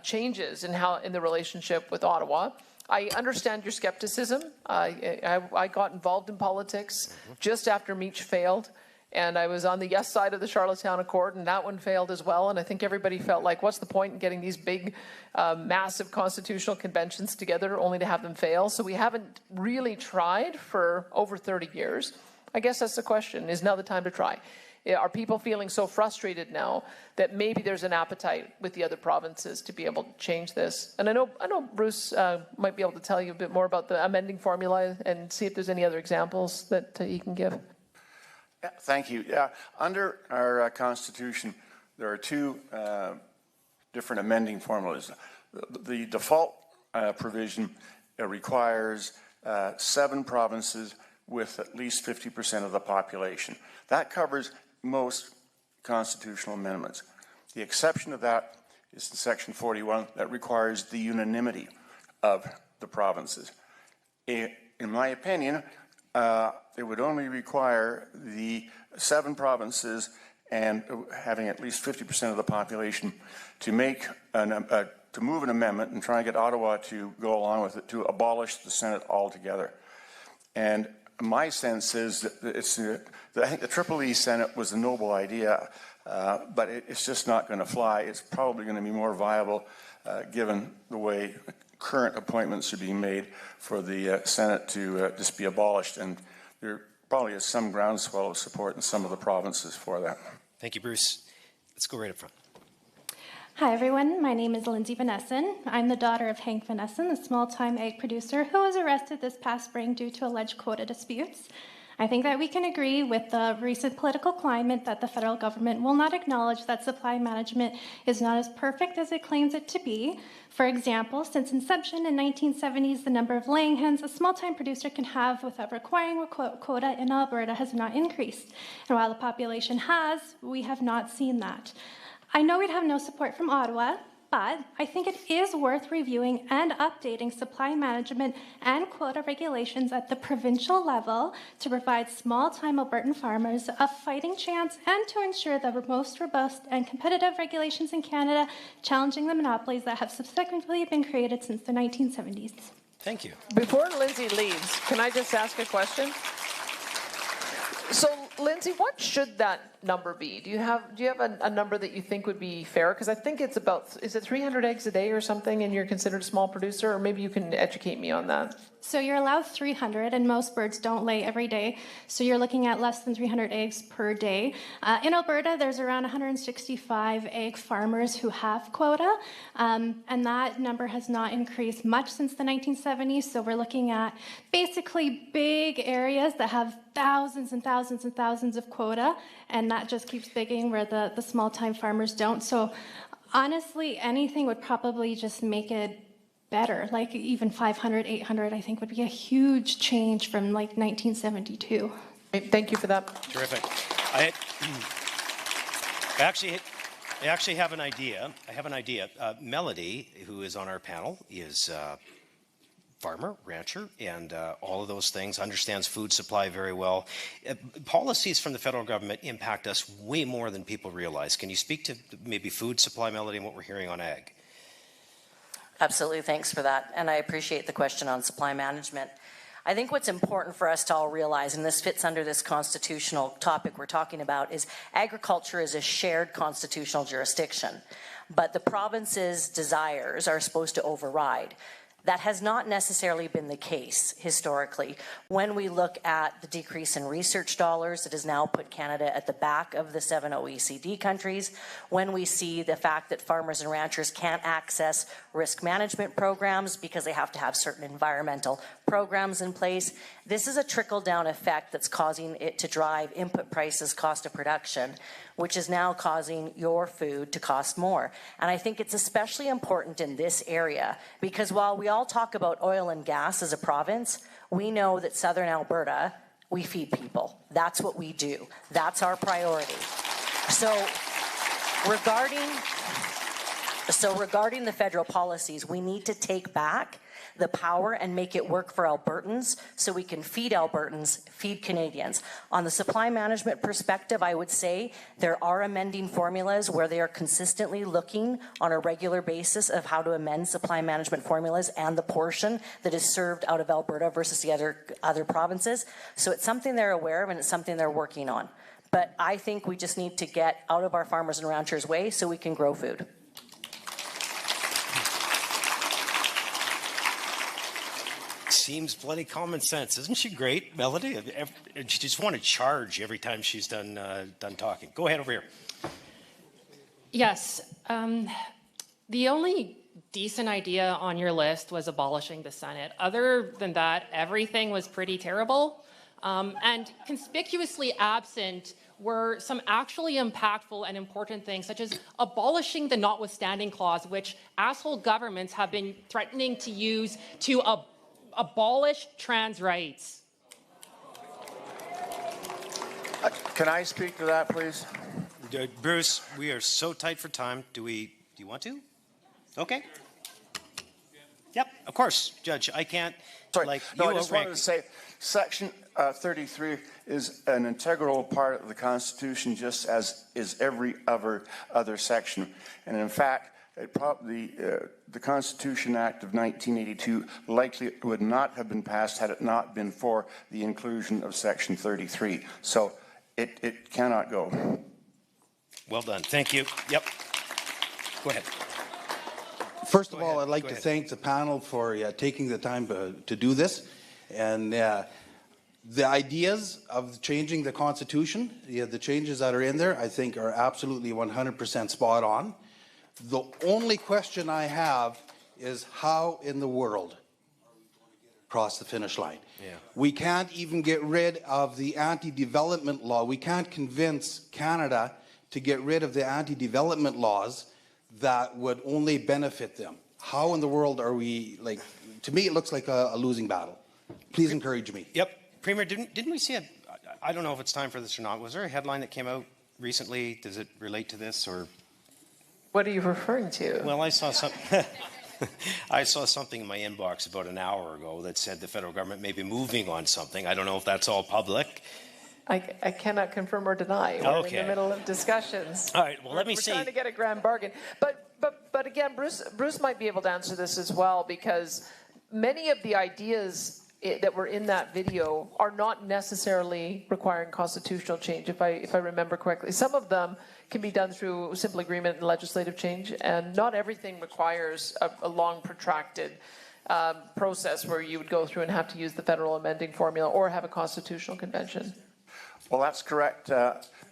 Speaker 16: changes in the relationship with Ottawa. I understand your skepticism. I got involved in politics just after Meach failed, and I was on the yes side of the Charlottetown Accord, and that one failed as well. And I think everybody felt like, what's the point in getting these big, massive constitutional conventions together only to have them fail? So we haven't really tried for over 30 years. I guess that's the question, is now the time to try? Are people feeling so frustrated now that maybe there's an appetite with the other provinces to be able to change this? And I know Bruce might be able to tell you a bit more about the amending formula and see if there's any other examples that he can give.
Speaker 8: Yeah, thank you. Yeah, under our Constitution, there are two different amending formulas. The default provision requires 7 provinces with at least 50% of the population. That covers most constitutional amendments. The exception of that is in Section 41 that requires the unanimity of the provinces. In my opinion, it would only require the 7 provinces and having at least 50% of the population to make to move an amendment and try and get Ottawa to go along with it to abolish the Senate altogether. And my sense is that I think the Triple E Senate was a noble idea, but it's just not going to fly. It's probably going to be more viable given the way current appointments are being made for the Senate to just be abolished. And there probably is some groundswell of support in some of the provinces for that.
Speaker 2: Thank you, Bruce. Let's go right up front.
Speaker 6: Hi, everyone. My name is Lindsay Vanessen. I'm the daughter of Hank Vanessen, a small-time egg producer who was arrested this past spring due to alleged quota disputes. I think that we can agree with the recent political climate that the federal government will not acknowledge that supply management is not as perfect as it claims it to be. For example, since inception in 1970s, the number of laying hens a small-time producer can have without requiring a quota in Alberta has not increased. And while the population has, we have not seen that. I know we'd have no support from Ottawa, but I think it is worth reviewing and updating supply management and quota regulations at the provincial level to provide small-time Albertan farmers a fighting chance and to ensure the most robust and competitive regulations in Canada, challenging the monopolies that have subsequently been created since the 1970s.
Speaker 2: Thank you.
Speaker 16: Before Lindsay leaves, can I just ask a question? So, Lindsay, what should that number be? Do you have a number that you think would be fair? Because I think it's about, is it 300 eggs a day or something, and you're considered a small producer? Or maybe you can educate me on that.
Speaker 6: So you're allowed 300, and most birds don't lay every day. So you're looking at less than 300 eggs per day. In Alberta, there's around 165 egg farmers who have quota, and that number has not increased much since the 1970s. So we're looking at basically big areas that have thousands and thousands and thousands of quota, and that just keeps bigging where the small-time farmers don't. So honestly, anything would probably just make it better, like even 500, 800, I think would be a huge change from like 1972.
Speaker 16: Thank you for that.
Speaker 2: Terrific. I actually have an idea. Melody, who is on our panel, is farmer, rancher, and all of those things, understands food supply very well. Policies from the federal government impact us way more than people realize. Can you speak to maybe food supply, Melody, and what we're hearing on ag?
Speaker 19: Absolutely, thanks for that. And I appreciate the question on supply management. I think what's important for us to all realize, and this fits under this constitutional topic we're talking about, is agriculture is a shared constitutional jurisdiction, but the province's desires are supposed to override. That has not necessarily been the case historically. When we look at the decrease in research dollars, it has now put Canada at the back of the 7 OECD countries. When we see the fact that farmers and ranchers can't access risk management programs because they have to have certain environmental programs in place, this is a trickle-down effect that's causing it to drive input prices, cost of production, which is now causing your food to cost more. And I think it's especially important in this area because while we all talk about oil and gas as a province, we know that Southern Alberta, we feed people. That's what we do. That's our priority. So regarding the federal policies, we need to take back the power and make it work for Albertans so we can feed Albertans, feed Canadians. On the supply management perspective, I would say there are amending formulas where they are consistently looking on a regular basis of how to amend supply management formulas and the portion that is served out of Alberta versus the other provinces. So it's something they're aware of and it's something they're working on. But I think we just need to get out of our farmers and ranchers' way so we can grow food.
Speaker 2: Seems bloody common sense. Isn't she great, Melody? She just want to charge every time she's done talking. Go ahead over here.
Speaker 20: Yes. The only decent idea on your list was abolishing the Senate. Other than that, everything was pretty terrible. And conspicuously absent were some actually impactful and important things, such as abolishing the notwithstanding clause, which asshole governments have been threatening to use to abolish trans rights.
Speaker 8: Can I speak to that, please?
Speaker 2: Bruce, we are so tight for time. Do you want to? Okay. Yep, of course, Judge. I can't.
Speaker 8: Sorry,
Speaker 2: like
Speaker 8: no,
Speaker 2: you
Speaker 8: I just wanted
Speaker 2: outrank
Speaker 8: to say, Section 33 is an integral part of the Constitution, just as is every other section. And in fact, the Constitution Act of 1982 likely would not have been passed had it not been for the inclusion of Section 33. So it cannot go.
Speaker 2: Well done. Thank you. Yep. Go ahead.
Speaker 1: First of all, I'd like to thank the panel for taking the time to do this. And the ideas of changing the Constitution, the changes that are in there, I think are absolutely 100% spot on. The only question I have is how in the world cross the finish line? Yeah. We can't even get rid of the anti-development law. We can't convince Canada to get rid of the anti-development laws that would only benefit them. How in the world are we, like, to me it looks like a losing battle. Please encourage me.
Speaker 2: Yep. Premier, didn't we see I don't know if it's time for this or not. Was there a headline that came out recently? Does it relate to this or?
Speaker 16: What are you referring to?
Speaker 2: Well, I saw something in my inbox about an hour ago that said the federal government may be moving on something. I don't know if that's all public.
Speaker 16: I cannot confirm or deny. We're in the middle of discussions.
Speaker 2: All right, well, let me see.
Speaker 16: We're trying to get a grand bargain. But again, Bruce might be able to answer this as well, because many of the ideas that were in that video are not necessarily requiring constitutional change, if I remember correctly. Some of them can be done through simple agreement and legislative change, and not everything requires a long, protracted process where you would go through and have to use the federal amending formula or have a constitutional convention.
Speaker 8: Well, that's correct,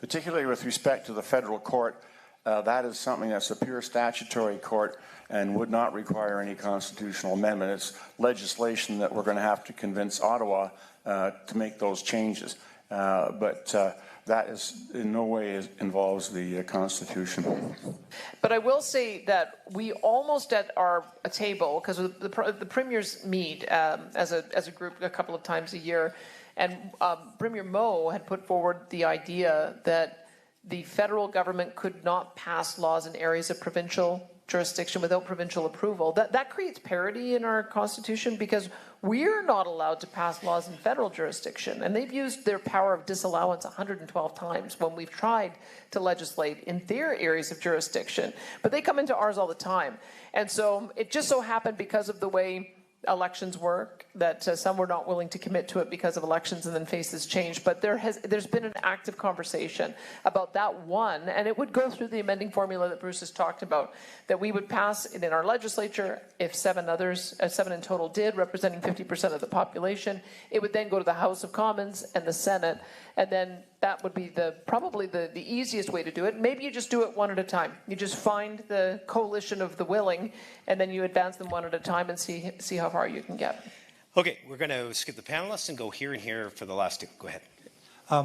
Speaker 8: particularly with respect to the federal court. That is something that's a pure statutory court and would not require any constitutional amendment. It's legislation that we're going to have to convince Ottawa to make those changes. But that is in no way involves the Constitution.
Speaker 16: But I will say that we almost at our table, because the premiers meet as a group a couple of times a year, and Premier Moe had put forward the idea that the federal government could not pass laws in areas of provincial jurisdiction without provincial approval. That creates parity in our Constitution, because we're not allowed to pass laws in federal jurisdiction, and they've used their power of disallowance 112 times when we've tried to legislate in their areas of jurisdiction. But they come into ours all the time. And so it just so happened, because of the way elections work, that some were not willing to commit to it because of elections, and then faces changed. But there's been an active conversation about that one, and it would go through the amending formula that Bruce has talked about, that we would pass it in our legislature. If 7 in total did, representing 50% of the population, it would then go to the House of Commons and the Senate, and then that would be probably the easiest way to do it. Maybe you just do it one at a time. You just find the coalition of the willing, and then you advance them one at a time and see how far you can get.
Speaker 2: Okay, we're going to skip the panelists and go here and here for the last two. Go ahead.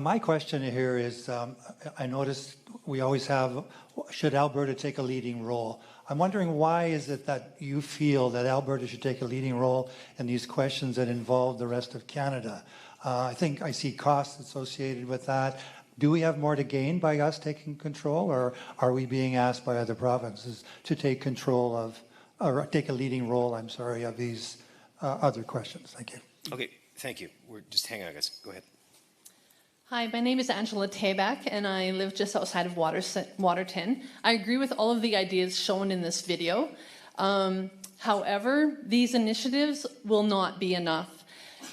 Speaker 11: My question here is, I noticed we always have, should Alberta take a leading role? I'm wondering, why is it that you feel that Alberta should take a leading role in these questions that involve the rest of Canada? I think I see costs associated with that. Do we have more to gain by us taking control, or are we being asked by other provinces to take control of, or take a leading role, I'm sorry, of these other questions? Thank you.
Speaker 2: Okay, thank you. We're just hanging on, guys. Go ahead.
Speaker 21: Hi, my name is Angela Tabak, and I live just outside of Waterton. I agree with all of the ideas shown in this video. However, these initiatives will not be enough.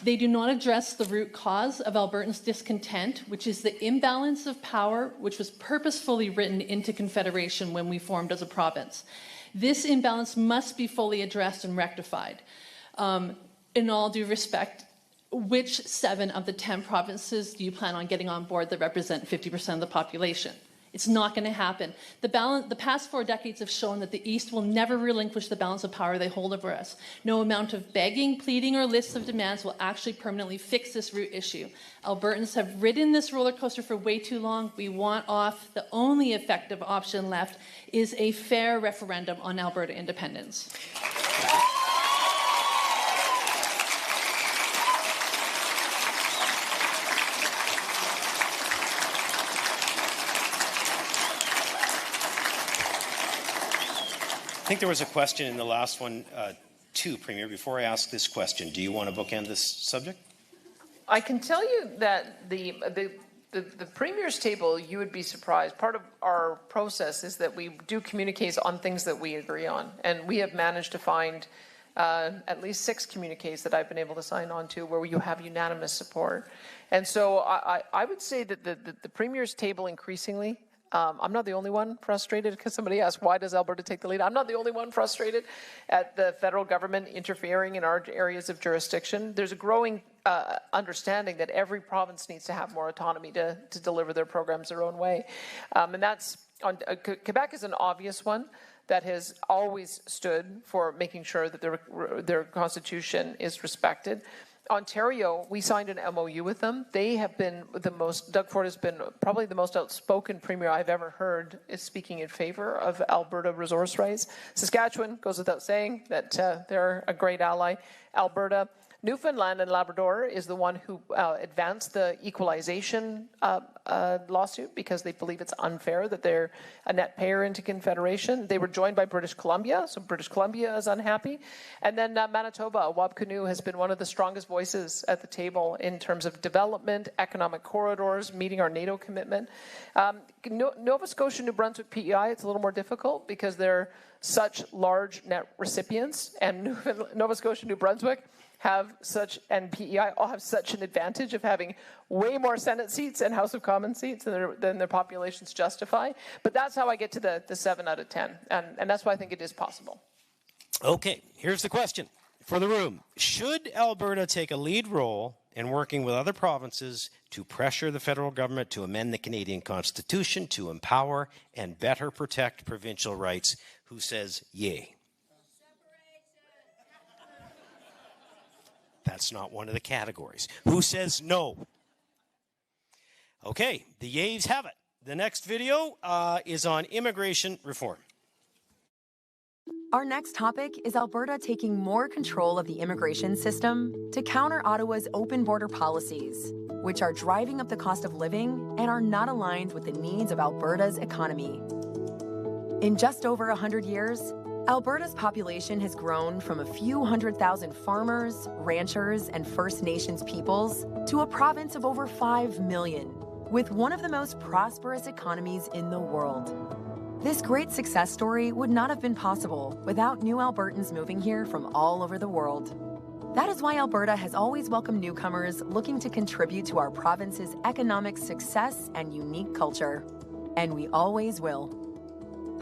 Speaker 21: They do not address the root cause of Albertans' discontent, which is the imbalance of power, which was purposefully written into Confederation when we formed as a province. This imbalance must be fully addressed and rectified. In all due respect, which 7 of the 10 provinces do you plan on getting on board that represent 50% of the population? It's not going to happen. The past 4 decades have shown that the East will never relinquish the balance of power they hold over us. No amount of begging, pleading, or lists of demands will actually permanently fix this root issue. Albertans have ridden this roller coaster for way too long. We want off. The only effective option left is a fair referendum on Alberta independence.
Speaker 2: I think there was a question in the last one two, Premier, before I ask this question, do you want to bookend this subject?
Speaker 16: I can tell you that the Premier's table, you would be surprised. Part of our process is that we do communiques on things that we agree on. And we have managed to find at least 6 communiques that I've been able to sign on to where you have unanimous support. And so I would say that the Premier's table increasingly, I'm not the only one frustrated, because somebody asked, why does Alberta take the lead? I'm not the only one frustrated at the federal government interfering in our areas of jurisdiction. There's a growing understanding that every province needs to have more autonomy to deliver their programs their own way. And that's, Quebec is an obvious one that has always stood for making sure that their constitution is respected. Ontario, we signed an MOU with them. They have been the most, Doug Ford has been probably the most outspoken premier I've ever heard is speaking in favor of Alberta resource rights. Saskatchewan, goes without saying that they're a great ally. Alberta, Newfoundland and Labrador is the one who advanced the Equalization lawsuit because they believe it's unfair that they're a net payer into Confederation. They were joined by British Columbia, so British Columbia is unhappy. And then Manitoba, Wabkanu has been one of the strongest voices at the table in terms of development, economic corridors, meeting our NATO commitment. Nova Scotia, New Brunswick, PEI, it's a little more difficult because they're such large net recipients, and Nova Scotia, New Brunswick have such, and PEI all have such an advantage of having way more Senate seats and House of Commons seats than their populations justify. But that's how I get to the 7 out of 10, and that's why I think it is possible.
Speaker 2: Okay, here's the question for the room. Should Alberta take a lead role in working with other provinces to pressure the federal government to amend the Canadian Constitution to empower and better protect provincial rights? Who says yay? That's not one of the categories. Who says no? Okay, the yays have it. The next video is on immigration reform.
Speaker 4: Our next topic is Alberta taking more control of the immigration system to counter Ottawa's open border policies, which are driving up the cost of living and are not aligned with the needs of Alberta's economy. In just over 100 years, Alberta's population has grown from a few 100,000 farmers, ranchers, and First Nations peoples to a province of over 5 million, with one of the most prosperous economies in the world. This great success story would not have been possible without new Albertans moving here from all over the world. That is why Alberta has always welcomed newcomers looking to contribute to our province's economic success and unique culture. And we always will.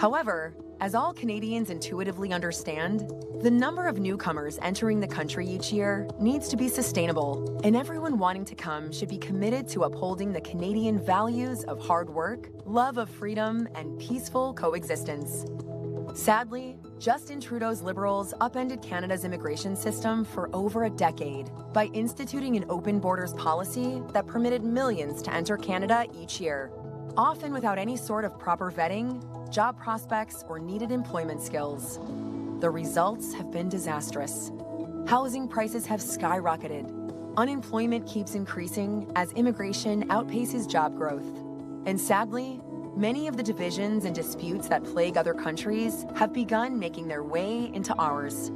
Speaker 4: However, as all Canadians intuitively understand, the number of newcomers entering the country each year needs to be sustainable, and everyone wanting to come should be committed to upholding the Canadian values of hard work, love of freedom, and peaceful coexistence. Sadly, Justin Trudeau's Liberals upended Canada's immigration system for over a decade by instituting an open borders policy that permitted millions to enter Canada each year, often without any sort of proper vetting, job prospects, or needed employment skills. The results have been disastrous. Housing prices have skyrocketed. Unemployment keeps increasing as immigration outpaces job growth. And sadly, many of the divisions and disputes that plague other countries have begun making their way into ours.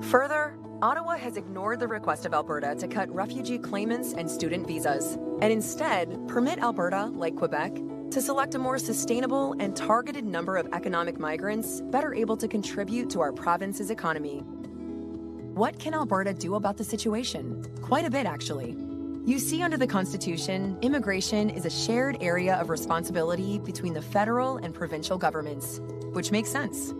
Speaker 4: Further, Ottawa has ignored the request of Alberta to cut refugee claimants and student visas, and instead permit Alberta, like Quebec, to select a more sustainable and targeted number of economic migrants better able to contribute to our province's economy. What can Alberta do about the situation? Quite a bit, actually. You see, under the Constitution, immigration is a shared area of responsibility between the federal and provincial governments, which makes sense.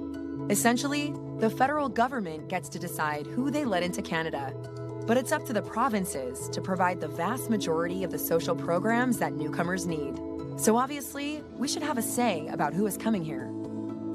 Speaker 4: Essentially, the federal government gets to decide who they let into Canada, but it's up to the provinces to provide the vast majority of the social programs that newcomers need. So obviously, we should have a say about who is coming here.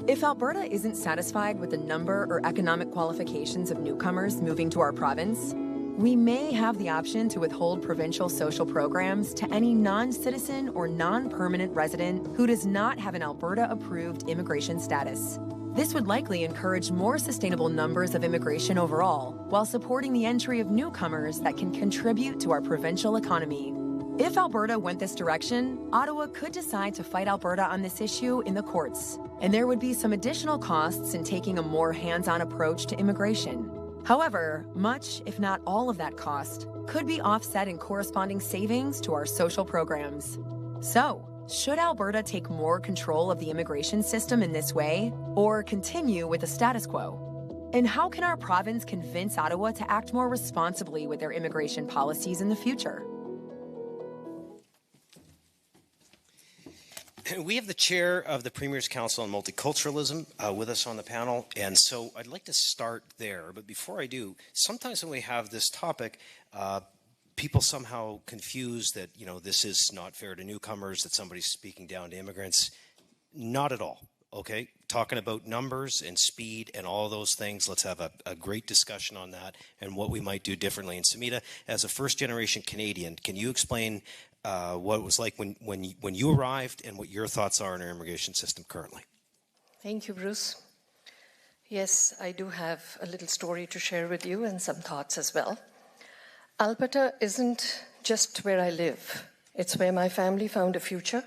Speaker 4: If Alberta isn't satisfied with the number or economic qualifications of newcomers moving to our province, we may have the option to withhold provincial social programs to any non-citizen or non-permanent resident who does not have an Alberta-approved immigration status. This would likely encourage more sustainable numbers of immigration overall, while supporting the entry of newcomers that can contribute to our provincial economy. If Alberta went this direction, Ottawa could decide to fight Alberta on this issue in the courts, and there would be some additional costs in taking a more hands-on approach to immigration. However, much, if not all of that cost, could be offset in corresponding savings to our social programs. So, should Alberta take more control of the immigration system in this way, or continue with the status quo? And how can our province convince Ottawa to act more responsibly with their immigration policies in the future?
Speaker 2: We have the chair of the Premier's Council on Multiculturalism with us on the panel, and so I'd like to start there. But before I do, sometimes when we have this topic, people somehow confuse that, you know, this is not fair to newcomers, that somebody's speaking down to immigrants. Not at all, okay? Talking about numbers and speed and all those things, let's have a great discussion on that and what we might do differently. And Samita, as a first-generation Canadian, can you explain what it was like when you arrived and what your thoughts are on our immigration system currently?
Speaker 5: Thank you, Bruce. Yes, I do have a little story to share with you and some thoughts as well. Alberta isn't just where I live. It's where my family found a future.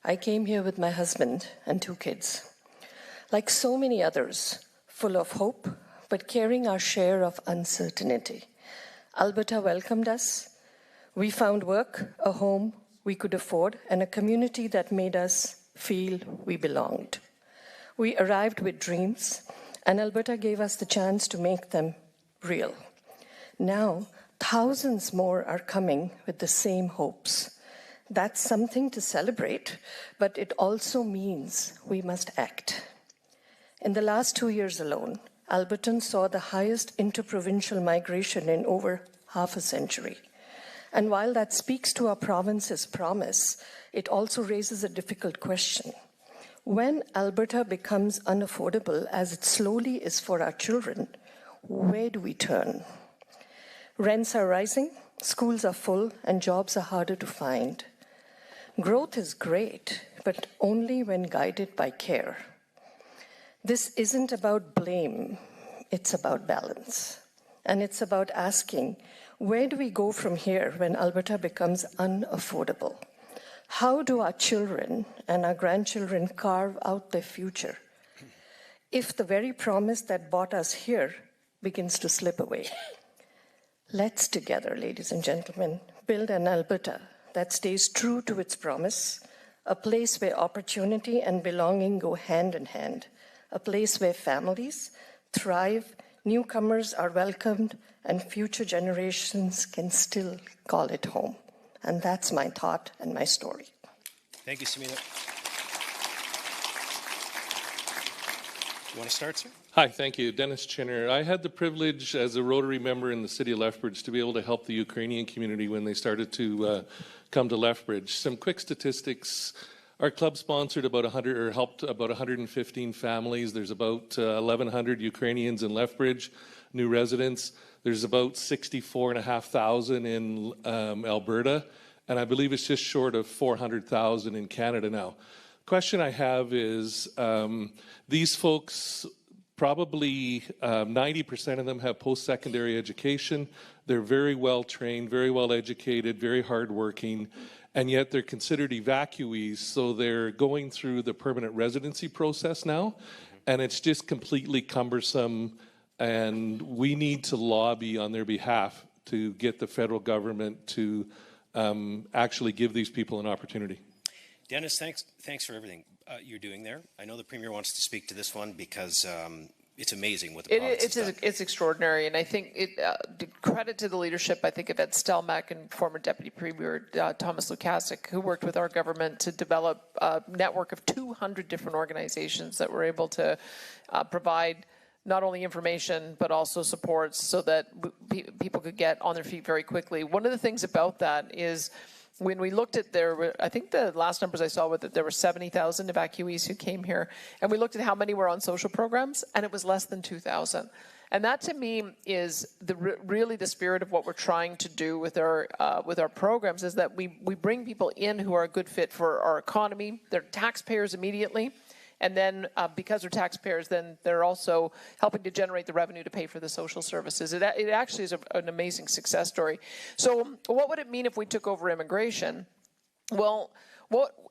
Speaker 5: I came here with my husband and 2 kids. Like so many others, full of hope, but carrying our share of uncertainty. Alberta welcomed us. We found work, a home we could afford, and a community that made us feel we belonged. We arrived with dreams, and Alberta gave us the chance to make them real. Now, thousands more are coming with the same hopes. That's something to celebrate, but it also means we must act. In the last 2 years alone, Albertans saw the highest interprovincial migration in over half a century. And while that speaks to our province's promise, it also raises a difficult question. When Alberta becomes unaffordable, as it slowly is for our children, where do we turn? Rents are rising, schools are full, and jobs are harder to find. Growth is great, but only when guided by care. This isn't about blame, it's about balance. And it's about asking, where do we go from here when Alberta becomes unaffordable? How do our children and our grandchildren carve out their future if the very promise that brought us here begins to slip away? Let's together, ladies and gentlemen, build an Alberta that stays true to its promise, a place where opportunity and belonging go hand in hand, a place where families thrive, newcomers are welcomed, and future generations can still call it home. And that's my thought and my story.
Speaker 2: Thank you, Samita. You want to start, sir?
Speaker 7: Hi, thank you. Dennis Chinner. I had the privilege as a Rotary member in the city of Lethbridge to be able to help the Ukrainian community when they started to come to Lethbridge. Some quick statistics. Our club sponsored about 100 or helped about 115 families. There's about 1,100 Ukrainians in Lethbridge, new residents. There's about 64,500 in Alberta, and I believe it's just short of 400,000 in Canada now. Question I have is, these folks, probably 90% of them have post-secondary education. They're very well trained, very well educated, very hardworking, and yet they're considered evacuees, so they're going through the permanent residency process now, and it's just completely cumbersome, and we need to lobby on their behalf to get the federal government to actually give these people an opportunity.
Speaker 2: Dennis, thanks for everything you're doing there. I know the Premier wants to speak to this one because it's amazing what the province has done.
Speaker 16: It's extraordinary, and I think credit to the leadership, I think, of Ed Stelmach and former Deputy Premier Thomas Lukasik, who worked with our government to develop a network of 200 different organizations that were able to provide not only information but also supports so that people could get on their feet very quickly. One of the things about that is when we looked at I think the last numbers I saw were that there were 70,000 evacuees who came here, and we looked at how many were on social programs, and it was less than 2,000. And that to me is really the spirit of what we're trying to do with our programs, is that we bring people in who are a good fit for our economy. They're taxpayers immediately, And then because they're taxpayers, then they're also helping to generate the revenue to pay for the social services. It actually is an amazing success story. So what would it mean if we took over immigration? Well,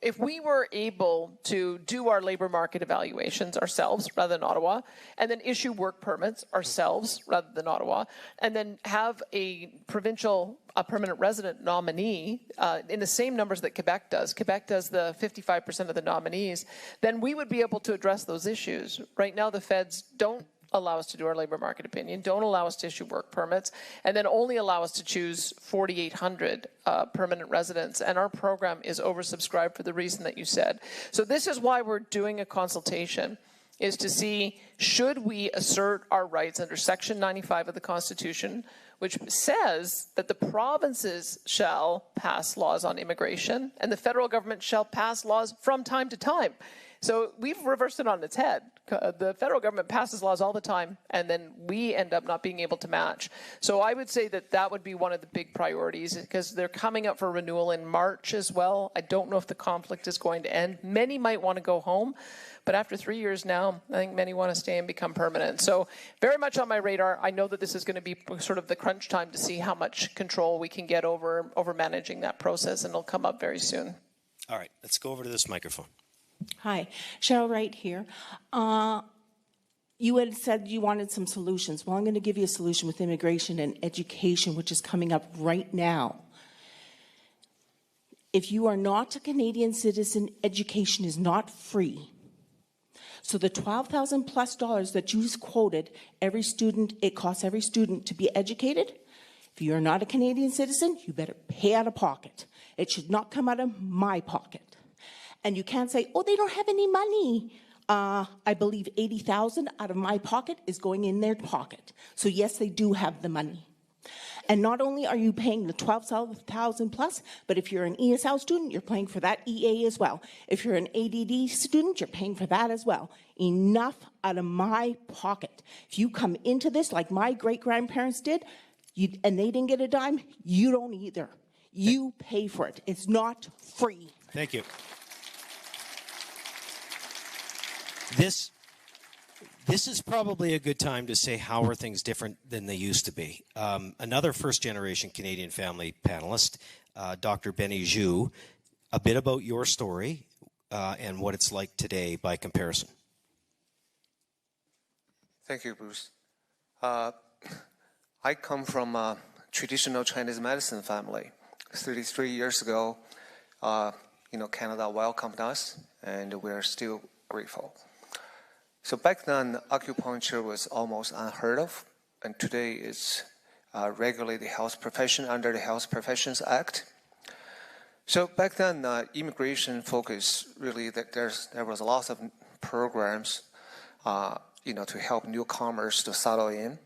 Speaker 16: if we were able to do our labor market evaluations ourselves rather than Ottawa, and then issue work permits ourselves rather than Ottawa, and then have a provincial permanent resident nominee in the same numbers that Quebec does the 55% of the nominees, then we would be able to address those issues. Right now, the feds don't allow us to do our labor market opinion, don't allow us to issue work permits, and then only allow us to choose 4,800 permanent residents. And our program is oversubscribed for the reason that you said. So this is why we're doing a consultation, is to see, should we assert our rights under Section 95 of the Constitution, which says that the provinces shall pass laws on immigration and the federal government shall pass laws from time to time. So we've reversed it on its head. The federal government passes laws all the time, and then we end up not being able to match. So I would say that that would be one of the big priorities, because they're coming up for renewal in March as well. I don't know if the conflict is going to end. Many might want to go home, but after 3 years now, I think many want to stay and become permanent. So very much on my radar. I know that this is going to be sort of the crunch time to see how much control we can get over managing that process, and it'll come up very soon.
Speaker 2: All right, let's go over to this microphone.
Speaker 9: Hi, Cheryl Wright here. You had said you wanted some solutions. Well, I'm going to give you a solution with immigration and education, which is coming up right now. If you are not a Canadian citizen, education is not free. So the $12,000 plus that you quoted, every student, it costs every student to be educated. If you're not a Canadian citizen, you better pay out of pocket. It should not come out of my pocket. And you can't say, oh, they don't have any money. I believe $80,000 out of my pocket is going in their pocket. So yes, they do have the money. And not only are you paying the $12,000 plus, but if you're an ESL student, you're paying for that EA as well. If you're an ADD student, you're paying for that as well. Enough out of my pocket. If you come into this like my great-grandparents did, and they didn't get a dime, you don't either. You pay for it. It's not free.
Speaker 2: Thank you. This is probably a good time to say, how are things different than they used to be? Another first-generation Canadian family panelist, Dr. Benny Zhu, a bit about your story and what it's like today by comparison.
Speaker 22: Thank you, Bruce. I come from a traditional Chinese medicine family. 33 years ago, Canada welcomed us, and we're still grateful. So back then, acupuncture was almost unheard of, and today it's regulated health profession under the Health Professions Act. So back then, immigration focus really that there was lots of programs, to help newcomers to settle in,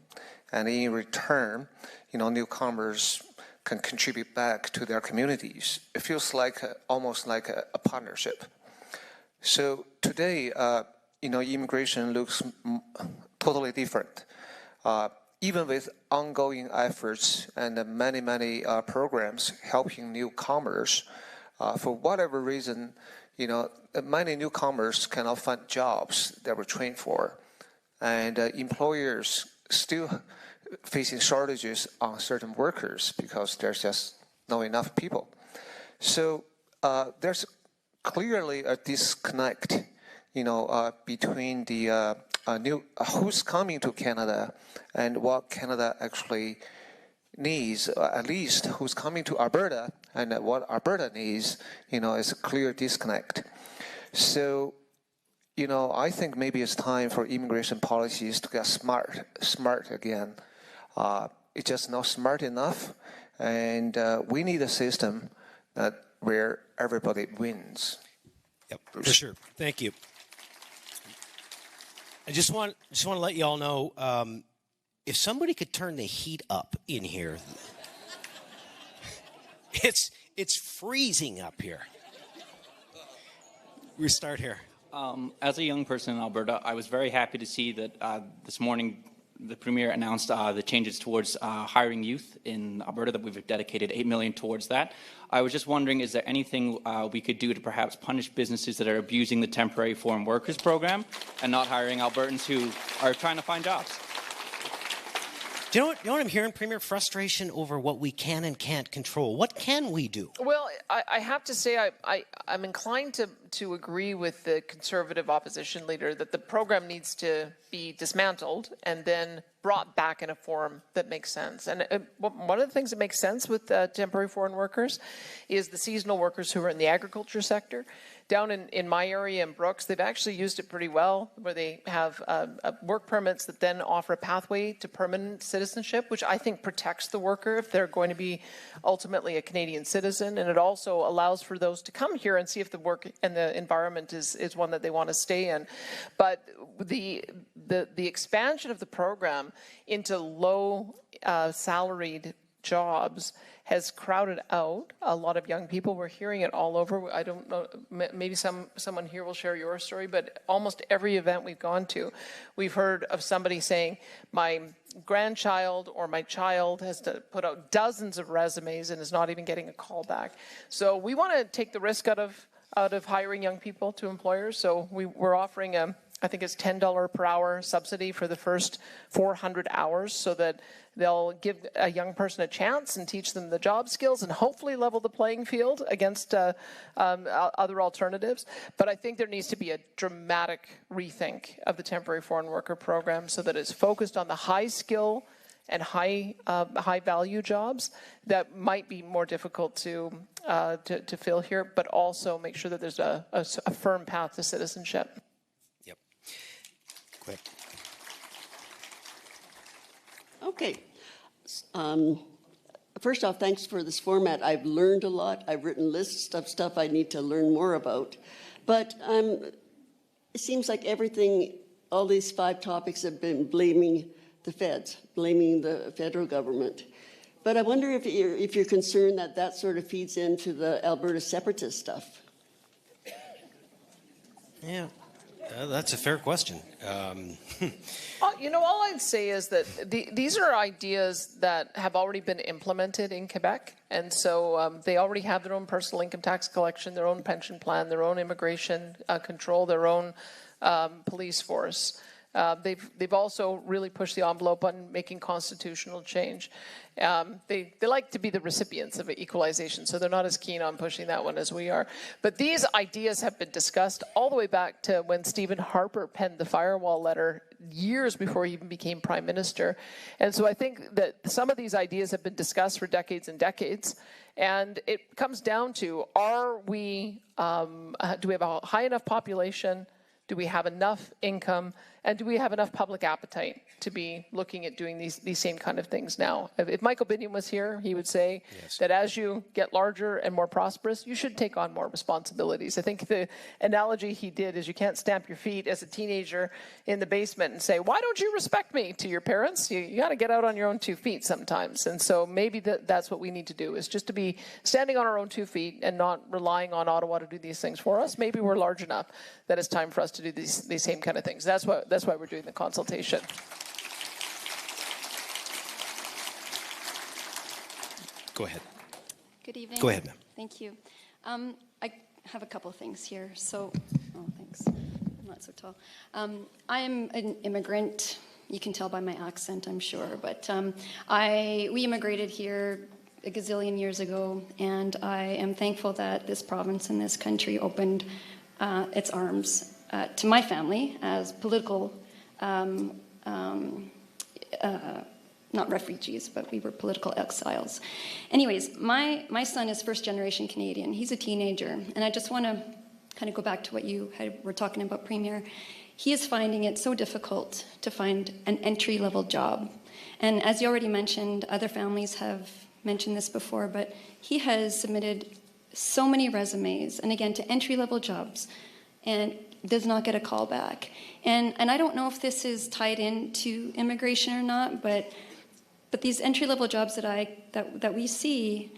Speaker 22: and in return, newcomers can contribute back to their communities. It feels like almost like a partnership. So today, immigration looks totally different. Even with ongoing efforts and many programs helping newcomers, for whatever reason, many newcomers cannot find jobs they were trained for, and employers still facing shortages on certain workers because there's just not enough people. So there's clearly a disconnect, between the who's coming to Canada and what Canada actually needs, at least who's coming to Alberta and what Alberta needs, is a clear disconnect. So, I think maybe it's time for immigration policies to get smart again. It's just not smart enough, and we need a system where everybody wins.
Speaker 2: Yep, for sure. Thank you. I just want to let you all know, if somebody could turn the heat up in here, it's freezing up here. We start here.
Speaker 23: As a young person in Alberta, I was very happy to see that this morning
Speaker 10: the Premier announced the changes towards hiring youth in Alberta, that we've dedicated $8 million towards that. I was just wondering, is there anything we could do to perhaps punish businesses that are abusing the temporary foreign workers program and not hiring Albertans who are trying to find jobs?
Speaker 12: Do you know what I'm hearing, Premier? Frustration over what we can and can't control. What can we do?
Speaker 16: Well, I have to say I'm inclined to agree with the Conservative opposition leader that the program needs to be dismantled and then brought back in a form that makes sense. And one of the things that makes sense with temporary foreign workers is the seasonal workers who are in the agriculture sector. Down in my area in Brooks, they've actually used it pretty well, where they have work permits that then offer a pathway to permanent citizenship, which I think protects the worker if they're going to be ultimately a Canadian citizen. And it also allows for those to come here and see if the work and the environment is one that they want to stay in. But the expansion of the program into low salaried jobs has crowded out a lot of young people. We're hearing it all over. I don't know, maybe someone here will share your story, but almost every event we've gone to, we've heard of somebody saying, my grandchild or my child has to put out dozens of resumes and is not even getting a call back. So we want to take the risk out of hiring young people to employers. So we're offering I think it's $10 per hour subsidy for the first 400 hours so that they'll give a young person a chance and teach them the job skills and hopefully level the playing field against other alternatives. But I think there needs to be a dramatic rethink of the temporary foreign worker program so that it's focused on the high skill and high value jobs that might be more difficult to fill here, but also make sure that there's a firm path to citizenship.
Speaker 12: Quick.
Speaker 23: Okay. First off, thanks for this format. I've learned a lot. I've written lists of stuff I need to learn more about. But it seems like all these 5 topics have been blaming the feds, blaming the federal government. But I wonder if you're concerned that sort of feeds into the Alberta separatist stuff.
Speaker 12: Yeah. That's a fair question.
Speaker 16: All I'd say is that these are ideas that have already been implemented in Quebec. And so they already have their own personal income tax collection, their own pension plan, their own immigration control, their own police force. They've also really pushed the envelope on making constitutional change. They like to be the recipients of Equalization, so they're not as keen on pushing that one as we are. But these ideas have been discussed all the way back to when Stephen Harper penned the firewall letter years before he even became Prime Minister. And so I think that some of these ideas have been discussed for decades and decades. And it comes down to, do we have a high enough population? Do we have enough income? And do we have enough public appetite to be looking at doing these same kind of things now? If Michael Binion was here, he would say that as you get larger and more prosperous, you should take on more responsibilities. I think the analogy he did is you can't stamp your feet as a teenager in the basement and say, why don't you respect me, to your parents? You got to get out on your own 2 feet sometimes. And so maybe that's what we need to do, is just to be standing on our own 2 feet and not relying on Ottawa to do these things for us. Maybe we're large enough that it's time for us to do these same kind of things. That's why we're doing the consultation.
Speaker 12: Go ahead.
Speaker 24: Good evening.
Speaker 12: Go ahead, ma'am.
Speaker 24: Thank you. I have a couple of things here. Thanks. I'm not so tall. I am an immigrant. You can tell by my accent, I'm sure. But we immigrated here a gazillion years ago, and I am thankful that this province and this country opened its arms to my family as political, not refugees, but we were political exiles. Anyways, my son is first-generation Canadian. He's a teenager, and I just want to kind of go back to what you were talking about, Premier. He is finding it so difficult to find an entry-level job. And as you already mentioned, other families have mentioned this before, but he has submitted so many resumes, and again, to entry-level jobs, and does not get a call back. And I don't know if this is tied into immigration or not, but these entry-level jobs that we see,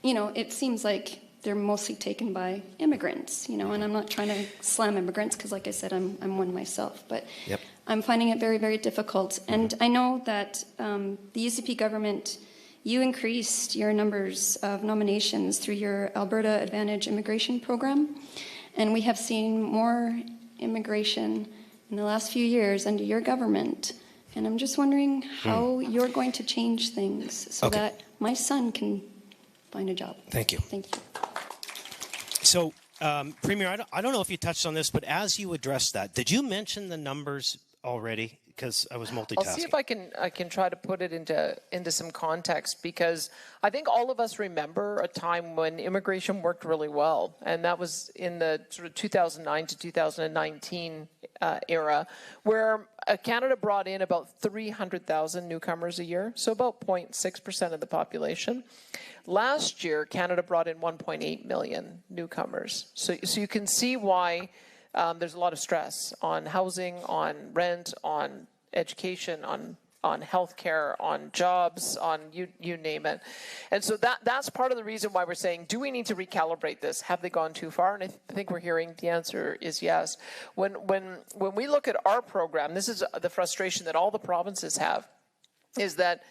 Speaker 24: it seems like they're mostly taken by immigrants, and I'm not trying to slam immigrants because, like I said, I'm one myself. But I'm finding it very, very difficult. And I know that the UCP government, you increased your numbers of nominations through your Alberta Advantage immigration program. And we have seen more immigration in the last few years under your government. And I'm just wondering how you're going to change things so that my son can find a job.
Speaker 12: Thank you.
Speaker 24: Thank you.
Speaker 12: So, Premier, I don't know if you touched on this, but as you addressed that, did you mention the numbers already? Because I was multitasking.
Speaker 16: I'll see if I can try to put it into some context, because I think all of us remember a time when immigration worked really well, and that was in the sort of 2009 to 2019 era, where Canada brought in about 300,000 newcomers a year, so about 0.6% of the population. Last year, Canada brought in 1.8 million newcomers. So you can see why there's a lot of stress on housing, on rent, on education, on healthcare, on jobs, on you name it. And so that's part of the reason why we're saying, do we need to recalibrate this? Have they gone too far? And I think we're hearing the answer is yes. When we look at our program, this is the frustration that all the provinces have, is that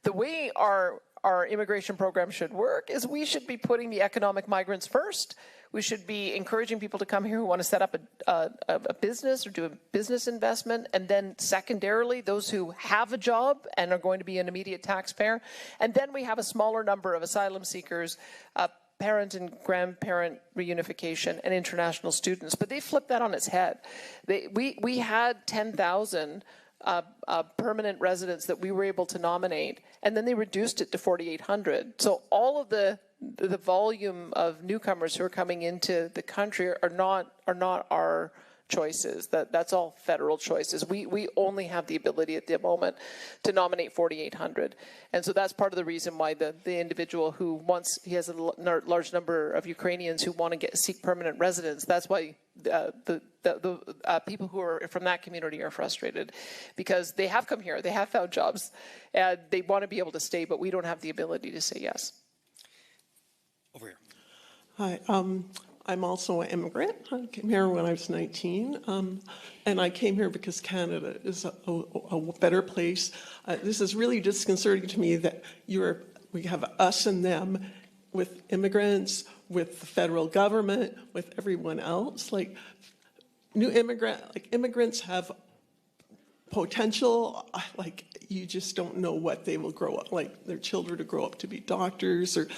Speaker 16: the way our immigration program should work is we should be putting the economic migrants first. We should be encouraging people to come here who want to set up a business or do a business investment, and then secondarily those who have a job and are going to be an immediate taxpayer. And then we have a smaller number of asylum seekers, parent and grandparent reunification, and international students. But they flipped that on its head. We had 10,000 permanent residents that we were able to nominate, and then they reduced it to 4,800. So all of the volume of newcomers who are coming into the country are not our choices. That's all federal choices. We only have the ability at the moment to nominate 4,800, and so that's part of the reason why the individual who he has a large number of Ukrainians who want to seek permanent residence. That's why the people who are from that community are frustrated, because they have come here, they have found jobs, and they want to be able to stay, but we don't have the ability to say yes.
Speaker 12: Over here.
Speaker 3: Hi, I'm also an immigrant. I came here when I was 19, and I came here because Canada is a better place. This is really disconcerting to me that we have us and them with immigrants, with the federal government, with everyone else. Like immigrants have potential, like you just don't know what they will grow up, like their children to grow up to be doctors. Or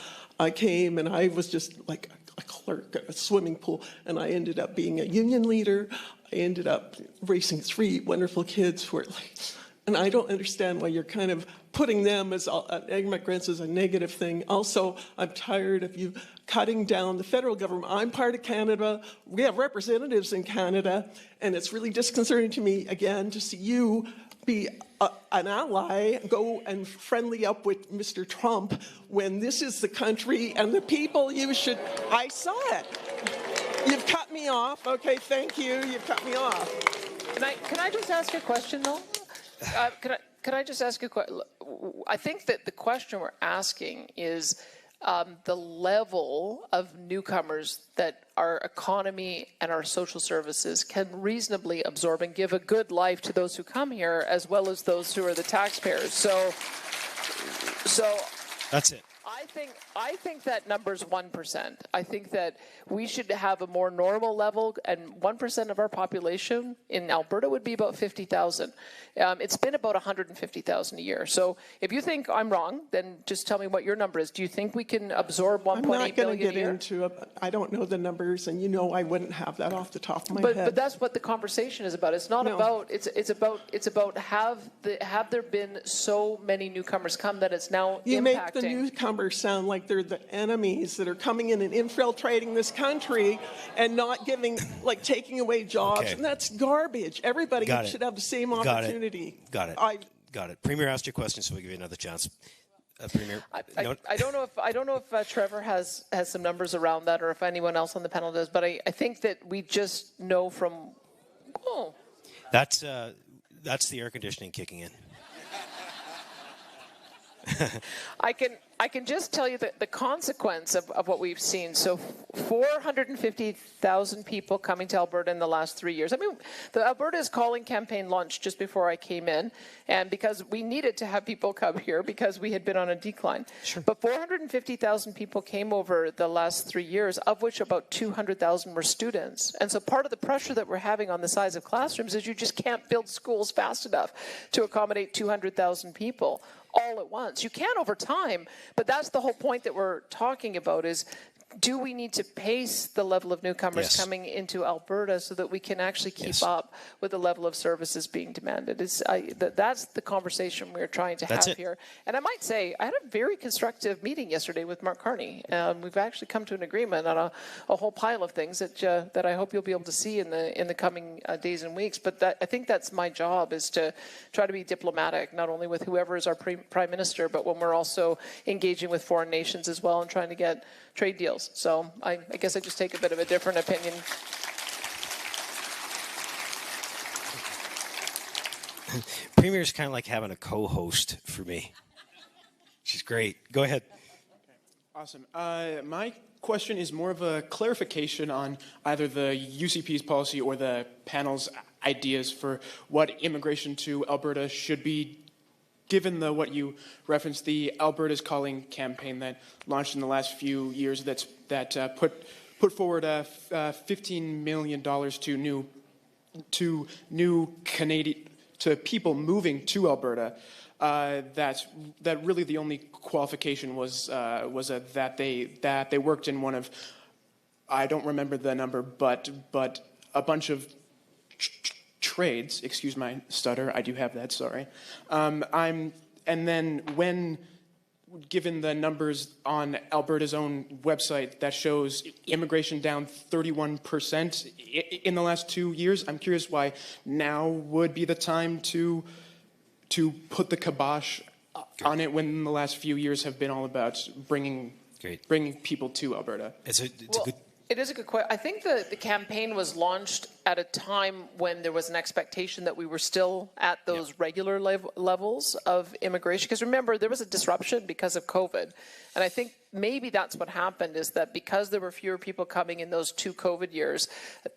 Speaker 3: I came and I was just like a clerk at a swimming pool, and I ended up being a union leader. I ended up raising 3 wonderful kids who are like, and I don't understand why you're kind of putting them as immigrants as a negative thing. Also, I'm tired of you cutting down the federal government. I'm part of Canada. We have representatives in Canada, and it's really disconcerting to me, again, to see you be an ally, go and friendly up with Mr. Trump when this is the country and the people you should. I saw it. You've cut me off. Okay, thank you. You've cut me off.
Speaker 16: Can I just ask a question, though? Can I just ask a question? I think that the question we're asking is the level of newcomers that our economy and our social services can reasonably absorb and give a good life to those who come here, as well as those who are the taxpayers. So
Speaker 12: that's it.
Speaker 16: I think that number's 1%. I think that we should have a more normal level, and 1% of our population in Alberta would be about 50,000. It's been about 150,000 a year. So if you think I'm wrong, then just tell me what your number is. Do you think we can absorb 1.8 billion a year?
Speaker 3: I'm not going to get into it. I don't know the numbers, and I wouldn't have that off the top of my head.
Speaker 16: But that's what the conversation is about. It's not about. It's about have there been so many newcomers come that it's now
Speaker 3: you
Speaker 16: impacting.
Speaker 3: Make the newcomers sound like they're the enemies that are coming in and infiltrating this country and not taking away jobs. Okay. And that's garbage. Everybody should have the same opportunity.
Speaker 12: Got it. Premier asked your question, so we'll give you another chance. Premier,
Speaker 16: I don't know if Trevor has some numbers around that, or if anyone else on the panel does. But I think that we just know from. Oh.
Speaker 12: That's the air conditioning kicking in.
Speaker 16: I can just tell you that the consequence of what we've seen. So 450,000 people coming to Alberta in the last 3 years. I mean, the Alberta is Calling campaign launched just before I came in, and because we needed to have people come here because we had been on a decline. Sure. But 450,000 people came over the last 3 years, of which about 200,000 were students. And so part of the pressure that we're having on the size of classrooms is you just can't build schools fast enough to accommodate 200,000 people all at once. You can over time, but that's the whole point that we're talking about is, do we need to pace the level of newcomers coming into Alberta so that we can actually keep up with the level of services being demanded? That's the conversation we're trying to have here. And I might say, I had a very constructive meeting yesterday with Mark Carney. We've actually come to an agreement on a whole pile of things that I hope you'll be able to see in the coming days and weeks. But I think that's my job, is to try to be diplomatic, not only with whoever is our Prime Minister, but when we're also engaging with foreign nations as well and trying to get trade deals. So I guess I just take a bit of a different opinion.
Speaker 12: Premier's kind of like having a co-host for me. She's great. Go ahead.
Speaker 13: Awesome. My question is more of a clarification on either the UCP's policy or the panel's ideas for what immigration to Alberta should be, given what you referenced, the Alberta's Calling campaign that launched in the last few years that put forward $15 million to new Canadian, to people moving to Alberta. That really the only qualification was that they worked in one of, I don't remember the number, but a bunch of trades. Excuse my stutter. I do have that. Sorry. And then when given the numbers on Alberta's own website that shows immigration down 31% in the last 2 years, I'm curious why now would be the time to put the kibosh on it when the last few years have been all about bringing people to Alberta.
Speaker 16: It is a good question. I think the campaign was launched at a time when there was an expectation that we were still at those regular levels of immigration. Because remember, there was a disruption because of COVID. And I think maybe that's what happened, is that because there were fewer people coming in those 2 COVID years,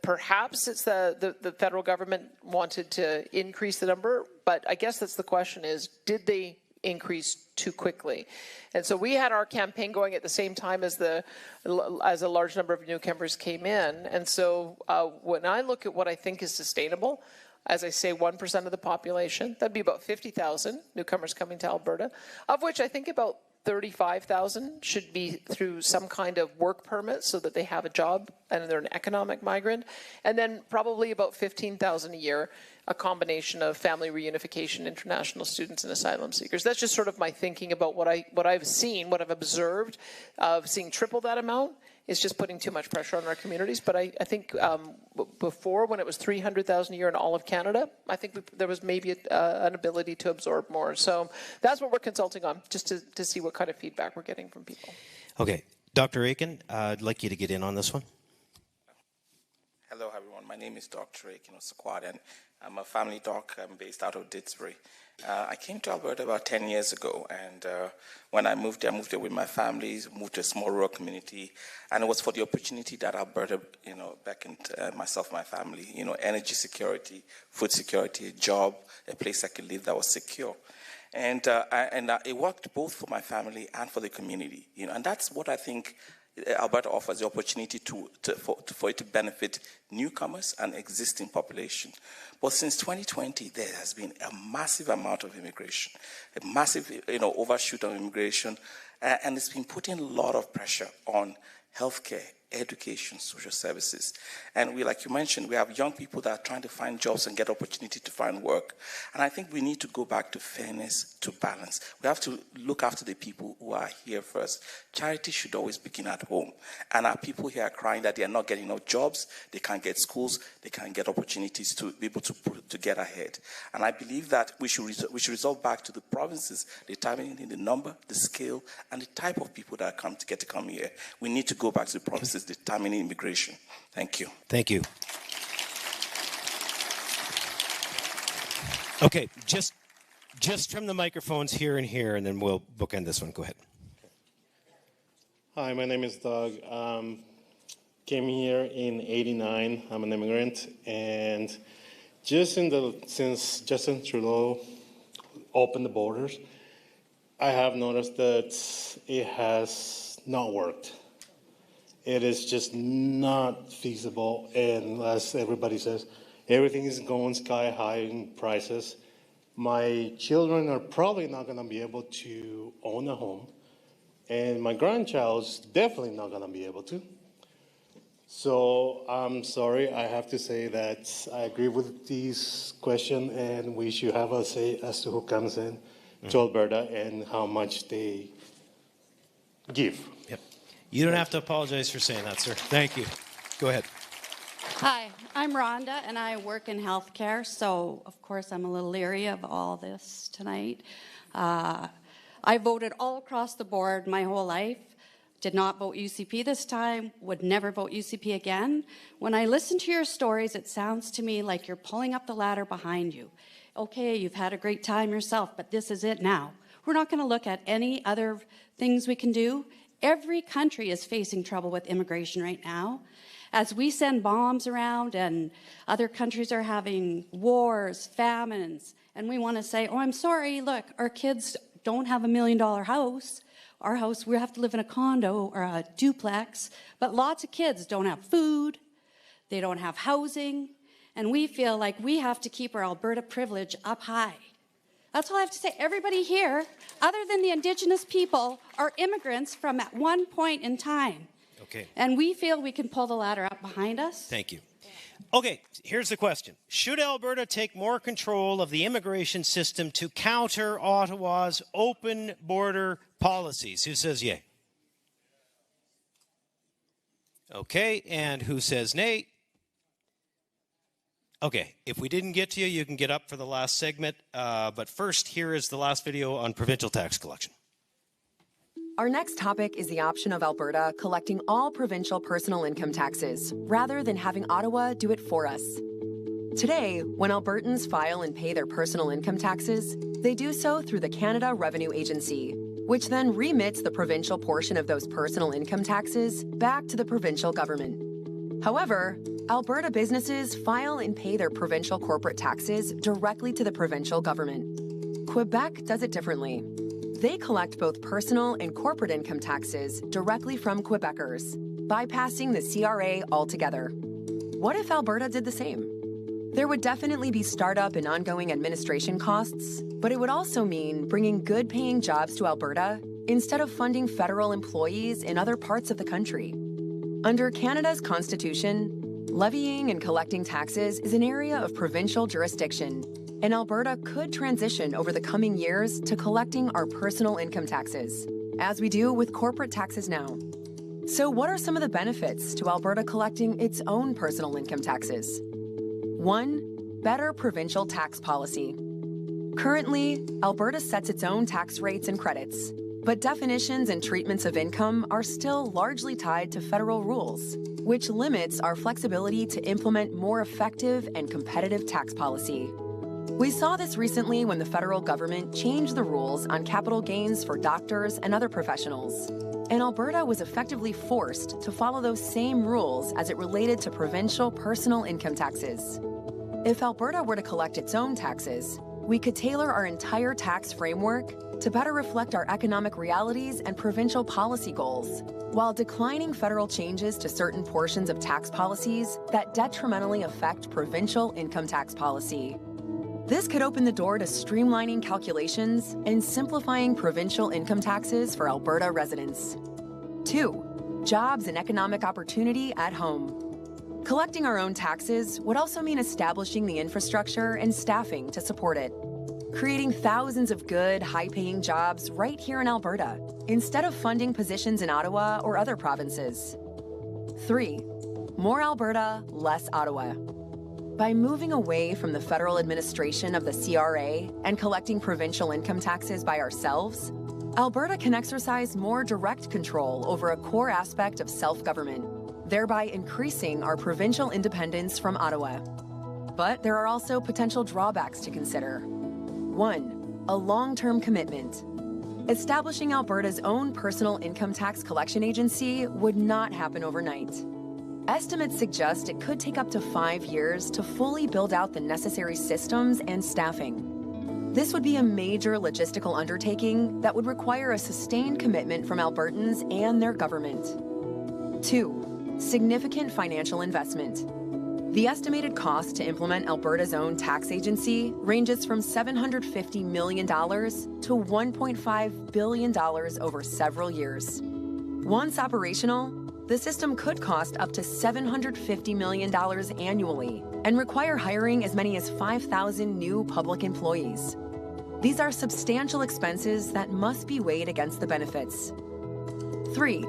Speaker 16: perhaps it's the federal government wanted to increase the number. But I guess that's the question is, did they increase too quickly? And so we had our campaign going at the same time as a large number of newcomers came in. And so when I look at what I think is sustainable, as I say, 1% of the population, that'd be about 50,000 newcomers coming to Alberta, of which I think about 35,000 should be through some kind of work permit so that they have a job and they're an economic migrant. And then probably about 15,000 a year, a combination of family reunification, international students, and asylum seekers. That's just sort of my thinking about what I've seen, what I've observed. Of seeing triple that amount is just putting too much pressure on our communities. But I think before, when it was 300,000 a year in all of Canada, I think there was maybe an ability to absorb more. So that's what we're consulting on, just to see what kind of feedback we're getting from people.
Speaker 12: Okay. Dr. Aiken, I'd like you to get in on this one.
Speaker 14: Hello, everyone. My name is Dr. Aiken Osakwad, and I'm a family doc. I'm based out of Lethbridge. I came to Alberta about 10 years ago, and when I moved there with my family, moved to a small rural community, and it was for the opportunity that Alberta, beckoned myself, my family, energy security, food security, a job, a place I could live that was secure. And it worked both for my family and for the community, and that's what I think Alberta offers, the opportunity for it to benefit newcomers and existing population. But since 2020, there has been a massive amount of immigration, a massive overshoot of immigration, and it's been putting a lot of pressure on healthcare, education, social services. And like you mentioned, we have young people that are trying to find jobs and get opportunity to find work. And I think we need to go back to fairness, to balance. We have to look after the people who are here first. Charity should always begin at home. And our people here are crying that they are not getting enough jobs, they can't get schools, they can't get opportunities to be able to get ahead. And I believe that we should resort back to the provinces determining the number, the scale, and the type of people that get to come here. We need to go back to the provinces determining immigration. Thank you.
Speaker 12: Thank you. Okay, just Just from the microphones here and here, and then we'll bookend this one. Go ahead.
Speaker 6: Hi, my name is Doug. Came here in '89. I'm an immigrant, and since Justin Trudeau opened the borders, I have noticed that it has not worked. It is just not feasible, and as everybody says, everything is going sky high in prices. My children are probably not going to be able to own a home, and my grandchild's definitely not going to be able to. So I'm sorry, I have to say that I agree with this question, and we should have a say as to who comes in to Alberta and how much they give.
Speaker 12: Yep. You don't have to apologize for saying that, sir. Thank you. Go ahead.
Speaker 15: Hi, I'm Rhonda, and I work in healthcare, so of course I'm a little leery of all this tonight. I voted all across the board my whole life. Did not vote UCP this time, would never vote UCP again. When I listen to your stories, it sounds to me like you're pulling up the ladder behind you. Okay, you've had a great time yourself, but this is it now. We're not going to look at any other things we can do. Every country is facing trouble with immigration right now. As we send bombs around and other countries are having wars, famines, and we want to say, oh, I'm sorry, look, our kids don't have $1 million house. Our house, we have to live in a condo or a duplex, but lots of kids don't have food, they don't have housing, and we feel like we have to keep our Alberta privilege up high. That's all I have to say. Everybody here, other than the Indigenous people, are immigrants from at one point in time.
Speaker 12: Okay.
Speaker 15: And we feel we can pull the ladder up behind us.
Speaker 12: Thank you. Okay, here's the question. Should Alberta take more control of the immigration system to counter Ottawa's open border policies? Who says yay? Okay, and who says nay? Okay, if we didn't get to you, you can get up for the last segment. But first, here is the last video on provincial tax collection.
Speaker 4: Our next topic is the option of Alberta collecting all provincial personal income taxes, rather than having Ottawa do it for us. Today, when Albertans file and pay their personal income taxes, they do so through the Canada Revenue Agency, which then remits the provincial portion of those personal income taxes back to the provincial government. However, Alberta businesses file and pay their provincial corporate taxes directly to the provincial government. Quebec does it differently. They collect both personal and corporate income taxes directly from Quebecers, bypassing the CRA altogether. What if Alberta did the same? There would definitely be startup and ongoing administration costs, but it would also mean bringing good-paying jobs to Alberta instead of funding federal employees in other parts of the country. Under Canada's Constitution, levying and collecting taxes is an area of provincial jurisdiction, and Alberta could transition over the coming years to collecting our personal income taxes, as we do with corporate taxes now. So what are some of the benefits to Alberta collecting its own personal income taxes? 1, better provincial tax policy. Currently, Alberta sets its own tax rates and credits, but definitions and treatments of income are still largely tied to federal rules, which limits our flexibility to implement more effective and competitive tax policy. We saw this recently when the federal government changed the rules on capital gains for doctors and other professionals, and Alberta was effectively forced to follow those same rules as it related to provincial personal income taxes. If Alberta were to collect its own taxes, we could tailor our entire tax framework to better reflect our economic realities and provincial policy goals, while declining federal changes to certain portions of tax policies that detrimentally affect provincial income tax policy. This could open the door to streamlining calculations and simplifying provincial income taxes for Alberta residents. 2, jobs and economic opportunity at home. Collecting our own taxes would also mean establishing the infrastructure and staffing to support it, creating thousands of good, high-paying jobs right here in Alberta, instead of funding positions in Ottawa or other provinces. 3, more Alberta, less Ottawa. By moving away from the federal administration of the CRA and collecting provincial income taxes by ourselves, Alberta can exercise more direct control over a core aspect of self-government, thereby increasing our provincial independence from Ottawa. But there are also potential drawbacks to consider. 1, a long-term commitment. Establishing Alberta's own personal income tax collection agency would not happen overnight. Estimates suggest it could take up to 5 years to fully build out the necessary systems and staffing. This would be a major logistical undertaking that would require a sustained commitment from Albertans and their government. 2, significant financial investment. The estimated cost to implement Alberta's own tax agency ranges from $750 million to $1.5 billion over several years. Once operational, the system could cost up to $750 million annually and require hiring as many as 5,000 new public employees. These are substantial expenses that must be weighed against the benefits. 3,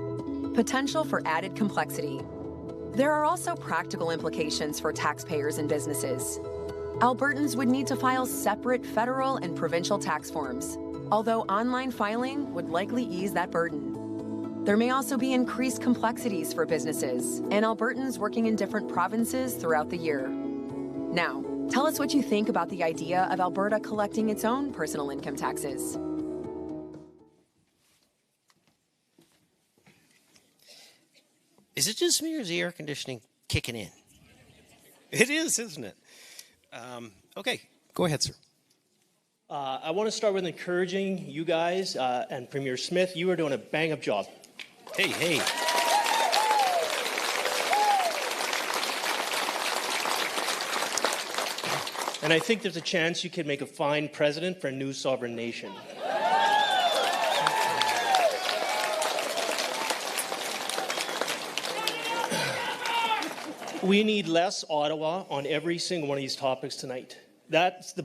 Speaker 4: potential for added complexity. There are also practical implications for taxpayers and businesses. Albertans would need to file separate federal and provincial tax forms, although online filing would likely ease that burden. There may also be increased complexities for businesses and Albertans working in different provinces throughout the year. Now, tell us what you think about the idea of Alberta collecting its own personal income taxes.
Speaker 12: Is it just me or is the air conditioning kicking in? It is, isn't it? Okay, go ahead, sir.
Speaker 17: I want to start with encouraging you guys and Premier Smith. You are doing a bang-up job.
Speaker 12: Hey, hey.
Speaker 17: And I think there's a chance you could make a fine president for a new sovereign nation. We need less Ottawa on every single one of these topics tonight. That's the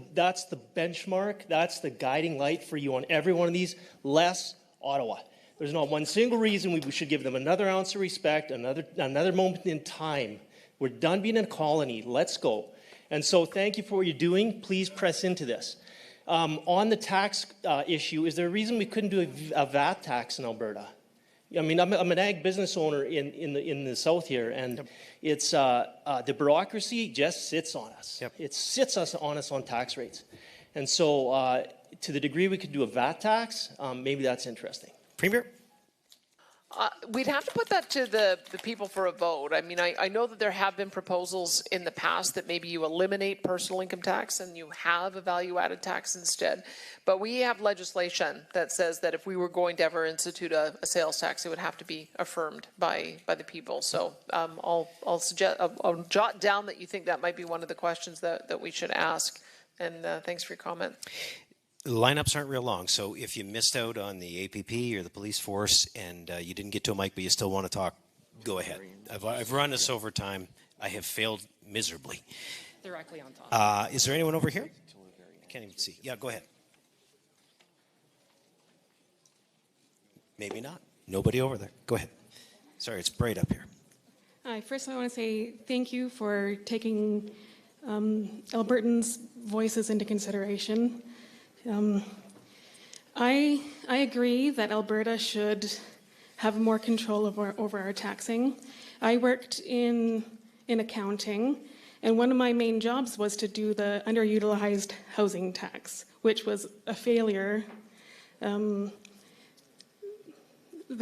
Speaker 17: benchmark, that's the guiding light for you on every one of these, less Ottawa. There's not one single reason we should give them another ounce of respect, another moment in time. We're done being a colony, let's go. And so thank you for what you're doing, please press into this. On the tax issue, is there a reason we couldn't do a VAT tax in Alberta? I mean, I'm an ag business owner in the south here, and it's the bureaucracy just sits on us.
Speaker 12: Yep.
Speaker 17: It sits on us on tax rates, and so to the degree we could do a VAT tax, maybe that's interesting.
Speaker 12: Premier?
Speaker 16: We'd have to put that to the people for a vote. I mean, I know that there have been proposals in the past that maybe you eliminate personal income tax and you have a value-added tax instead. But we have legislation that says that if we were going to ever institute a sales tax, it would have to be affirmed by the people. So I'll jot down that you think that might be one of the questions that we should ask. And thanks for your comment.
Speaker 12: The lineups aren't real long, so if you missed out on the APP or the police force and you didn't get to a mic but you still want to talk, go ahead. I've run this over time. I have failed miserably.
Speaker 18: Directly on top.
Speaker 12: Is there anyone over here? I can't even see. Yeah, go ahead. Maybe not. Nobody over there. Go ahead. Sorry, it's bright up here.
Speaker 18: Hi, first I want to say thank you for taking Albertans' voices into consideration. I agree that Alberta should have more control over our taxing. I worked in accounting, and one of my main jobs was to do the underutilized housing tax, which was a failure. The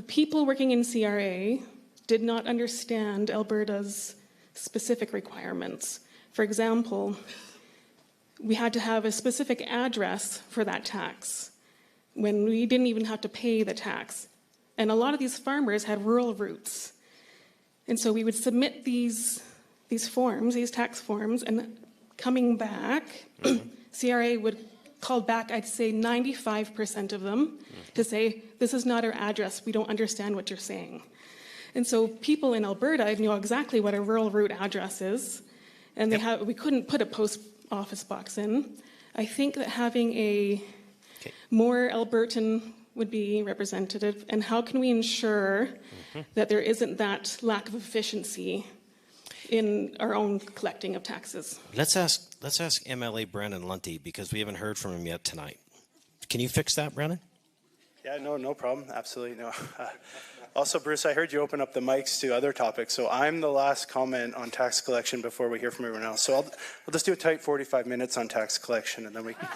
Speaker 18: people working in CRA did not understand Alberta's specific requirements. For example, we had to have a specific address for that tax when we didn't even have to pay the tax. And a lot of these farmers had rural roots. And so we would submit these forms, these tax forms, and coming back, CRA would call back, I'd say 95% of them, to say, this is not our address, we don't understand what you're saying. And so people in Alberta know exactly what a rural route address is, and we couldn't put a post office box in. I think that having a more Albertan would be representative, and how can we ensure that there isn't that lack of efficiency in our own collecting of taxes?
Speaker 12: Let's ask MLA Brennan Lunty, because we haven't heard from him yet tonight. Can you fix that, Brennan?
Speaker 19: Yeah, no problem. Absolutely no.
Speaker 1: Also, Bruce, I heard you open up the mics to other topics, so I'm the last comment on tax collection before we hear from everyone else. So I'll just do a tight 45 minutes on tax collection, and then we can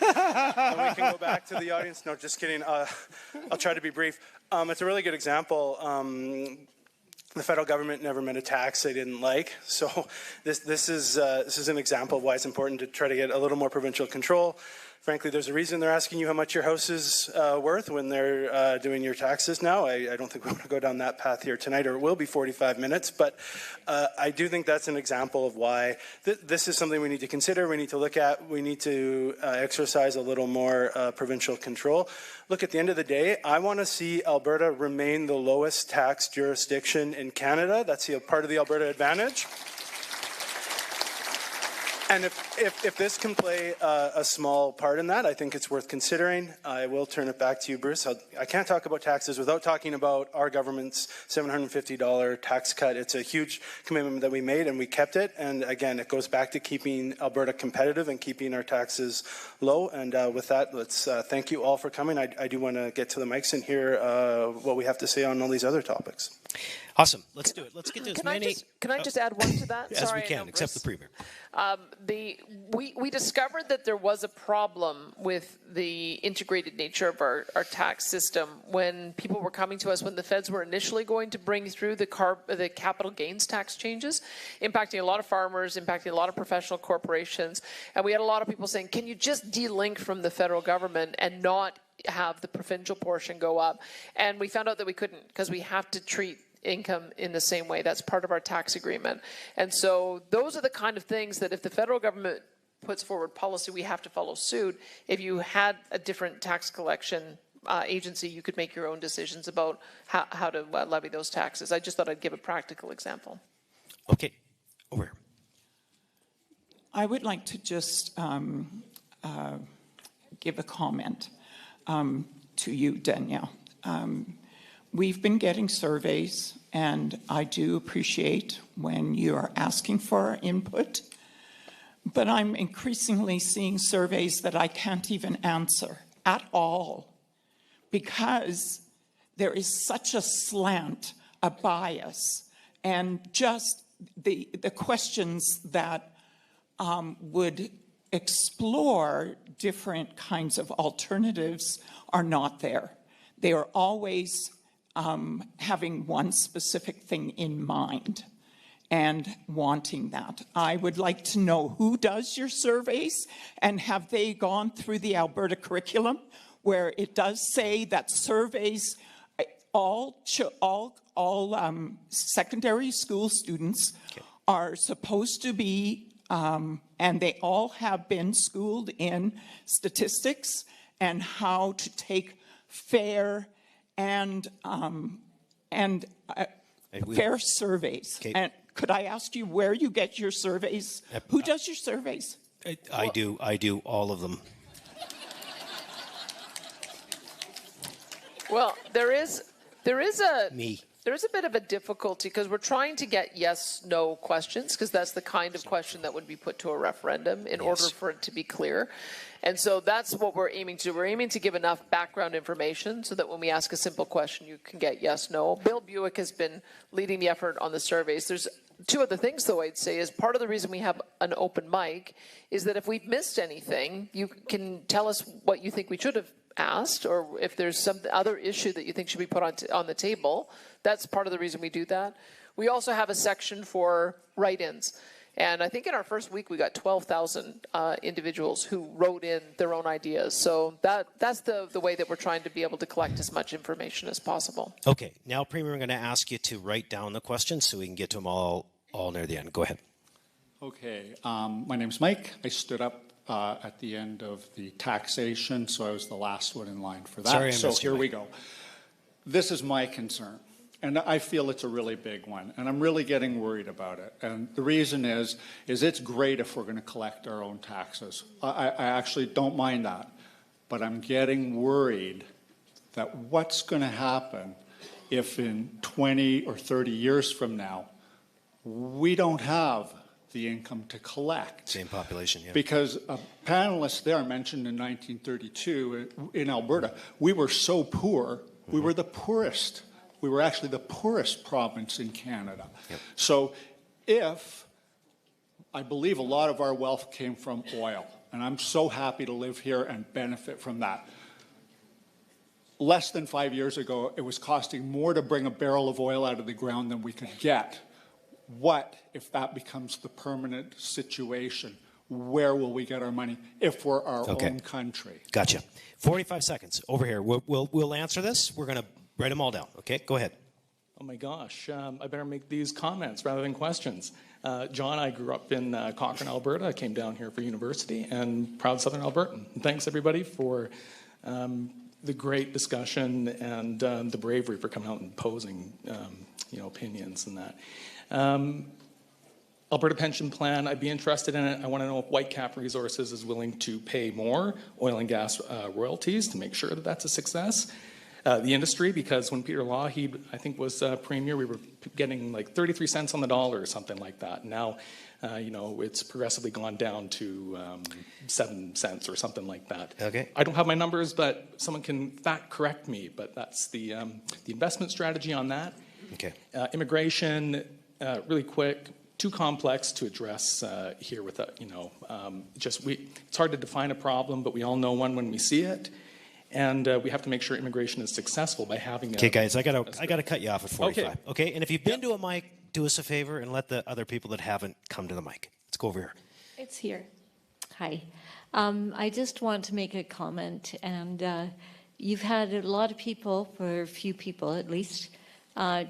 Speaker 1: go back to the audience. No, just kidding. I'll try to be brief. It's a really good example. The federal government never met a tax they didn't like. So this is an example of why it's important to try to get a little more provincial control. Frankly, there's a reason they're asking you how much your house is worth when they're doing your taxes now. I don't think we want to go down that path here tonight, or it will be 45 minutes. But I do think that's an example of why this is something we need to consider, we need to look at, we need to exercise a little more provincial control. Look, at the end of the day, I want to see Alberta remain the lowest tax jurisdiction in Canada. That's part of the Alberta advantage. And if this can play a small part in that, I think it's worth considering. I will turn it back to you, Bruce. I can't talk about taxes without talking about our government's $750 tax cut. It's a huge commitment that we made, and we kept it. And again, it goes back to keeping Alberta competitive and keeping our taxes low. And with that, let's thank you all for coming. I do want to get to the mics and hear what we have to say on all these other topics.
Speaker 12: Awesome. Let's do it. Let's get to as many.
Speaker 16: Can I just add one to that?
Speaker 12: As we can, except the premier.
Speaker 16: We discovered that there was a problem with the integrated nature of our tax system when people were coming to us, when the feds were initially going to bring through the capital gains tax changes, impacting a lot of farmers, impacting a lot of professional corporations. And we had a lot of people saying, can you just delink from the federal government and not have the provincial portion go up? And we found out that we couldn't, because we have to treat income in the same way. That's part of our tax agreement. And so those are the kind of things that if the federal government puts forward policy, we have to follow suit. If you had a different tax collection agency, you could make your own decisions about how to levy those taxes. I just thought I'd give a practical example.
Speaker 12: Okay, over.
Speaker 8: I would like to just give a comment to you, Danielle. We've been getting surveys, and I do appreciate when you are asking for our input, but I'm increasingly seeing surveys that I can't even answer at all because there is such a slant, a bias, and just the questions that would explore different kinds of alternatives are not there. They are always having one specific thing in mind and wanting that. I would like to know who does your surveys, and have they gone through the Alberta curriculum where it does say that surveys, all secondary school students are supposed to be, and they all have been schooled in statistics and how to take fair and fair surveys.
Speaker 12: Okay.
Speaker 8: And could I ask you where you get your surveys? Who does your surveys?
Speaker 12: I do all of them.
Speaker 16: Well, there is a
Speaker 12: me.
Speaker 16: There is a bit of a difficulty because we're trying to get yes/no questions, because that's the kind of question that would be put to a referendum in order for it to be clear. And so that's what we're aiming to do. We're aiming to give enough background information so that when we ask a simple question, you can get yes/no. Bill Buick has been leading the effort on the surveys. There's two other things, though, I'd say, is part of the reason we have an open mic is that if we've missed anything, you can tell us what you think we should have asked, or if there's some other issue that you think should be put on the table. That's part of the reason we do that. We also have a section for write-ins. And I think in our first week, we got 12,000 individuals who wrote in their own ideas. So that's the way that we're trying to be able to collect as much information as possible.
Speaker 12: Okay, now, Premier, I'm going to ask you to write down the questions so we can get to them all near the end. Go ahead.
Speaker 19: Okay, my name's Mike. I stood up at the end of the taxation, so I was the last one in line for that.
Speaker 12: Sorry,
Speaker 19: so here we go. This is my concern. And I feel it's a really big one, and I'm really getting worried about it. And the reason is it's great if we're going to collect our own taxes. I actually don't mind that. But I'm getting worried that what's going to happen if in 20 or 30 years from now, we don't have the income to collect.
Speaker 12: Same population, yeah.
Speaker 19: Because a panelist there mentioned in 1932 in Alberta, we were so poor, we were the poorest. we were actually the poorest province in Canada.
Speaker 12: Yep.
Speaker 19: So I believe a lot of our wealth came from oil, and I'm so happy to live here and benefit from that. Less than 5 years ago, it was costing more to bring a barrel of oil out of the ground than we could get. What if that becomes the permanent situation? Where will we get our money if we're our own country?
Speaker 12: Gotcha. 45 seconds over here. We'll answer this. We're going to write them all down. Okay, go ahead.
Speaker 5: Oh my gosh, I better make these comments rather than questions. John, I grew up in Cochrane, Alberta. I came down here for university and proud Southern Albertan. And thanks everybody for the great discussion and the bravery for coming out and posing opinions and that. Alberta Pension Plan, I'd be interested in it. I want to know if Whitecap Resources is willing to pay more oil and gas royalties to make sure that that's a success. The industry, because when Peter Lougheed, I think, was premier, we were getting like 33 cents on the dollar or something like that. Now, it's progressively gone down to 7 cents or something like that.
Speaker 12: Okay.
Speaker 5: I don't have my numbers, but someone can fact correct me, but that's the investment strategy on that.
Speaker 12: Okay.
Speaker 5: Immigration, really quick, too complex to address here with, it's hard to define a problem, but we all know one when we see it. And we have to make sure immigration is successful by having.
Speaker 12: Okay, guys, I gotta cut you off at 45. Okay, and if you've been to a mic, do us a favor and let the other people that haven't come to the mic. Let's go over here.
Speaker 11: It's here. Hi, I just want to make a comment, and you've had a lot of people, for a few people at least,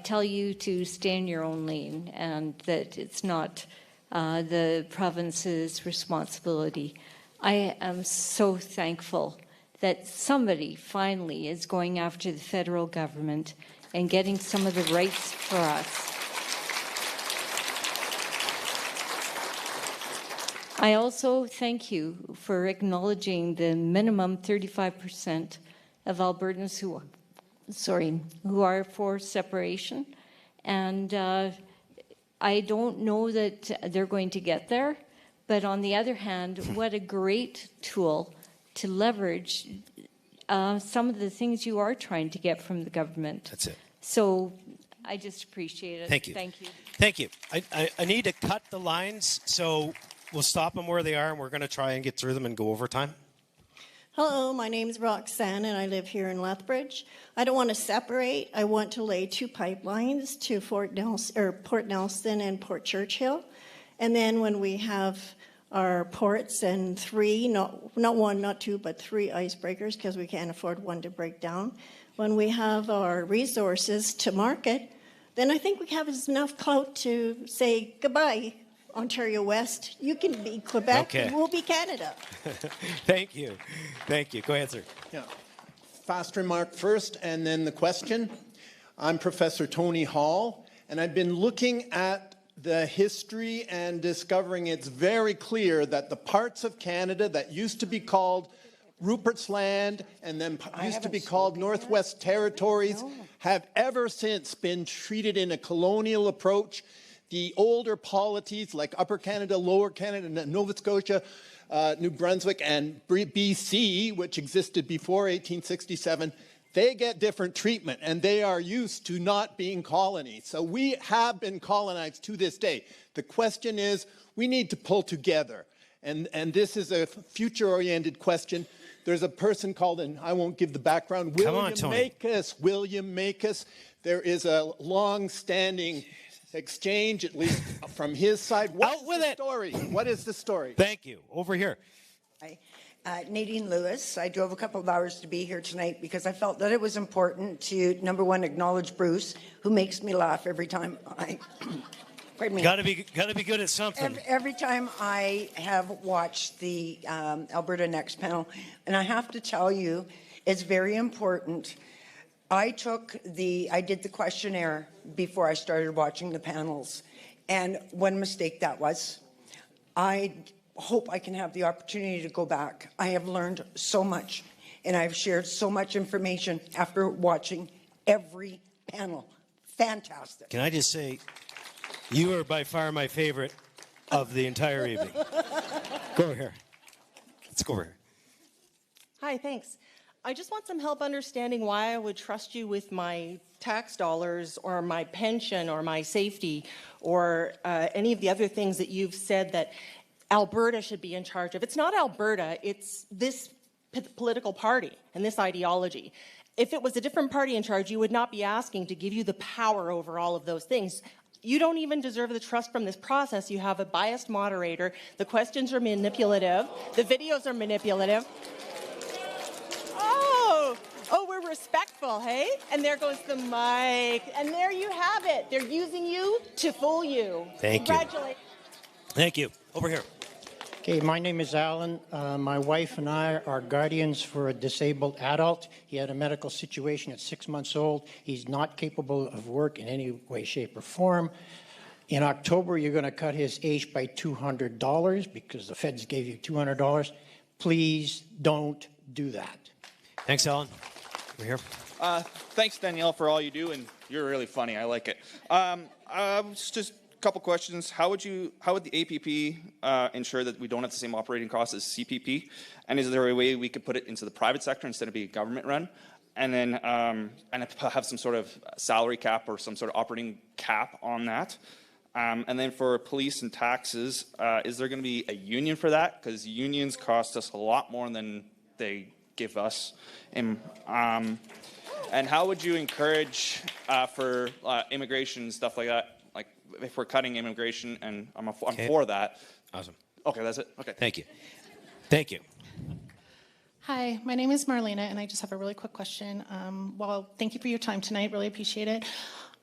Speaker 11: tell you to stay in your own lane, and that it's not the province's responsibility. I am so thankful that somebody finally is going after the federal government and getting some of the rights for us. I also thank you for acknowledging the minimum 35% of Albertans who are for separation. And I don't know that they're going to get there, but on the other hand, what a great tool to leverage some of the things you are trying to get from the government.
Speaker 12: That's it.
Speaker 11: So I just appreciate it.
Speaker 12: Thank you.
Speaker 11: Thank you.
Speaker 12: Thank you. I need to cut the lines, so we'll stop them where they are, and we're going to try and get through them and go over time.
Speaker 20: Hello, my name is Roxanne, and I live here in Lethbridge. I don't want to separate. I want to lay 2 pipelines to Port Nelson and Port Churchill. And then when we have our ports and 3, not 1, not 2, but 3 icebreakers, because we can't afford 1 to break down. When we have our resources to market, then I think we have enough clout to say goodbye, Ontario West. You can be Quebec, and we'll be Canada.
Speaker 12: Thank you. Thank you. Go ahead, sir.
Speaker 21: Yeah. Fast remark first, and then the question. I'm Professor Tony Hall, and I've been looking at the history and discovering it's very clear that the parts of Canada that used to be called Rupert's Land and then used to be called Northwest Territories have ever since been treated in a colonial approach. The older polities like Upper Canada, Lower Canada, Nova Scotia, New Brunswick, and BC, which existed before 1867, they get different treatment, and they are used to not being colonies. So we have been colonized to this day. The question is, we need to pull together. And this is a future-oriented question. There's a person called, and I won't give the background, William Makis. There is a long-standing exchange, at least from his side. What is the story? What is the story?
Speaker 12: Thank you. Over here.
Speaker 25: Hi. Nadine Lewis. I drove a couple of hours to be here tonight because I felt that it was important to, number one, acknowledge Bruce, who makes me laugh every time I... Pardon me.
Speaker 12: Gotta be good at something.
Speaker 25: Every time I have watched the Alberta Next panel, and I have to tell you, it's very important. I did the questionnaire before I started watching the panels, and one mistake that was. I hope I can have the opportunity to go back. I have learned so much, and I've shared so much information after watching every panel. Fantastic.
Speaker 12: Can I just say, you are by far my favorite of the entire evening. Go over here. Let's go over here.
Speaker 26: Hi, thanks.
Speaker 2: I just want some help understanding why I would trust you with my tax dollars or my pension or my safety or any of the other things that you've said that Alberta should be in charge of. It's not Alberta, it's this political party and this ideology. If it was a different party in charge, you would not be asking to give you the power over all of those things. You don't even deserve the trust from this process. You have a biased moderator. The questions are manipulative. The videos are manipulative. Oh, we're respectful, hey? And there goes the mic. And there you have it. They're using you to fool you.
Speaker 12: Thank you.
Speaker 2: Congratulations.
Speaker 12: Thank you. Over here.
Speaker 7: Okay, my name is Alan. My wife and I are guardians for a disabled adult. He had a medical situation at 6 months old. He's not capable of work in any way, shape, or form. In October, you're going to cut his age by $200 because the feds gave you $200. Please don't do that.
Speaker 12: Thanks, Alan. We're here.
Speaker 9: Thanks, Danielle, for all you do, and you're really funny. I like it. Just a couple questions. How would the APP ensure that we don't have the same operating costs as CPP? And is there a way we could put it into the private sector instead of being government run? And then have some sort of salary cap or some sort of operating cap on that? And then for police and taxes, is there going to be a union for that? Because unions cost us a lot more than they give us. And how would you encourage for immigration and stuff like that? Like if we're cutting immigration, and I'm for that.
Speaker 12: Awesome.
Speaker 9: Okay, that's it. Okay.
Speaker 12: Thank you. Thank you.
Speaker 10: Hi, my name is Marlena, and I just have a really quick question. Well, thank you for your time tonight. Really appreciate it.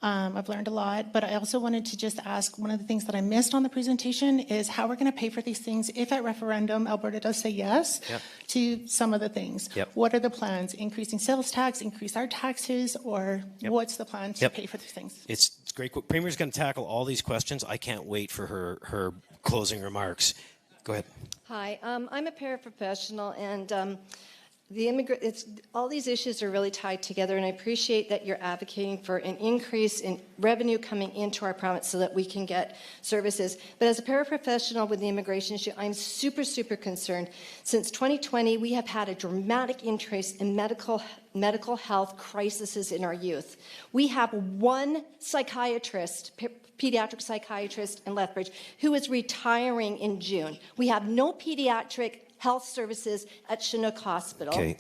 Speaker 10: I've learned a lot, but I also wanted to just ask, one of the things that I missed on the presentation is how we're going to pay for these things if at referendum Alberta does say yes to some of the things. What are the plans? Increasing sales tax, increase our taxes, or what's the plan to pay for these things?
Speaker 12: It's great. Premier's going to tackle all these questions. I can't wait for her closing remarks. Go ahead.
Speaker 22: Hi, I'm a paraprofessional, and all these issues are really tied together, and I appreciate that you're advocating for an increase in revenue coming into our province so that we can get services. But as a paraprofessional with the immigration issue, I'm super, super concerned. Since 2020, we have had a dramatic increase in medical health crises in our youth. We have one psychiatrist, pediatric psychiatrist in Lethbridge, who is retiring in June. We have no pediatric health services at Chinook Hospital.
Speaker 12: Okay.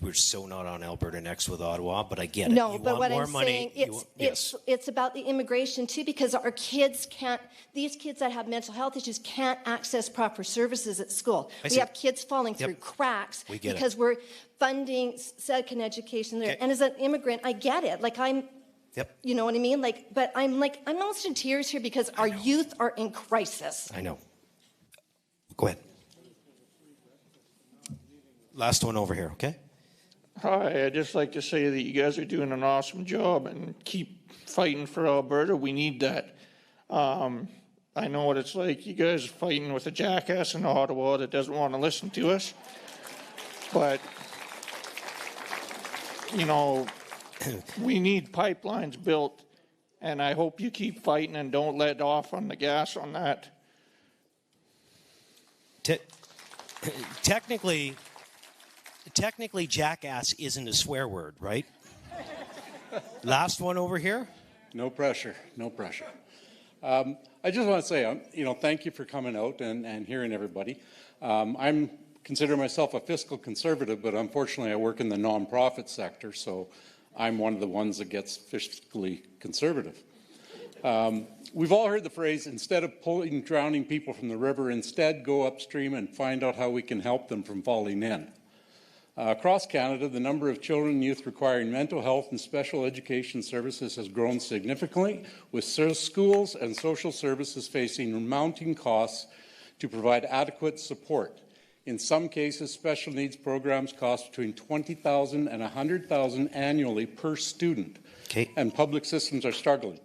Speaker 12: We're so not on Alberta Next with Ottawa, but I get it.
Speaker 22: No,
Speaker 12: you
Speaker 22: but
Speaker 12: want
Speaker 22: what
Speaker 12: more
Speaker 22: I'm
Speaker 12: money.
Speaker 22: saying, it's about the immigration too, because our kids can't, these kids that have mental health issues can't access proper services at school. We have kids falling through cracks because we're funding second education there. And as an immigrant, I get it. Like you know what I mean? But I'm almost in tears here because our youth are in crisis.
Speaker 12: I know. Go ahead. Last one over here, okay?
Speaker 26: Hi, I'd just like to say that you guys are doing an awesome job and keep fighting for Alberta. We need that. I know what it's like. You guys are fighting with a jackass in Ottawa that doesn't want to listen to us. But, you know, we need pipelines built, and I hope you keep fighting and don't let off on the gas on that.
Speaker 12: Technically, jackass isn't a swear word, right? Last one over here.
Speaker 27: No pressure, no pressure. I just want to say, thank you for coming out and hearing everybody. I'm consider myself a fiscal conservative, but unfortunately I work in the nonprofit sector, so I'm one of the ones that gets fiscally conservative. We've all heard the phrase, instead of drowning people from the river, instead go upstream and find out how we can help them from falling in. Across Canada, the number of children and youth requiring mental health and special education services has grown significantly, with schools and social services facing mounting costs to provide adequate support. In some cases, special needs programs cost between $20,000 and $100,000 annually per student, and public systems are struggling.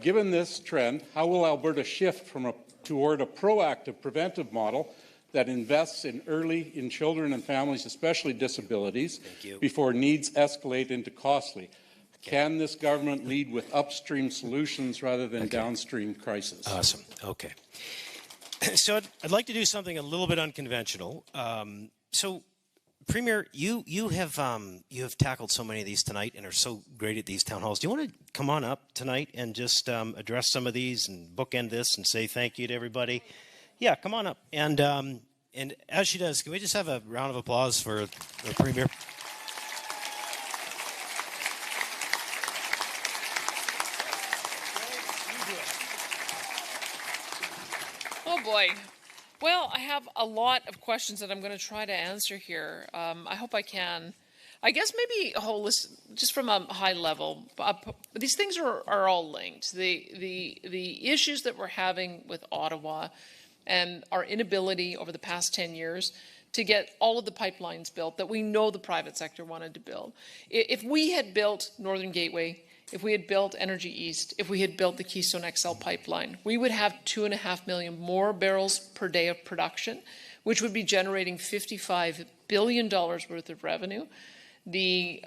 Speaker 27: Given this trend, how will Alberta shift toward a proactive preventive model that invests in children and families, especially disabilities, before needs escalate into costly? Can this government lead with upstream solutions rather than downstream crisis?
Speaker 12: Awesome. Okay. So I'd like to do something a little bit unconventional. So Premier, you have tackled so many of these tonight and are so great at these town halls. Do you want to come on up tonight and just address some of these and bookend this and say thank you to everybody? Yeah, come on up. And as she does, can we just have a round of applause for the Premier?
Speaker 3: Oh boy. Well, I have a lot of questions that I'm going to try to answer here. I hope I can. I guess maybe just from a high level, these things are all linked. The issues that we're having with Ottawa and our inability over the past 10 years to get all of the pipelines built that we know the private sector wanted to build. If we had built Northern Gateway, if we had built Energy East, if we had built the Keystone XL pipeline, we would have 2.5 million more barrels per day of production, which would be generating $55 billion worth of revenue. The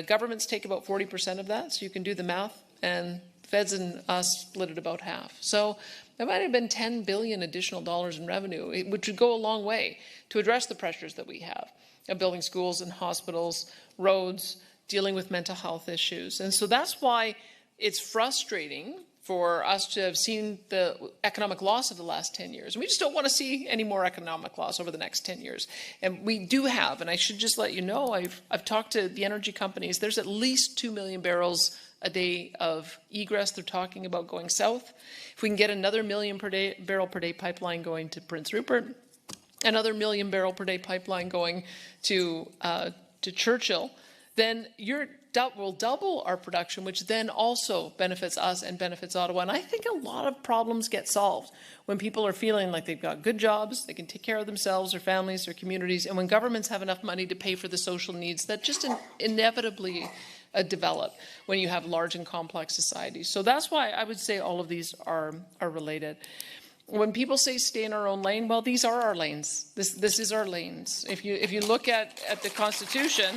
Speaker 3: governments take about 40% of that, so you can do the math, and Feds and us split it about half. So that might have been $10 billion additional dollars in revenue, which would go a long way to address the pressures that we have of building schools and hospitals, roads, dealing with mental health issues. And so that's why it's frustrating for us to have seen the economic loss of the last 10 years. And we just don't want to see any more economic loss over the next 10 years. And we do have, and I should just let you know, I've talked to the energy companies, there's at least 2 million barrels a day of egress they're talking about going south. If we can get another barrel per day pipeline going to Prince Rupert, another million barrel per day pipeline going to Churchill, then we'll double our production, which then also benefits us and benefits Ottawa. And I think a lot of problems get solved when people are feeling like they've got good jobs, they can take care of themselves, their families, their communities, and when governments have enough money to pay for the social needs that just inevitably develop when you have large and complex societies. So that's why I would say all of these are related. When people say stay in our own lane, well, these are our lanes. This is our lanes. If you look at the Constitution,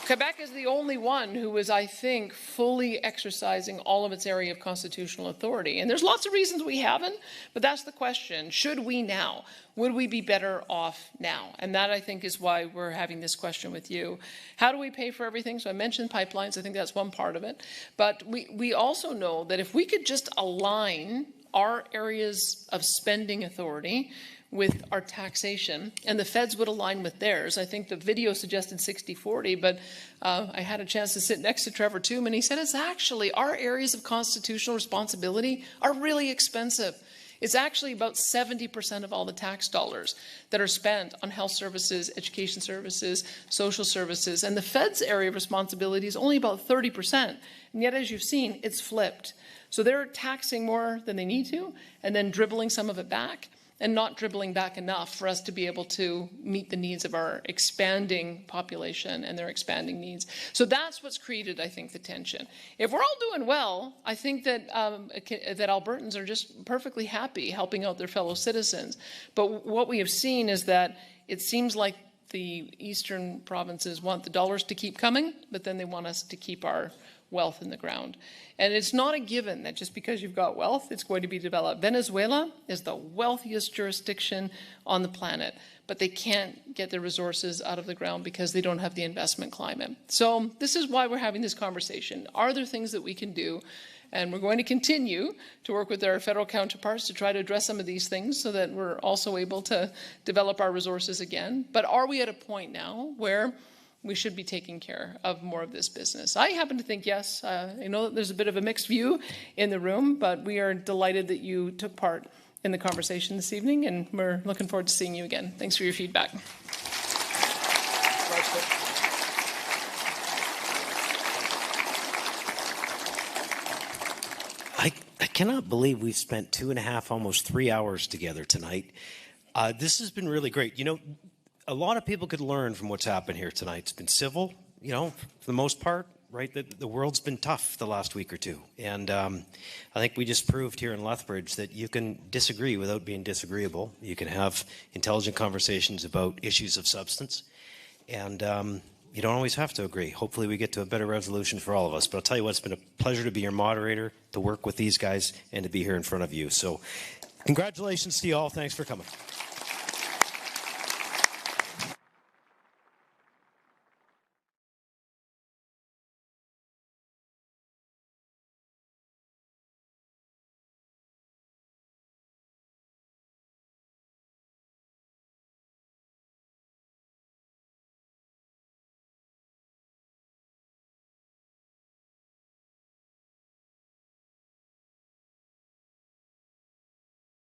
Speaker 3: Quebec is the only one who is, I think, fully exercising all of its area of constitutional authority. And there's lots of reasons we haven't, but that's the question. Should we now? Would we be better off now? And that, I think, is why we're having this question with you. How do we pay for everything? So I mentioned pipelines. I think that's one part of it. But we also know that if we could just align our areas of spending authority with our taxation, and the Feds would align with theirs. I think the video suggested 60-40, but I had a chance to sit next to Trevor Toome, and he said it's actually our areas of constitutional responsibility are really expensive. It's actually about 70% of all the tax dollars that are spent on health services, education services, social services, and the Fed's area of responsibility is only about 30%. And yet, as you've seen, it's flipped. So they're taxing more than they need to, and then dribbling some of it back, and not dribbling back enough for us to be able to meet the needs of our expanding population and their expanding needs. So that's what's created, I think, the tension. If we're all doing well, I think that that Albertans are just perfectly happy helping out their fellow citizens. But what we have seen is that it seems like the eastern provinces want the dollars to keep coming, but then they want us to keep our wealth in the ground. And it's not a given that just because you've got wealth, it's going to be developed. Venezuela is the wealthiest jurisdiction on the planet, but they can't get their resources out of the ground because they don't have the investment climate. So this is why we're having this conversation. Are there things that we can do? And we're going to continue to work with our federal counterparts to try to address some of these things so that we're also able to develop our resources again. But are we at a point now where we should be taking care of more of this business? I happen to think yes. I know that there's a bit of a mixed view in the room, but we are delighted that you took part in the conversation this evening, and we're looking forward to seeing you again. Thanks for your feedback.
Speaker 12: I cannot believe we've spent 2.5, almost 3 hours together tonight. This has been really great. You know, a lot of people could learn from what's happened here tonight. It's been civil, you know, for the most part, right? The world's been tough the last week or two. And I think we just proved here in Lethbridge that you can disagree without being disagreeable. You can have intelligent conversations about issues of substance. And you don't always have to agree. Hopefully we get to a better resolution for all of us. But I'll tell you what, it's been a pleasure to be your moderator, to work with these guys, and to be here in front of you. So congratulations to you all. Thanks for coming.